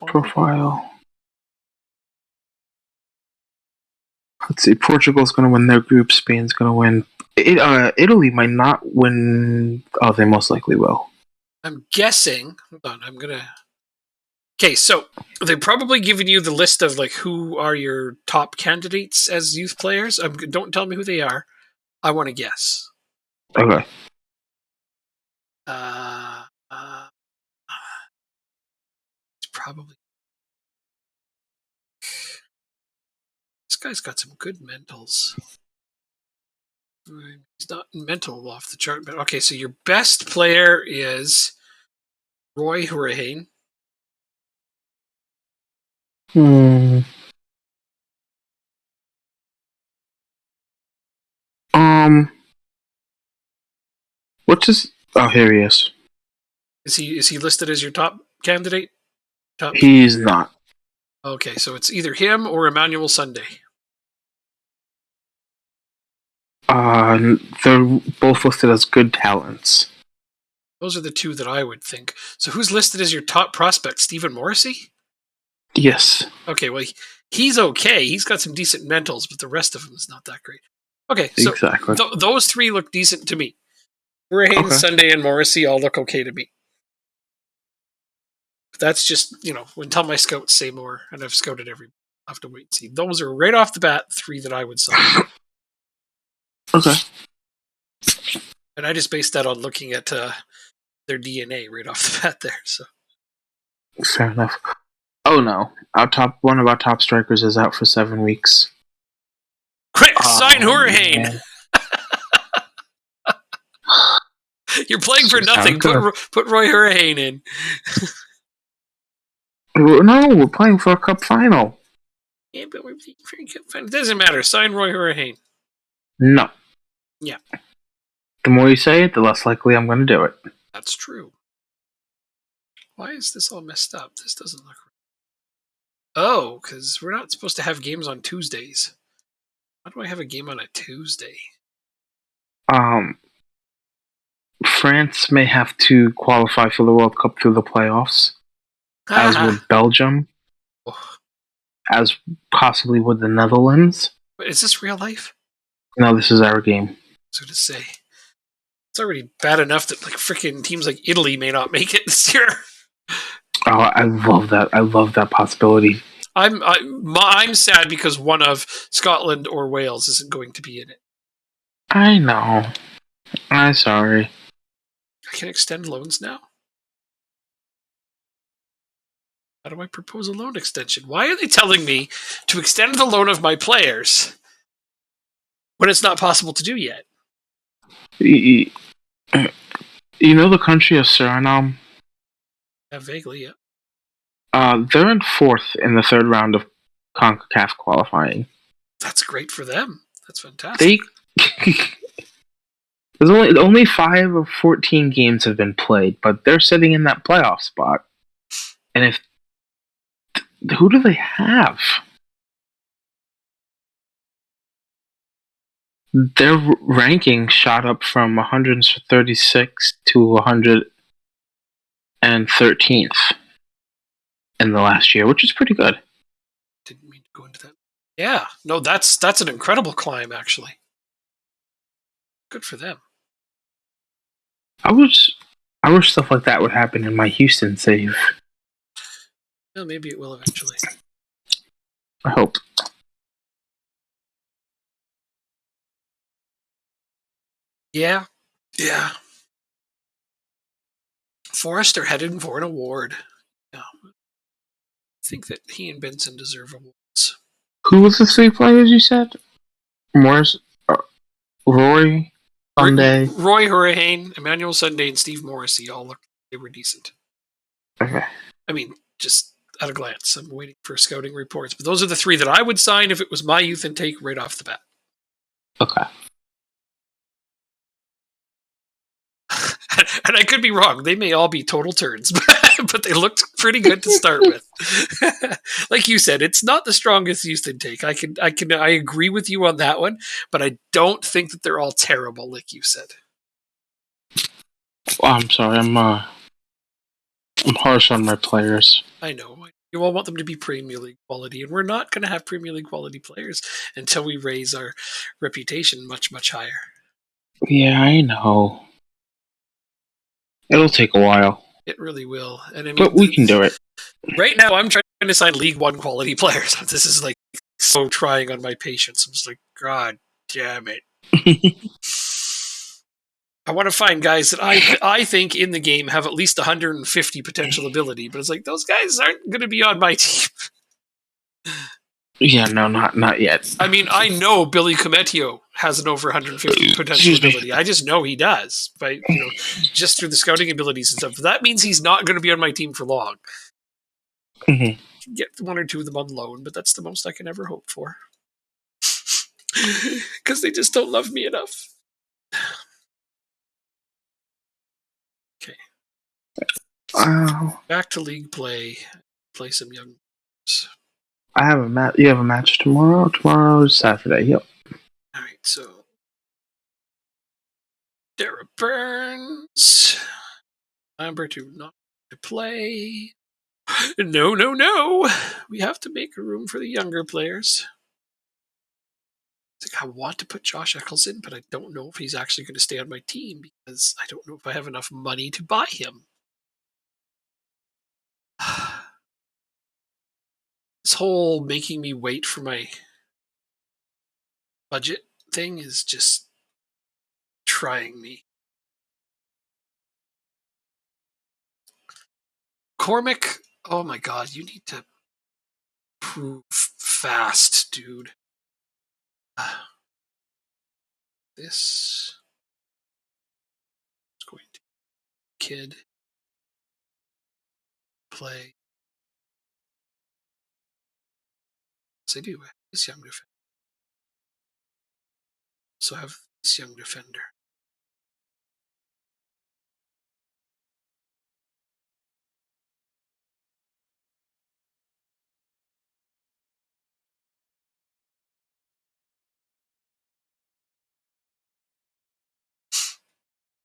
Speaker 2: Profile. Let's see. Portugal's going to win their group. Spain's going to win. Italy might not win. Oh, they most likely will.
Speaker 1: I'm guessing. Hold on. I'm gonna Okay, so they've probably given you the list of like who are your top candidates as youth players. Don't tell me who they are. I want to guess.
Speaker 2: Okay.
Speaker 1: Uh, uh, it's probably this guy's got some good mentals. He's not mental off the chart, but okay. So your best player is Roy Hurricane.
Speaker 2: Hmm. Um. What's his? Oh, here he is.
Speaker 1: Is he listed as your top candidate? Top.
Speaker 2: He's not.
Speaker 1: Okay, so it's either him or Emmanuel Sunday.
Speaker 2: They're both listed as good talents.
Speaker 1: Those are the two that I would think. So who's listed as your top prospect? Stephen Morrissey?
Speaker 2: Yes.
Speaker 1: Okay, well, he's okay. He's got some decent mentals, but the rest of him is not that great. Okay, so
Speaker 2: Exactly.
Speaker 1: those three look decent to me. Hurricane,
Speaker 2: Okay.
Speaker 1: Sunday, and Morrissey all look okay to me. But that's just, until my scouts say more, and I've scouted every. I'll have to wait and see. Those are right off the bat three that I would sign.
Speaker 2: Okay.
Speaker 1: And I just based that on looking at their DNA right off the bat there. So
Speaker 2: Fair enough. Oh no, one of our top strikers is out for 7 weeks.
Speaker 1: quick, sign Hurricane.
Speaker 2: Man.
Speaker 1: You're playing for
Speaker 2: Sounds
Speaker 1: nothing.
Speaker 2: good.
Speaker 1: Put Roy Hurricane in.
Speaker 2: No, we're playing for a cup final.
Speaker 1: Yeah, but it doesn't matter. Sign Roy Hurricane.
Speaker 2: No.
Speaker 1: Yeah.
Speaker 2: The more you say it, the less likely I'm going to do it.
Speaker 1: That's true. Why is this all messed up? This doesn't look right. Oh, because we're not supposed to have games on Tuesdays. Why do I have a game on a Tuesday?
Speaker 2: France may have to qualify for the World Cup through the playoffs, as would Belgium,
Speaker 1: Oh.
Speaker 2: as possibly would the Netherlands.
Speaker 1: Is this real life?
Speaker 2: No, this is our game.
Speaker 1: So to say, it's already bad enough that like freaking teams like Italy may not make it this year.
Speaker 2: Oh, I love that. I love that possibility.
Speaker 1: I'm sad because one of Scotland or Wales isn't going to be in it.
Speaker 2: I know. I'm sorry.
Speaker 1: I can extend loans now. How do I propose a loan extension? Why are they telling me to extend the loan of my players when it's not possible to do yet?
Speaker 2: You know the country of Suriname?
Speaker 1: Yeah, vaguely, yeah.
Speaker 2: They're in 4th in the 3rd round of CONCACAF qualifying.
Speaker 1: That's great for them. That's fantastic.
Speaker 2: There's only 5 of 14 games have been played, but they're sitting in that playoff spot. And who do they have? Their ranking shot up from 136th to 113th in the last year, which is pretty good.
Speaker 1: Didn't mean to go into that. Yeah, no, that's an incredible climb, actually. Good for them.
Speaker 2: I wish stuff like that would happen in my Houston save.
Speaker 1: Well, maybe it will eventually.
Speaker 2: I hope.
Speaker 1: Yeah. Forrest are heading for an award. Yeah. I think that he and Benson deserve awards.
Speaker 2: Who was the 3 players you said? Morris, Roy, Sunday.
Speaker 1: Roy Hurricane, Emmanuel Sunday, and Steve Morrissey all looked they were decent.
Speaker 2: Okay.
Speaker 1: I mean, just at a glance. I'm waiting for scouting reports. But those are the 3 that I would sign if it was my youth intake right off the bat.
Speaker 2: Okay.
Speaker 1: And I could be wrong. They may all be total turds, but they looked pretty good to start with. Like you said, it's not the strongest youth intake. I agree with you on that one, but I don't think that they're all terrible, like you said.
Speaker 2: Oh, I'm sorry. I'm harsh on my players.
Speaker 1: I know. You all want them to be Premier League quality, and we're not going to have Premier League quality players until we raise our reputation much, much higher.
Speaker 2: Yeah, I know. It'll take a while.
Speaker 1: It really will. And I mean,
Speaker 2: But we can do it.
Speaker 1: right now, I'm trying to sign League One quality players. This is like so trying on my patience. I'm just like, God damn it. I want to find guys that I think in the game have at least 150 potential ability, but it's like those guys aren't going to be on my team.
Speaker 2: Yeah, no, not yet.
Speaker 1: I mean, I know Billy Cometio has an over 150 potential ability. I just know he does, by just through the scouting abilities and stuff. That means he's not going to be on my team for long.
Speaker 2: Mm-hmm.
Speaker 1: Get one or two of them on loan, but that's the most I can ever hope for. Because they just don't love me enough. Okay. Back to league play. Play some young.
Speaker 2: I have a match. You have a match tomorrow. Tomorrow's Saturday. Yep.
Speaker 1: All right. So, Dara Burns. Number 2 not to play. No. We have to make room for the younger players. I want to put Josh Eccles in, but I don't know if he's actually going to stay on my team because I don't know if I have enough money to buy him. This whole making me wait for my budget thing is just trying me. Cormac, oh my god, you need to prove fast, dude. This is going to kid play. Yes, I do. This young defender. So I have this young defender.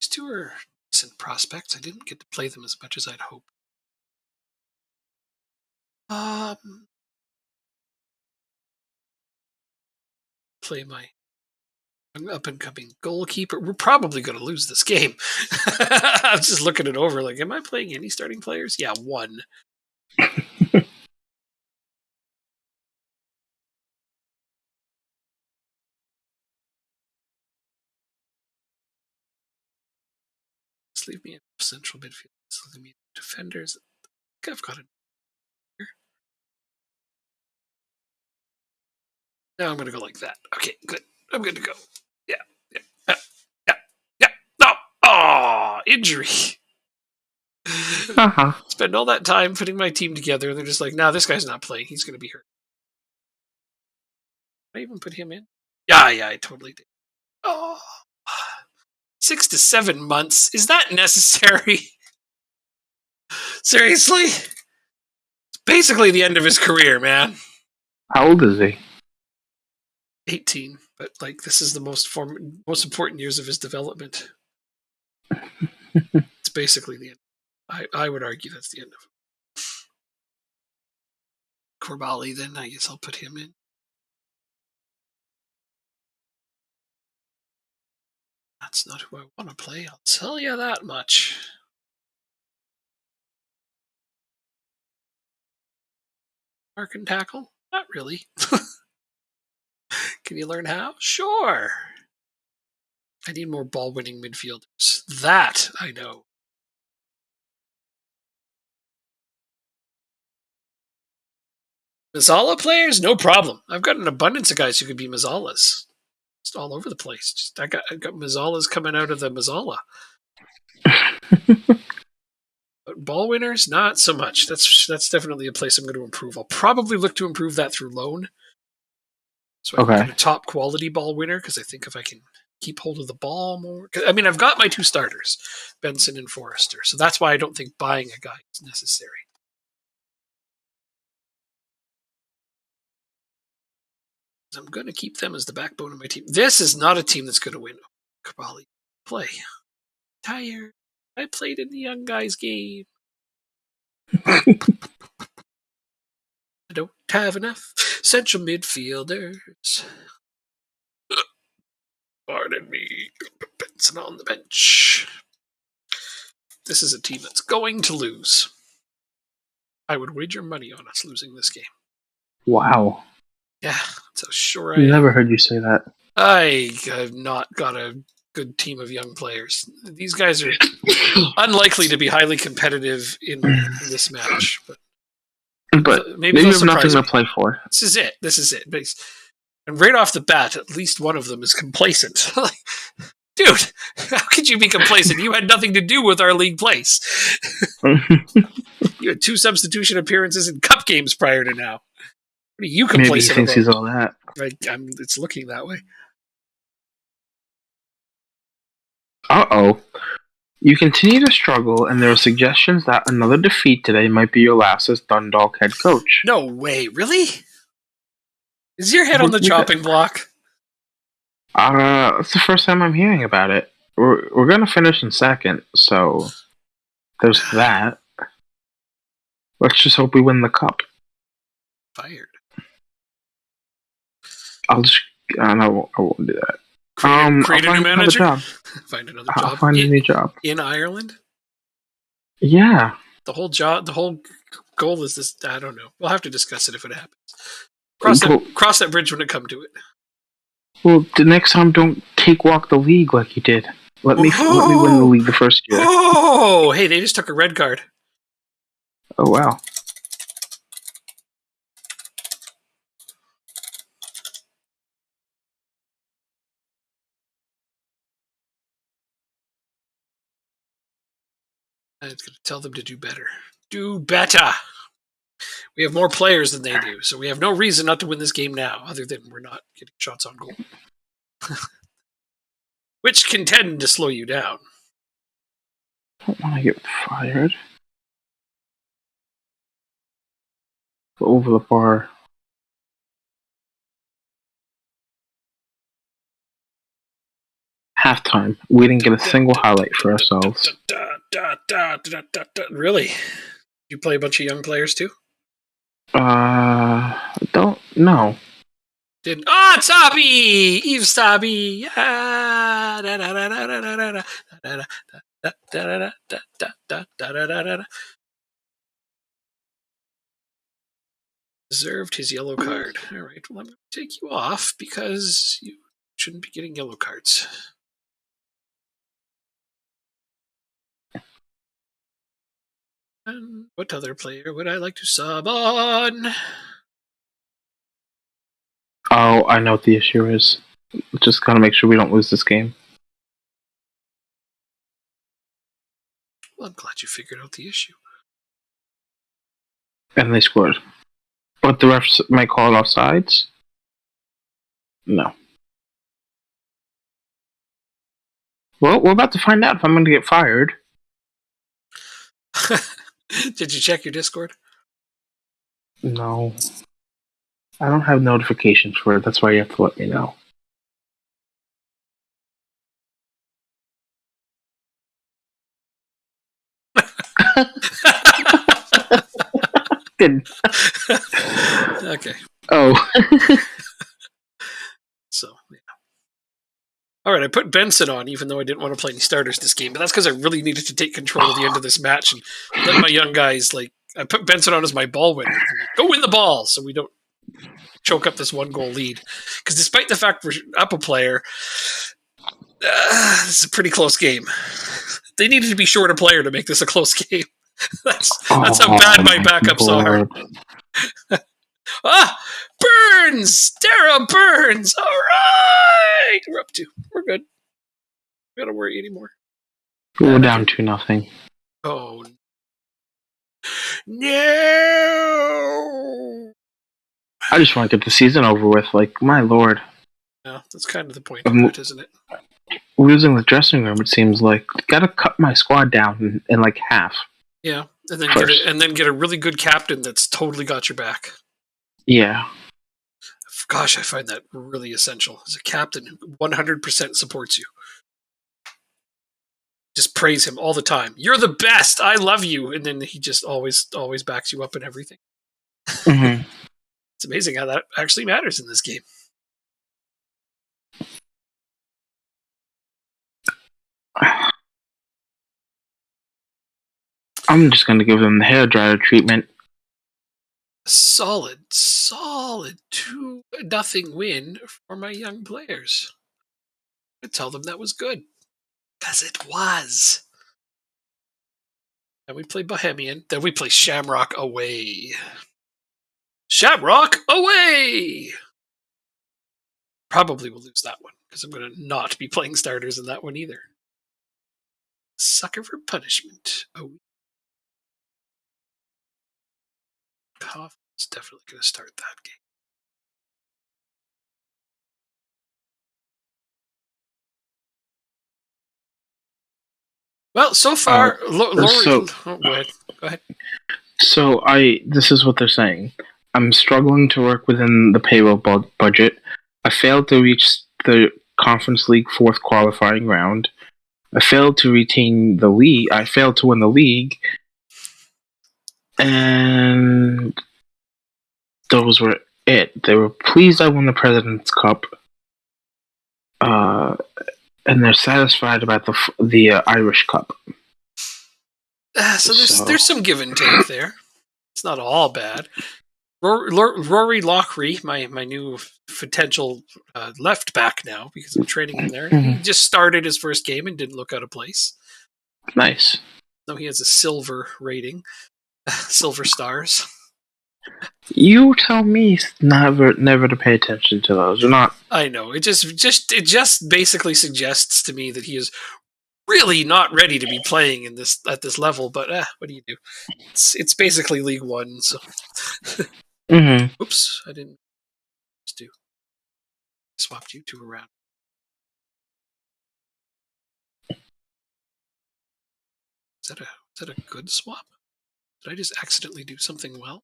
Speaker 1: These two are decent prospects. I didn't get to play them as much as I'd hoped. Play my up and coming goalkeeper. We're probably going to lose this game. I was just looking it over. Like, am I playing any starting players? Yeah, 1. Just leave me in central midfield. Just leave me in defenders. I think I've got it here. Now I'm going to go like that. Okay, good. I'm good to go. Yeah. No. Oh, injury. Spend all that time putting my team together, and they're just like, nah, this guy's not playing. He's going to be hurt. Did I even put him in? Yeah, I totally did. Oh, 6 to 7 months. Is that necessary? Seriously? It's basically the end of his career, man.
Speaker 2: How old is he?
Speaker 1: 18, but like this is the most important years of his development. It's basically the end. I would argue that's the end of him. Corbali, then I guess I'll put him in. That's not who I want to play, I'll tell you that much. Mark and tackle? Not really. Can you learn how? Sure. I need more ball-winning midfielders. That I know. Mazzala players? No problem. I've got an abundance of guys who could be Mazzalas. Just all over the place. I got Mazzalas coming out of the Mazzala. But ball winners, not so much. That's definitely a place I'm going to improve. I'll probably look to improve that through loan. So I can get a top quality ball winner, because I think if I can keep hold of the ball more. I mean, I've got my 2 starters, Benson and Forrester. So that's why I don't think buying a guy is necessary. I'm going to keep them as the backbone of my team. This is not a team that's going to win. Kabali, play. Tired. I played in the young guys game. I don't have enough central midfielders. Pardon me. Benson on the bench. This is a team that's going to lose. I would wager money on us losing this game.
Speaker 2: Wow.
Speaker 1: Yeah, that's how sure I
Speaker 2: I
Speaker 1: am.
Speaker 2: never heard you say that.
Speaker 1: I have not got a good team of young players. These guys are unlikely to be highly competitive in this match.
Speaker 2: But
Speaker 1: maybe
Speaker 2: they
Speaker 1: they'll
Speaker 2: have nothing
Speaker 1: surprise
Speaker 2: to
Speaker 1: me.
Speaker 2: play for.
Speaker 1: This is it. And right off the bat, at least one of them is complacent. Dude, how could you be complacent? You had nothing to do with our league place. You had 2 substitution appearances in cup games prior to now. What are you complacent
Speaker 2: Maybe he thinks
Speaker 1: about?
Speaker 2: he's all that.
Speaker 1: It's looking that way.
Speaker 2: Uh-oh. You continue to struggle, and there are suggestions that another defeat today might be your last as Dundalk head coach.
Speaker 1: No way, really? Is your head on the chopping block?
Speaker 2: It's the first time I'm hearing about it. We're gonna finish in second, so there's that. Let's just hope we win the cup.
Speaker 1: Fired.
Speaker 2: I won't do that.
Speaker 1: Create a new manager? Find another job.
Speaker 2: I'll find a new job.
Speaker 1: In Ireland?
Speaker 2: Yeah.
Speaker 1: The whole goal is this. I don't know. We'll have to discuss it if it happens. Cross that bridge when it comes to it.
Speaker 2: Well, the next time, don't walk the league like you did. Let me win the league the first year.
Speaker 1: Oh, hey, they just took a red card.
Speaker 2: Oh, wow.
Speaker 1: I'm going to tell them to do better. Do better. We have more players than they do, so we have no reason not to win this game now, other than we're not getting shots on goal. Which can tend to slow you down.
Speaker 2: I don't want to get fired. Go over the bar. Halftime. We didn't get a single highlight for ourselves.
Speaker 1: Really? You play a bunch of young players too?
Speaker 2: Don't know.
Speaker 1: Sabi! Eve Sabi! Deserved his yellow card. All right, well, I'm going to take you off because you shouldn't be getting yellow cards. And what other player would I like to sub on?
Speaker 2: Oh, I know what the issue is. Just gotta make sure we don't lose this game.
Speaker 1: Well, I'm glad you figured out the issue.
Speaker 2: And they scored. But the refs might call it offsides? No. Well, we're about to find out if I'm going to get fired.
Speaker 1: Did you check your Discord?
Speaker 2: No. I don't have notifications for it. That's why you have to let me know. Good.
Speaker 1: Okay.
Speaker 2: Oh.
Speaker 1: So, yeah. All right, I put Benson on, even though I didn't want to play any starters this game, but that's because I really needed to take control of the end of this match and let my young guys, I put Benson on as my ball winner. Go win the ball so we don't choke up this 1-goal lead. Because despite the fact we're up a player, this is a pretty close game. They needed to be short a player to make this a close game. That's how bad my backups are. Burns! Dara Burns! All right! We're up 2. We're good. We don't worry anymore.
Speaker 2: We're down 2-0.
Speaker 1: Oh. No!
Speaker 2: I just want to get the season over with. My lord.
Speaker 1: Yeah, that's kind of the point of it, isn't it?
Speaker 2: Losing the dressing room, it seems like. Gotta cut my squad down in half.
Speaker 1: Yeah, and then get a really good captain that's totally got your back.
Speaker 2: Yeah.
Speaker 1: Gosh, I find that really essential. As a captain who 100% supports you. Just praise him all the time. You're the best. I love you. And then he just always backs you up in everything.
Speaker 2: Mm-hmm.
Speaker 1: It's amazing how that actually matters in this game.
Speaker 2: I'm just gonna give them the hairdryer treatment.
Speaker 1: Solid 2-0 win for my young players. I tell them that was good. Because it was. Then we play Bohemian. Then we play Shamrock away. Shamrock away! Probably will lose that one, because I'm going to not be playing starters in that one either. Sucker for punishment. Oh. Cough is definitely going to start that game. Well, so far, Lori.
Speaker 2: Go
Speaker 1: ahead.
Speaker 2: So this is what they're saying. I'm struggling to work within the payroll budget. I failed to reach the Conference League fourth qualifying round. I failed to retain the league. I failed to win the league. And those were it. They were pleased I won the President's Cup. And they're satisfied about the Irish Cup.
Speaker 1: So there's some give and take there. It's not all bad. Rory Loughrey, my new potential left back now, because I'm training him there.
Speaker 2: Mm-hmm.
Speaker 1: He just started his first game and didn't look out of place.
Speaker 2: Nice.
Speaker 1: No, he has a silver rating, silver stars.
Speaker 2: You tell me never to pay attention to those, or not.
Speaker 1: I know. It just basically suggests to me that he is really not ready to be playing at this level. But what do you do? It's basically League One. So, Oops, I didn't just do. Swapped you two around. Is that a good swap? Did I just accidentally do something well?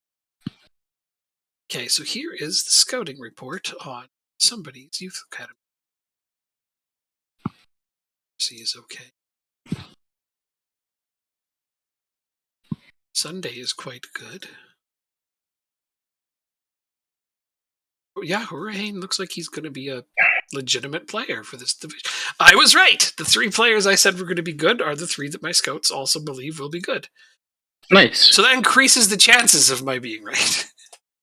Speaker 1: Okay, so here is the scouting report on somebody's youth academy. See is okay. Sunday is quite good. Oh, yeah, Hourihane looks like he's going to be a legitimate player for this division. I was right. The 3 players I said were going to be good are the 3 that my scouts also believe will be good.
Speaker 2: Nice.
Speaker 1: So that increases the chances of my being right.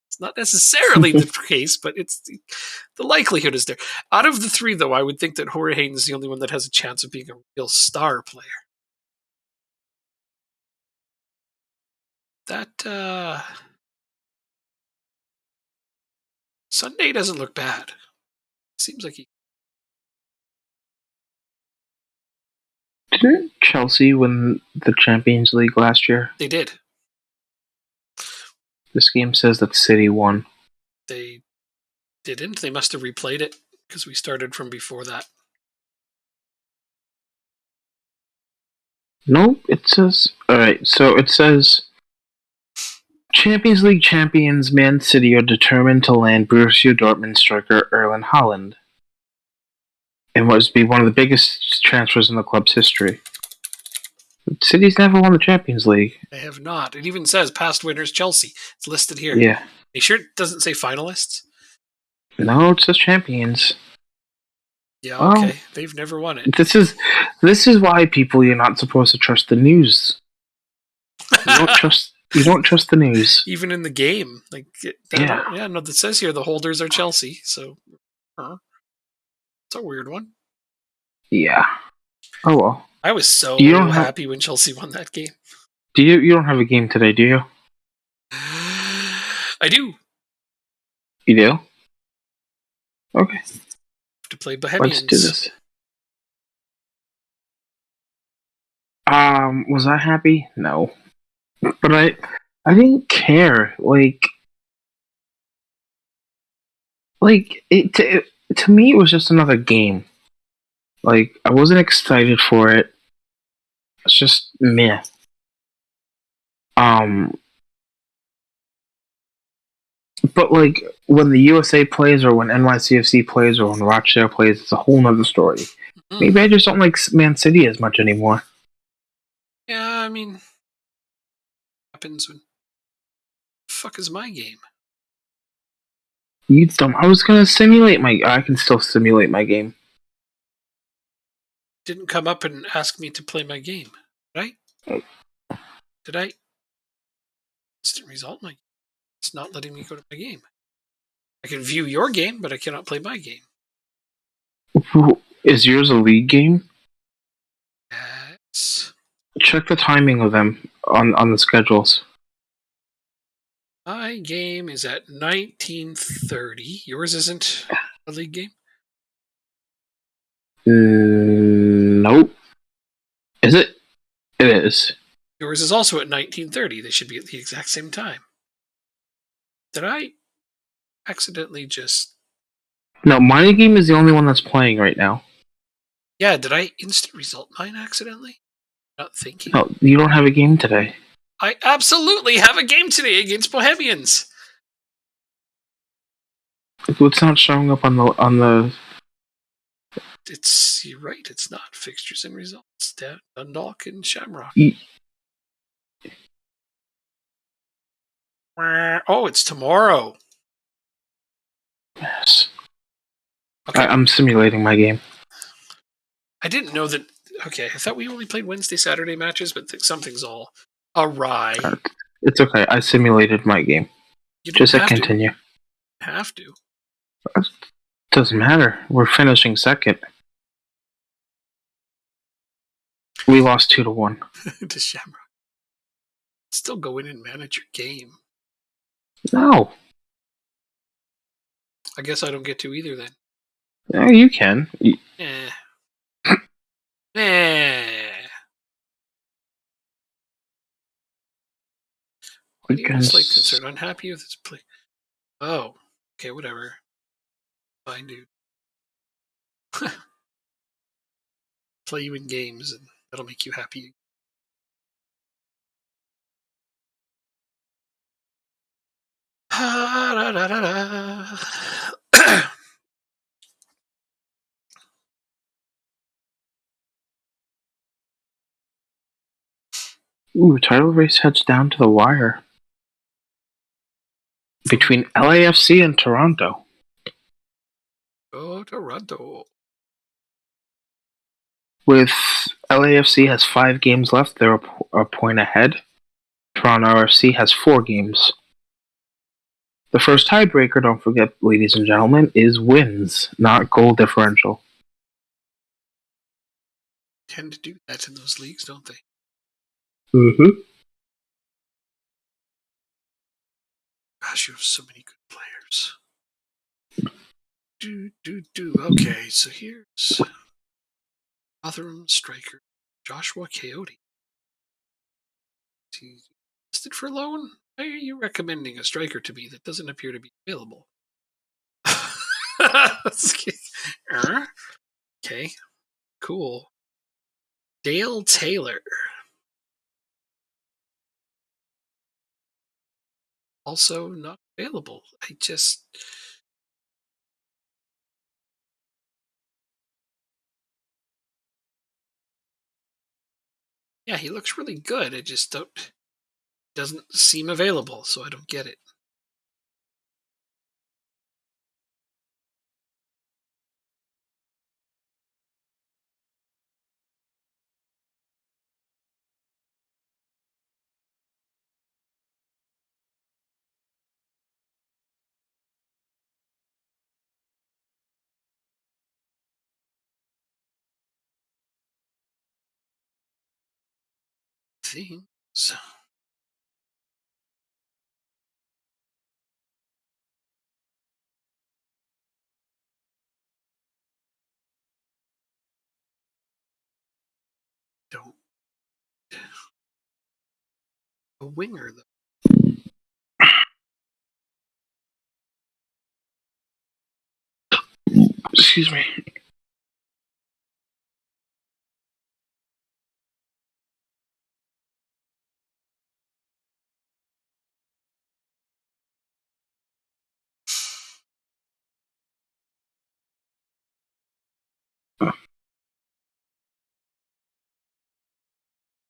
Speaker 1: It's not necessarily the case, but it's the likelihood is there. Out of the 3, though, I would think that Hourihane is the only one that has a chance of being a real star player. That Sunday doesn't look bad. Seems like he.
Speaker 2: Didn't Chelsea win the Champions League last year?
Speaker 1: They did.
Speaker 2: This game says that City won.
Speaker 1: They didn't. They must have replayed it because we started from before that.
Speaker 2: Nope, it says... Alright, so it says... Champions League champions Man City are determined to land Borussia Dortmund striker Erling Haaland. It was be one of the biggest transfers in the club's history. City's never won the Champions League.
Speaker 1: They have not. It even says past winners Chelsea. It's listed here.
Speaker 2: Yeah.
Speaker 1: Are you sure it doesn't say finalists?
Speaker 2: No, it says champions.
Speaker 1: Yeah, okay. Well, they've never won it.
Speaker 2: This is why you're not supposed to trust the news. You don't trust the news.
Speaker 1: Even in the game. That says here the holders are Chelsea, so it's a weird one.
Speaker 2: Yeah. Oh well.
Speaker 1: I was so happy when Chelsea won that game.
Speaker 2: You don't have a game today, do you?
Speaker 1: I do.
Speaker 2: You do? Okay.
Speaker 1: To play Bohemians.
Speaker 2: Let's do this. Was I happy? No. But I didn't care. To me it was just another game. I wasn't excited for it. It's just meh. But when the USA plays, or when NYCFC plays, or when Rochdale plays, it's a whole nother story. Mm-hmm. Maybe I just don't like Man City as much anymore.
Speaker 1: Yeah, I mean, happens when. Fuck is my game?
Speaker 2: You dumb. I was gonna simulate I can still simulate my game.
Speaker 1: Didn't come up and ask me to play my game, right? Did I instant result my? It's not letting me go to my game. I can view your game, but I cannot play my game.
Speaker 2: Is yours a league game?
Speaker 1: Yes.
Speaker 2: Check the timing of them on the schedules.
Speaker 1: My game is at 19:30. Yours isn't a league game?
Speaker 2: Nope. Is it? It is.
Speaker 1: Yours is also at 19:30. They should be at the exact same time. Did I accidentally just...
Speaker 2: No, my game is the only one that's playing right now.
Speaker 1: Yeah, did I instant result mine accidentally? Not thinking.
Speaker 2: No, you don't have a game today.
Speaker 1: I absolutely have a game today against Bohemians.
Speaker 2: It's not showing up on the.
Speaker 1: You're right, it's not fixtures and results. Dundalk and Shamrock. Oh, it's tomorrow.
Speaker 2: Yes.
Speaker 1: Okay.
Speaker 2: I'm simulating my game.
Speaker 1: I didn't know that. Okay, I thought we only played Wednesday, Saturday matches, but something's all awry.
Speaker 2: It's okay. I simulated my game.
Speaker 1: You
Speaker 2: Just
Speaker 1: don't
Speaker 2: continue.
Speaker 1: have to.
Speaker 2: Doesn't matter. We're finishing second. We lost 2-1
Speaker 1: to Shamrock. Still go in and manage your game.
Speaker 2: No.
Speaker 1: I guess I don't get to either then.
Speaker 2: No, you can.
Speaker 1: Eh. Why do you dislike concern? Unhappy with this play? Oh, okay, whatever. Fine, dude. Play you in games, and that'll make you happy.
Speaker 2: Ooh, title race heads down to the wire. Between LAFC and Toronto.
Speaker 1: Oh, Toronto.
Speaker 2: With LAFC has 5 games left, they're a point ahead. Toronto FC has 4 games. The first tiebreaker, don't forget, ladies and gentlemen, is wins, not goal differential.
Speaker 1: Tend to do that in those leagues, don't they?
Speaker 2: Mm-hmm.
Speaker 1: Gosh, you have so many good players. Okay, so here's Rotherham striker Joshua Coyote. Is he listed for loan? Why are you recommending a striker to me that doesn't appear to be available? Okay, cool. Dale Taylor. Also not available. Yeah, he looks really good. It just doesn't seem available, so I don't get it. Things. Don't. A winger, though.
Speaker 2: Excuse me.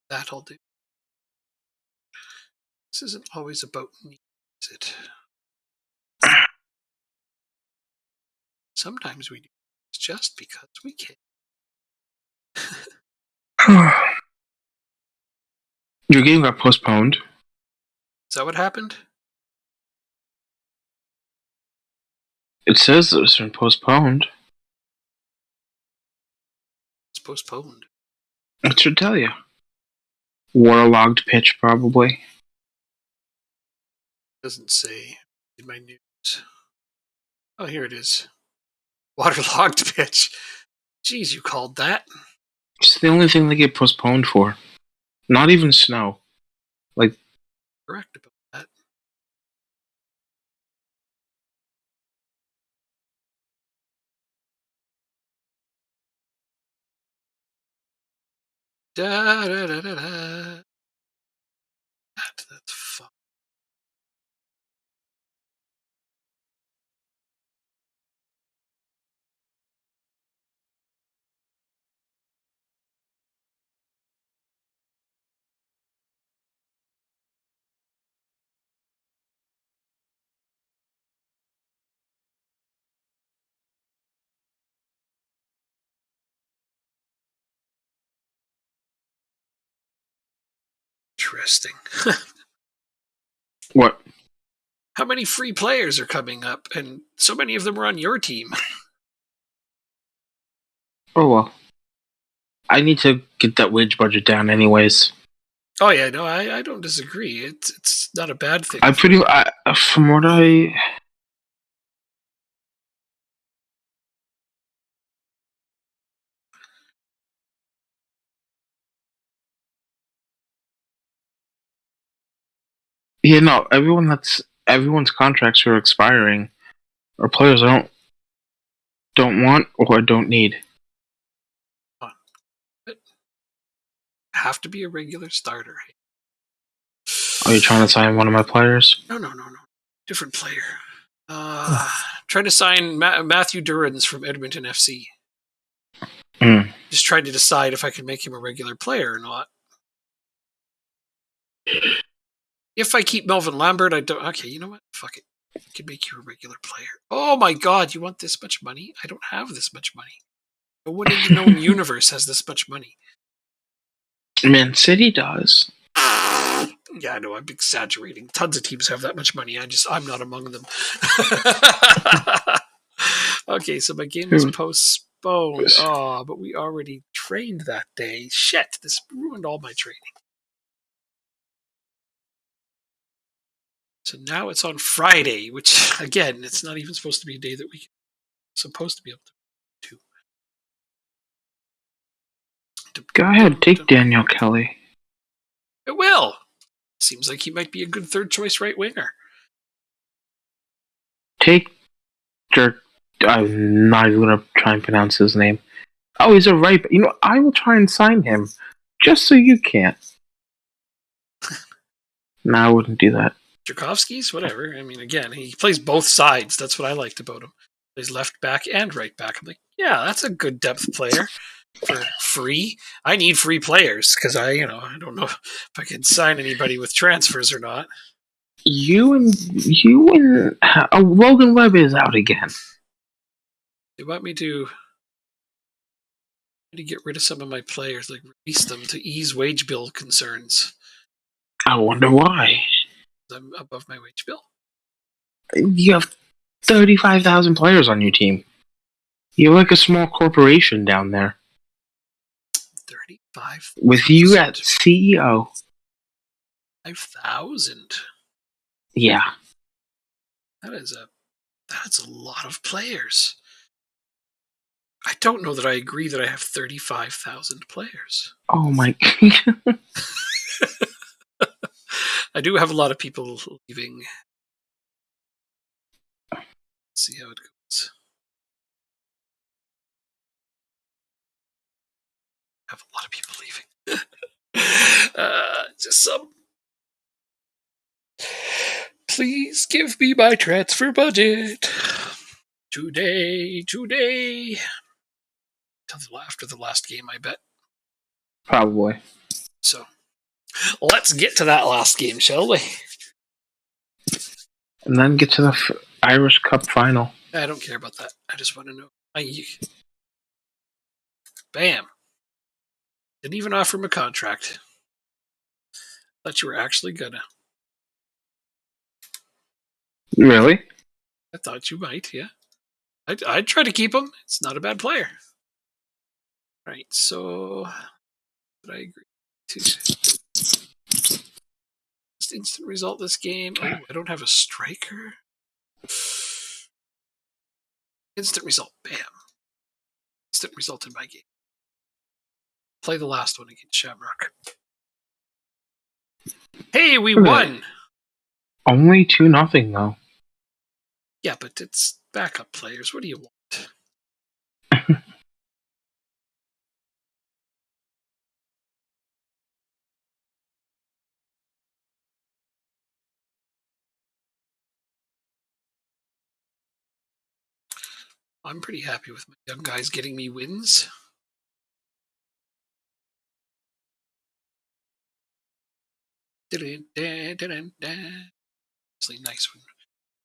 Speaker 1: That'll do. This isn't always about me, is it? Sometimes we do. It's just because we can.
Speaker 2: Your game got postponed.
Speaker 1: Is that what happened?
Speaker 2: It says it's been postponed.
Speaker 1: It's postponed.
Speaker 2: It should tell you. Waterlogged pitch, probably.
Speaker 1: Doesn't say in my news. Oh, here it is. Waterlogged pitch. Jeez, you called that.
Speaker 2: It's the only thing they get postponed for. Not even snow. Like,
Speaker 1: Correct about that. Da da da da da. That's fun. Interesting.
Speaker 2: what?
Speaker 1: How many free players are coming up, and so many of them are on your team?
Speaker 2: Oh, well. I need to get that wage budget down anyways.
Speaker 1: Oh yeah, no, I don't disagree. It's not a bad thing.
Speaker 2: From what I... Yeah, no, everyone's contracts are expiring, or players I don't want or don't need.
Speaker 1: Have to be a regular starter.
Speaker 2: Are you trying to sign one of my players?
Speaker 1: No. Different player. Trying to sign Matthew Durrans from Edmonton FC. Just trying to decide if I can make him a regular player or not. If I keep Melvin Lambert, I don't. Okay, you know what? Fuck it. I can make you a regular player. Oh my god, you want this much money? I don't have this much money. No one in the known universe has this much money.
Speaker 2: Man City does.
Speaker 1: Yeah, I know, I'm exaggerating. Tons of teams have that much money. I'm not among them. Okay, so my game was postponed. Oh, but we already trained that day. Shit, this ruined all my training. So now it's on Friday, which, again, it's not even supposed to be a day that we're supposed to be able to do.
Speaker 2: Go ahead, take Daniel Kelly.
Speaker 1: It will. Seems like he might be a good third choice right winger.
Speaker 2: Take Dirk. I'm not even going to try and pronounce his name. Oh, he's a right. You know, I will try and sign him just so you can't. No, I wouldn't do that.
Speaker 1: Jerkovsky's, whatever. I mean, again, he plays both sides. That's what I liked about him. Plays left back and right back. I'm like, yeah, that's a good depth player for free. I need free players because I don't know if I can sign anybody with transfers or not.
Speaker 2: You and Logan Webb is out again.
Speaker 1: They want me to get rid of some of my players, like release them to ease wage bill concerns.
Speaker 2: I wonder why.
Speaker 1: I'm above my wage bill.
Speaker 2: You have 35,000 players on your team. You're like a small corporation down there.
Speaker 1: 35.
Speaker 2: With you at CEO.
Speaker 1: 5,000.
Speaker 2: Yeah.
Speaker 1: That's a lot of players. I don't know that I agree that I have 35,000 players.
Speaker 2: Oh my.
Speaker 1: I do have a lot of people leaving. Let's see how it goes. I have a lot of people leaving. Just some. Please give me my transfer budget. Today. After the last game, I bet.
Speaker 2: Probably.
Speaker 1: So, let's get to that last game, shall we?
Speaker 2: And then get to the Irish Cup final.
Speaker 1: I don't care about that. I just want to know. Bam. Didn't even offer him a contract. Thought you were actually gonna.
Speaker 2: Really?
Speaker 1: I thought you might, yeah. I'd try to keep him. It's not a bad player. Right, so I agree to just instant result this game. Oh, I don't have a striker. Instant result. Bam. Instant result in my game. Play the last one against Shamrock. Hey, we won!
Speaker 2: Only 2-0 though.
Speaker 1: Yeah, but it's backup players. What do you want? I'm pretty happy with my young guys getting me wins. It's nice when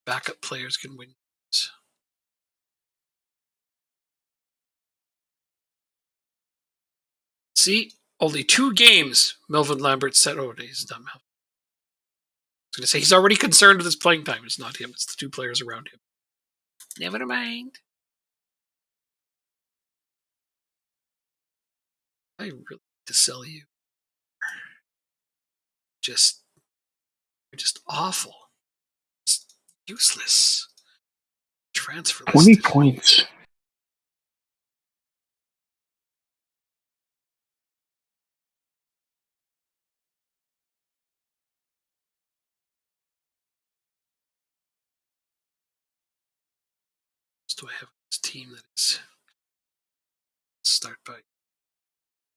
Speaker 1: backup players can win. See, only 2 games. Melvin Lambert said, "Oh, he's done." I was going to say he's already concerned with his playing time. It's not him; it's the 2 players around him. Never mind. I really need to sell you. You're just awful. Just useless. Transfer list.
Speaker 2: 20 points.
Speaker 1: Do I have this team that is? Let's start by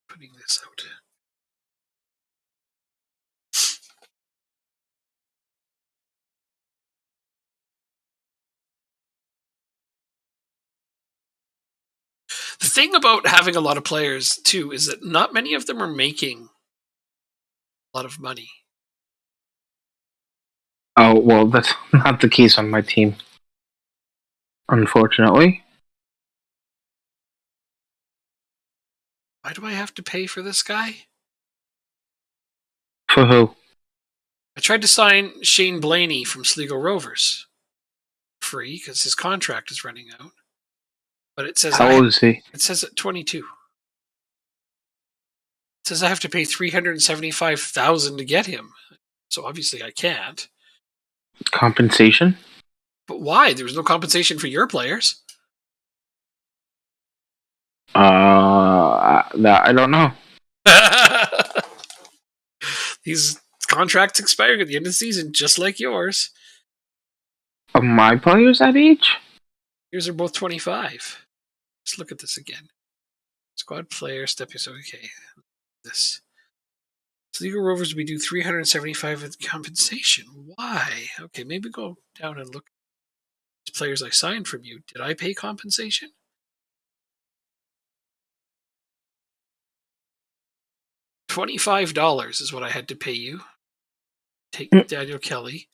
Speaker 1: putting this out. The thing about having a lot of players too is that not many of them are making a lot of money.
Speaker 2: Oh, well, that's not the case on my team. Unfortunately.
Speaker 1: Why do I have to pay for this guy?
Speaker 2: For who?
Speaker 1: I tried to sign Shane Blaney from Sligo Rovers free because his contract is running out. But it says
Speaker 2: How old is he?
Speaker 1: It says at 22. It says I have to pay $375,000 to get him. So obviously I can't.
Speaker 2: Compensation?
Speaker 1: But why? There was no compensation for your players.
Speaker 2: That I don't know.
Speaker 1: These contracts expire at the end of the season, just like yours.
Speaker 2: Are my players that age?
Speaker 1: Yours are both 25. Let's look at this again. Squad player, stepping stone. Okay, this. Sligo Rovers, we do 375 with compensation. Why? Okay, maybe go down and look at the players I signed from you. Did I pay compensation? $25 is what I had to pay you. Take Daniel Kelly.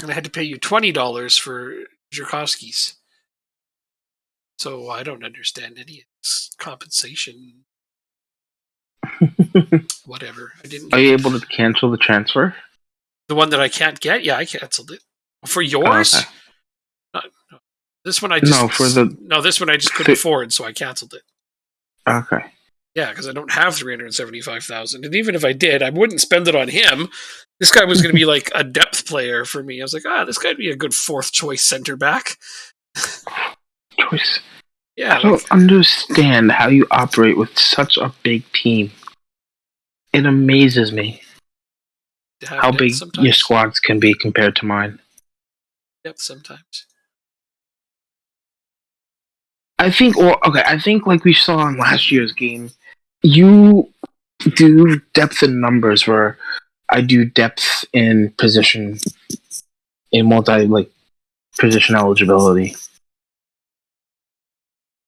Speaker 1: And I had to pay you $20 for Jerkowski's. So I don't understand any of this compensation. Whatever. I didn't.
Speaker 2: Are you able to cancel the transfer?
Speaker 1: The one that I can't get? Yeah, I canceled it. For yours?
Speaker 2: Okay.
Speaker 1: No. This one I just this one I just couldn't
Speaker 2: Fi-
Speaker 1: afford, so I canceled it.
Speaker 2: Okay.
Speaker 1: Yeah, because I don't have 375,000, and even if I did, I wouldn't spend it on him. This guy was going to be like a depth player for me. I was like, this guy'd be a good 4th choice center back.
Speaker 2: Choice.
Speaker 1: Yeah,
Speaker 2: I don't understand how you operate with such a big team. It amazes me how big
Speaker 1: sometimes.
Speaker 2: your squads can be compared to mine.
Speaker 1: Depth sometimes.
Speaker 2: I think like we saw in last year's game, you do depth in numbers where I do depth in position, in position eligibility.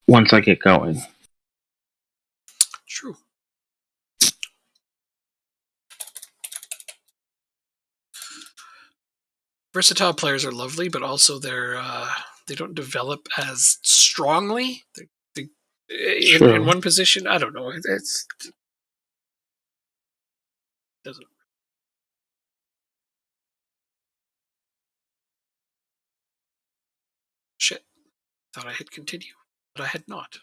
Speaker 2: Once I get going.
Speaker 1: True. Versatile players are lovely, but also they don't develop as strongly. In one position, I don't know. It doesn't Thought I had continued, but I had not.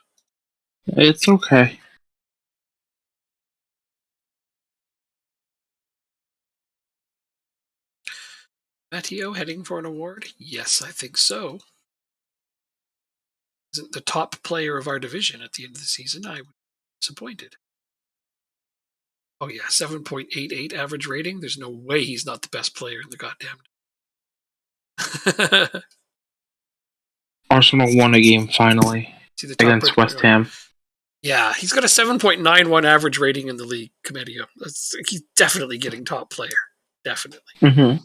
Speaker 2: It's okay.
Speaker 1: Matteo heading for an award? Yes, I think so. Isn't the top player of our division at the end of the season? I would be disappointed. Oh yeah, 7.88 average rating. There's no way he's not the best player in the goddamn.
Speaker 2: Arsenal won a game finally
Speaker 1: See the top
Speaker 2: against West Ham.
Speaker 1: Yeah, he's got a 7.91 average rating in the league, Comedio. He's definitely getting top player. Definitely.
Speaker 2: Mm-hmm.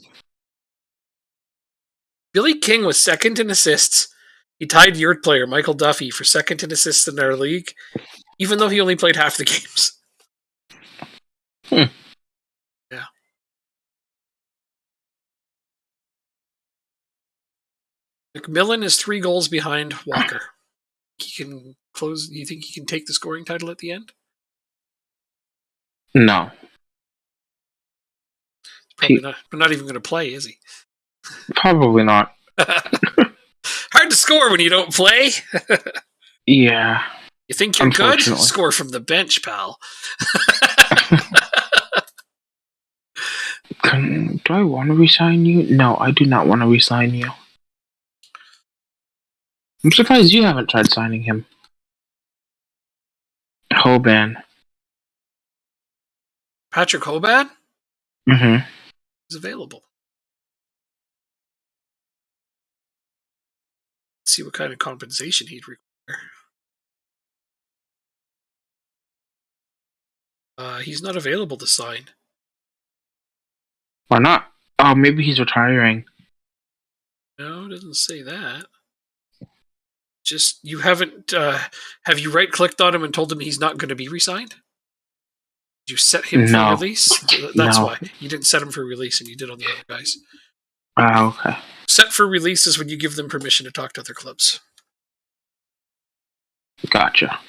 Speaker 1: Billy King was second in assists. He tied your player, Michael Duffy, for second in assists in our league, even though he only played half the games. Yeah. McMillan is 3 goals behind Walker. He can close. You think he can take the scoring title at the end?
Speaker 2: No.
Speaker 1: Probably not. But not even going to play, is he?
Speaker 2: Probably not.
Speaker 1: Hard to score when you don't play.
Speaker 2: Yeah.
Speaker 1: You think you're good? Score from the bench, pal.
Speaker 2: Do I want to resign you? No, I do not want to resign you. I'm surprised you haven't tried signing him. Hoban.
Speaker 1: Patrick Hoban?
Speaker 2: Mm-hmm.
Speaker 1: Is available. Let's see what kind of compensation he'd require. He's not available to sign.
Speaker 2: Why not? Oh, maybe he's retiring.
Speaker 1: No, it doesn't say that. Just, you haven't, have you right-clicked on him and told him he's not going to be re-signed? Did you set him for release? That's why. You didn't set him for release and you did on the other guys.
Speaker 2: Oh, okay.
Speaker 1: Set for release is when you give them permission to talk to other clubs.
Speaker 2: Gotcha.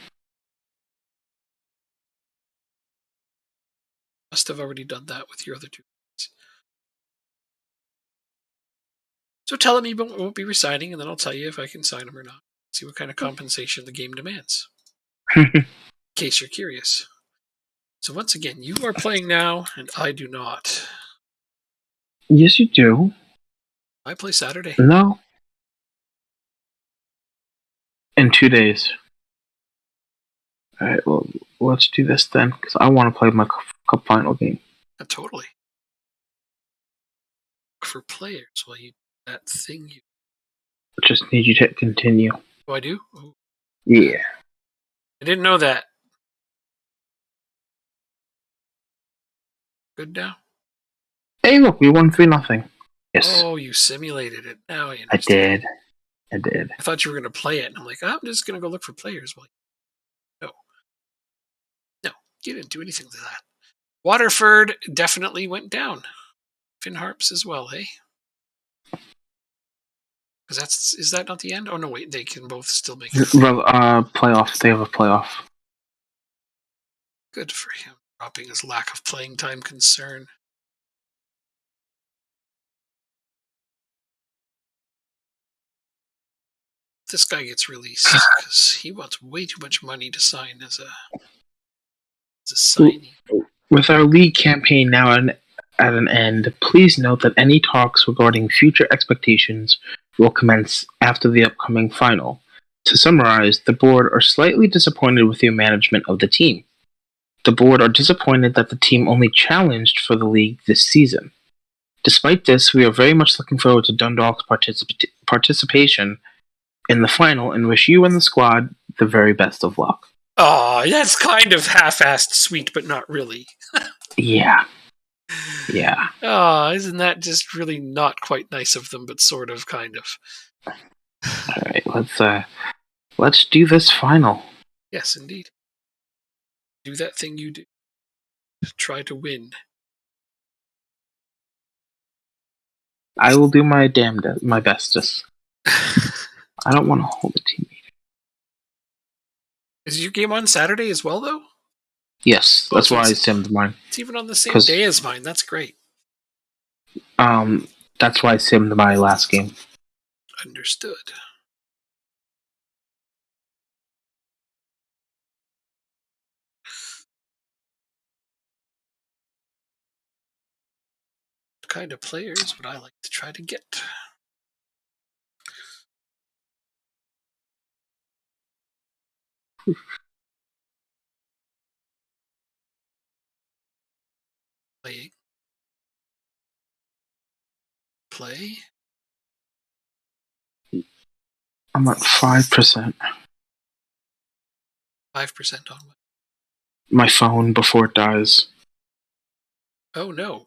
Speaker 1: Must have already done that with your other 2 guys. So tell him he won't be resigning, and then I'll tell you if I can sign him or not. See what kind of compensation the game demands. In case you're curious. So once again, you are playing now, and I do not.
Speaker 2: Yes, you do.
Speaker 1: I play Saturday.
Speaker 2: No. In 2 days. Alright, well, let's do this then, because I want to play my cup final game.
Speaker 1: Totally. For players, well, you that thing you
Speaker 2: Just need you to continue.
Speaker 1: Oh, I do? Oh.
Speaker 2: Yeah.
Speaker 1: I didn't know that. Good now?
Speaker 2: Hey, look, we won 3-0. Yes.
Speaker 1: Oh, you simulated it. Now I understand.
Speaker 2: I did.
Speaker 1: I thought you were going to play it, and I'm like, I'm just going to go look for players. Well, no, you didn't do anything to that. Waterford definitely went down. Finn Harps as well, hey? Because is that not the end? Oh no, wait, they can both still make it.
Speaker 2: Playoff. They have a playoff.
Speaker 1: Good for him, dropping his lack of playing time concern. This guy gets released because he wants way too much money to sign as a signing.
Speaker 2: With our league campaign now at an end, please note that any talks regarding future expectations will commence after the upcoming final. To summarize, the board are slightly disappointed with your management of the team. The board are disappointed that the team only challenged for the league this season. Despite this, we are very much looking forward to Dundalk's participation in the final and wish you and the squad the very best of luck.
Speaker 1: Oh, that's kind of half-assed sweet, but not really.
Speaker 2: Yeah. Yeah.
Speaker 1: Oh, isn't that just really not quite nice of them, but sort of, kind of.
Speaker 2: All right, let's do this final.
Speaker 1: Yes, indeed. Do that thing you do. Try to win.
Speaker 2: I will do my my bestest. I don't want to hold a team meeting.
Speaker 1: Is your game on Saturday as well, though?
Speaker 2: Yes, that's why I simmed mine.
Speaker 1: It's even on the same day as mine. That's great.
Speaker 2: That's why I simmed my last game.
Speaker 1: Understood. kind of players would I like to try to get? Playing. Play.
Speaker 2: I'm at 5%.
Speaker 1: 5% on what?
Speaker 2: My phone before it dies.
Speaker 1: Oh no.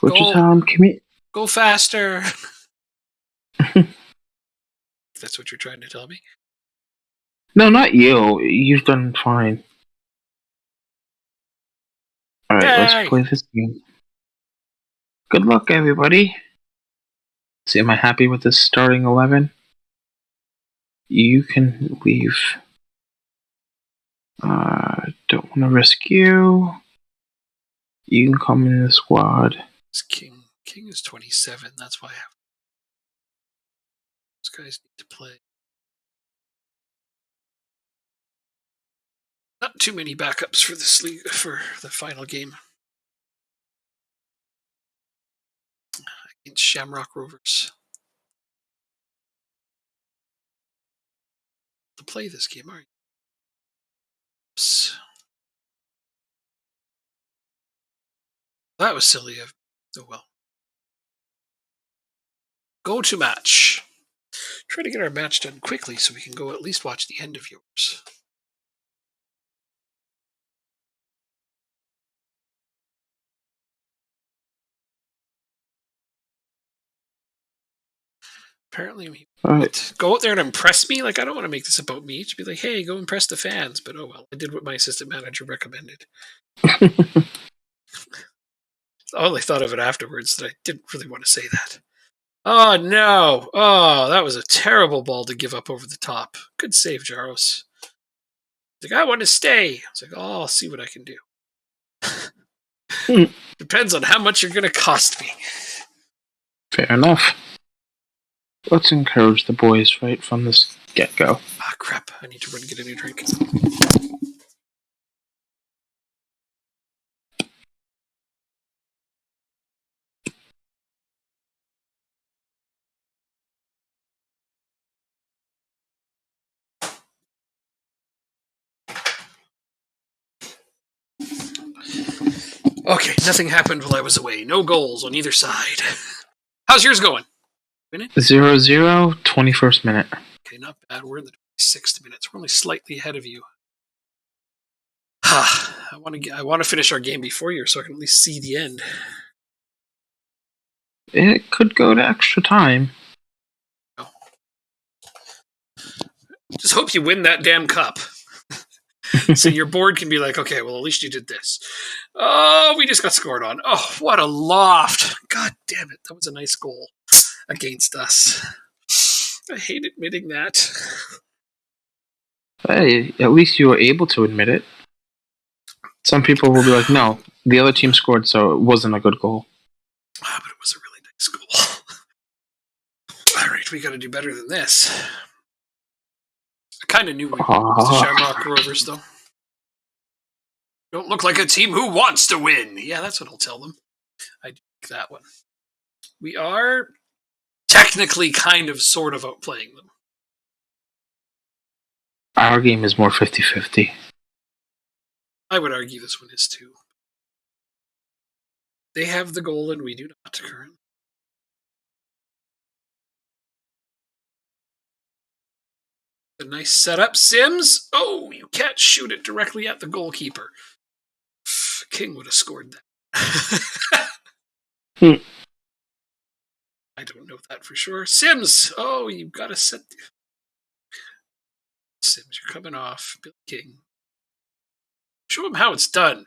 Speaker 2: Which is
Speaker 1: Go.
Speaker 2: how I'm committed.
Speaker 1: Go faster. That's what you're trying to tell me.
Speaker 2: No, not you. You've done fine. Alright,
Speaker 1: Yay!
Speaker 2: let's play this game. Good luck, everybody. See, am I happy with this starting 11? You can leave. Don't want to risk you. You can come in the squad.
Speaker 1: It's King. King is 27. That's why I have. Those guys need to play. Not too many backups for this league for the final game against Shamrock Rovers. To play this game, aren't you? Oops. That was silly. Oh well. Go to match. Try to get our match done quickly so we can go at least watch the end of yours. Apparently, go out there and impress me. Like, I don't want to make this about me. To be like, hey, go impress the fans. But oh well, I did what my assistant manager recommended. I only thought of it afterwards that I didn't really want to say that. Oh no! Oh, that was a terrible ball to give up over the top. Good save, Jaros. He's like, I want to stay. I was like, oh, I'll see what I can do. Depends on how much you're going to cost me.
Speaker 2: Fair enough. Let's encourage the boys right from this get-go.
Speaker 1: Ah, crap. I need to run and get a new drink. Okay, nothing happened while I was away. No goals on either side. How's yours going? Minute?
Speaker 2: 0-0, 21st minute.
Speaker 1: Okay, not bad. We're in the 26th minute. We're only slightly ahead of you. I want to finish our game before you so I can at least see the end.
Speaker 2: It could go to extra time.
Speaker 1: Oh. Just hope you win that damn cup. So your board can be like, okay, well, at least you did this. Oh, we just got scored on. Oh, what a loft. God damn it. That was a nice goal against us. I hate admitting that.
Speaker 2: Hey, at least you were able to admit it. Some people will be like, no, the other team scored, so it wasn't a good goal.
Speaker 1: But it was a really nice goal. All right, we got to do better than this. I kind of knew we were the Shamrock Rovers, though. Don't look like a team who wants to win. Yeah, that's what I'll tell them. I like that one. We are technically kind of sort of outplaying them.
Speaker 2: Our game is more 50-50.
Speaker 1: I would argue this one is too. They have the goal and we do not currently. A nice setup, Sims. Oh, you can't shoot it directly at the goalkeeper. King would have scored that. I don't know that for sure. Sims! Oh, you've got to set... Sims, you're coming off. Billy King. Show him how it's done.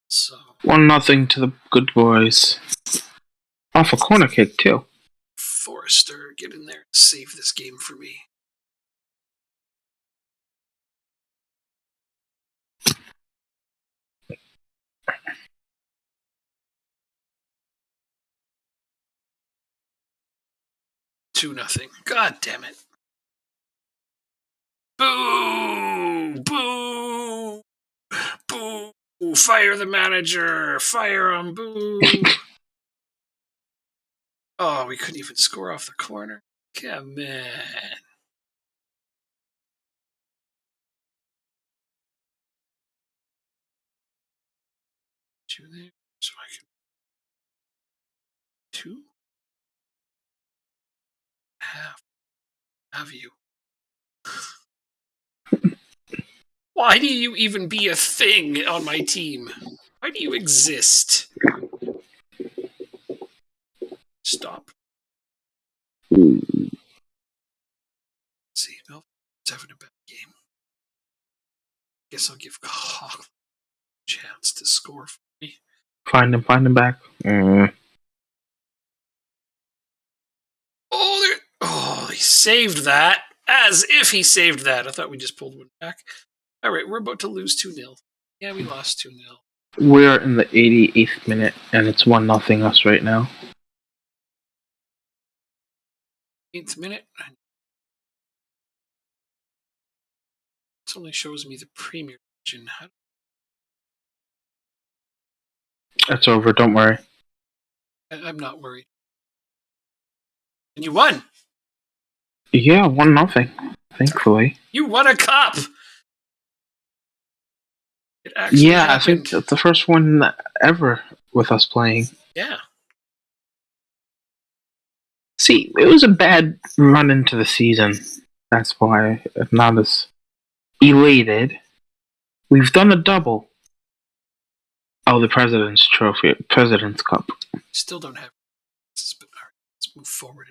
Speaker 1: So
Speaker 2: 1-0 to the good boys. Off a corner kick, too.
Speaker 1: Forrester, get in there and save this game for me. Two nothing. God damn it. Boo! Boo! Boo! Fire the manager! Fire him! Boo! Oh, we couldn't even score off the corner. Come on. Two there, so I can 2.5 have you. Why do you even be a thing on my team? Why do you exist? Stop. See, Melvin's having a bad game. Guess I'll give Coughlin a chance to score for me.
Speaker 2: Find him back.
Speaker 1: Oh, he saved that. As if he saved that. I thought we just pulled one back. All right, we're about to lose 2-0. Yeah, we lost 2-0.
Speaker 2: We're in the 88th minute, and it's 1-0 us right now.
Speaker 1: 8th minute. This only shows me the Premier Division.
Speaker 2: It's over, don't worry.
Speaker 1: I'm not worried. And you won!
Speaker 2: Yeah, 1-0, thankfully.
Speaker 1: You won a cup! It actually
Speaker 2: Yeah,
Speaker 1: happened.
Speaker 2: I think that's the first one ever with us playing.
Speaker 1: Yeah.
Speaker 2: See, it was a bad run into the season. That's why I'm not as elated. We've done a double. Oh, the President's Trophy, President's Cup.
Speaker 1: Still don't have. But all right, let's move forward.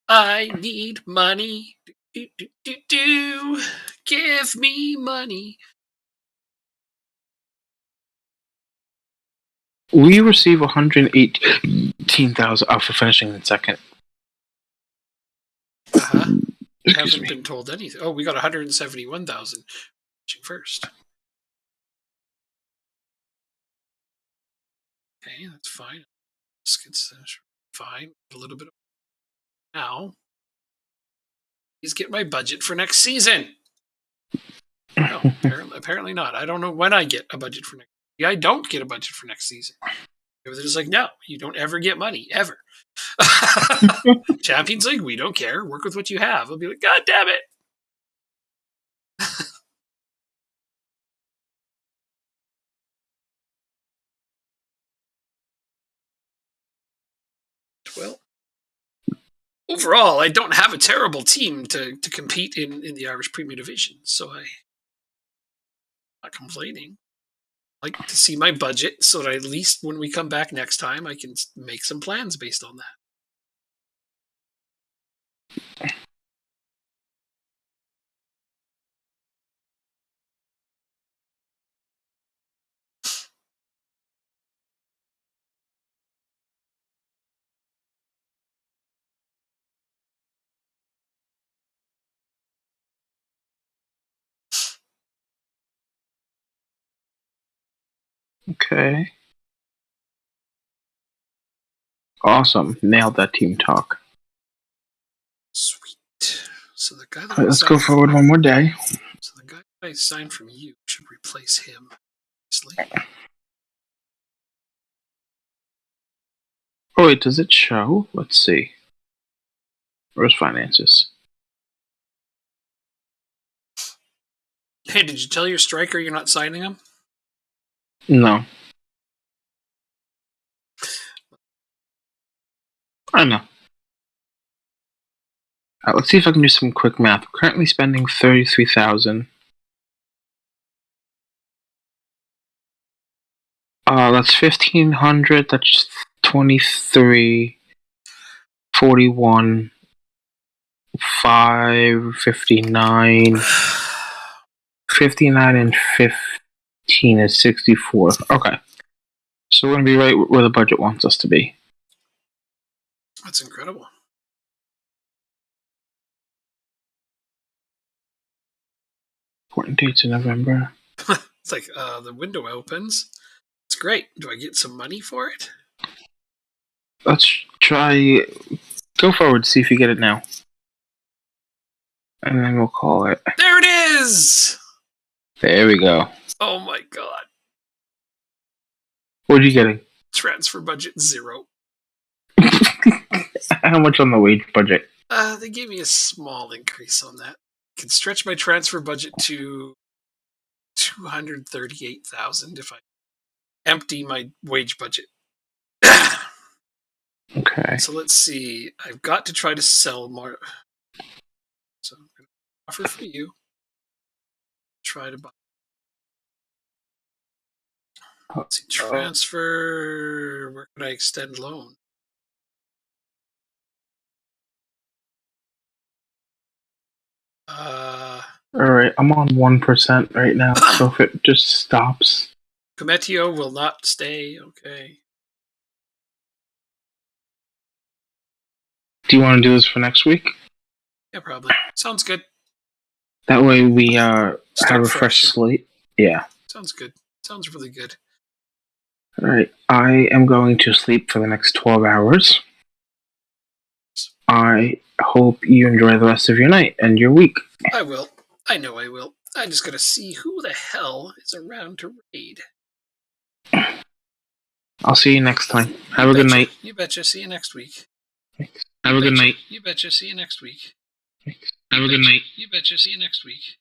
Speaker 1: I need money. Do. Give me money.
Speaker 2: We receive 118,000 for finishing in second.
Speaker 1: Haven't been told anything. Oh, we got 171,000 first. Okay, that's fine. It's fine. A little bit of now. Please get my budget for next season. No, apparently not. I don't know when I get a budget for next. Yeah, I don't get a budget for next season. They're just like, no, you don't ever get money ever. Champions League, we don't care. Work with what you have. I'll be like, God damn it. Well, overall, I don't have a terrible team to compete in the Irish Premier Division, so I'm not complaining. I like to see my budget so that at least when we come back next time, I can make some plans based on that.
Speaker 2: Okay. Awesome. Nailed that team talk.
Speaker 1: Sweet. So the guy that
Speaker 2: Right, let's go forward one more day.
Speaker 1: So the guy that I signed from you should replace him. Obviously.
Speaker 2: Oh wait, does it show? Let's see. Where's finances?
Speaker 1: Hey, did you tell your striker you're not signing him?
Speaker 2: No. I know. Let's see if I can do some quick math. We're currently spending 33,000. That's 1,500. That's 23, 41, 5, 59, 59 and 15 is 64. Okay. So we're going to be right where the budget wants us to be.
Speaker 1: That's incredible.
Speaker 2: Important dates in November.
Speaker 1: It's like the window opens. It's great. Do I get some money for it?
Speaker 2: Let's try. Go forward, see if you get it now. And then we'll call it.
Speaker 1: There it is!
Speaker 2: There we go.
Speaker 1: Oh my god.
Speaker 2: What are you getting?
Speaker 1: Transfer budget 0.
Speaker 2: How much on the wage budget?
Speaker 1: They gave me a small increase on that. Can stretch my transfer budget to 238,000 if I empty my wage budget.
Speaker 2: Okay.
Speaker 1: So let's see. I've got to try to sell more. So I'm going to offer for you. Try to buy. Let's see, transfer. Where can I extend loan?
Speaker 2: All right, I'm on 1% right now, so if it just stops.
Speaker 1: Cometio will not stay. Okay.
Speaker 2: Do you want to do this for next week?
Speaker 1: Yeah, probably. Sounds good.
Speaker 2: That way we have a fresh
Speaker 1: fresh.
Speaker 2: slate. Yeah.
Speaker 1: Sounds good. Sounds really good.
Speaker 2: All right. I am going to sleep for the next 12 hours. I hope you enjoy the rest of your night and your week.
Speaker 1: I will. I know I will. I just gotta see who the hell is around to raid.
Speaker 2: I'll see you next time. Have a good night.
Speaker 1: You betcha. See you next week.
Speaker 2: Have a good night.
Speaker 1: You betcha. See you next week.
Speaker 2: Have a good night.
Speaker 1: You betcha. See you next week.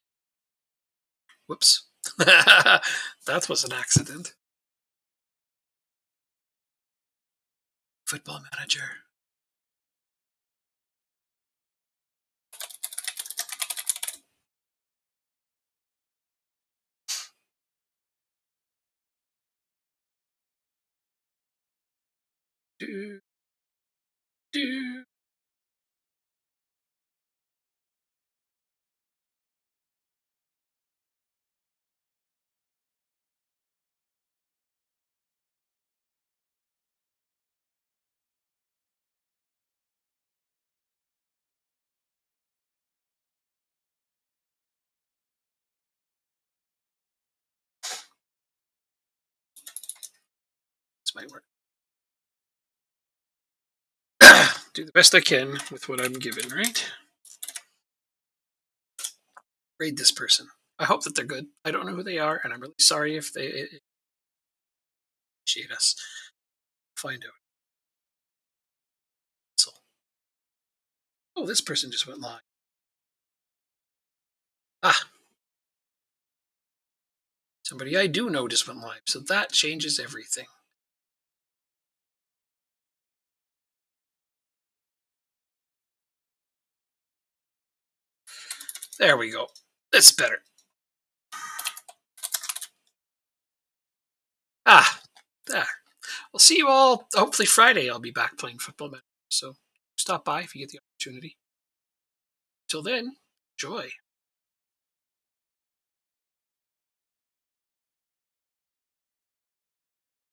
Speaker 1: Whoops. That was an accident. Football Manager. Do, do. This might work. Do the best I can with what I'm given, right? Raid this person. I hope that they're good. I don't know who they are, and I'm really sorry if they appreciate us. Find out. So, oh, this person just went live. Ah. Somebody I do know just went live, so that changes everything. There we go. That's better. There. I'll see you all. Hopefully Friday I'll be back playing Football Manager. So stop by if you get the opportunity. Till then, enjoy.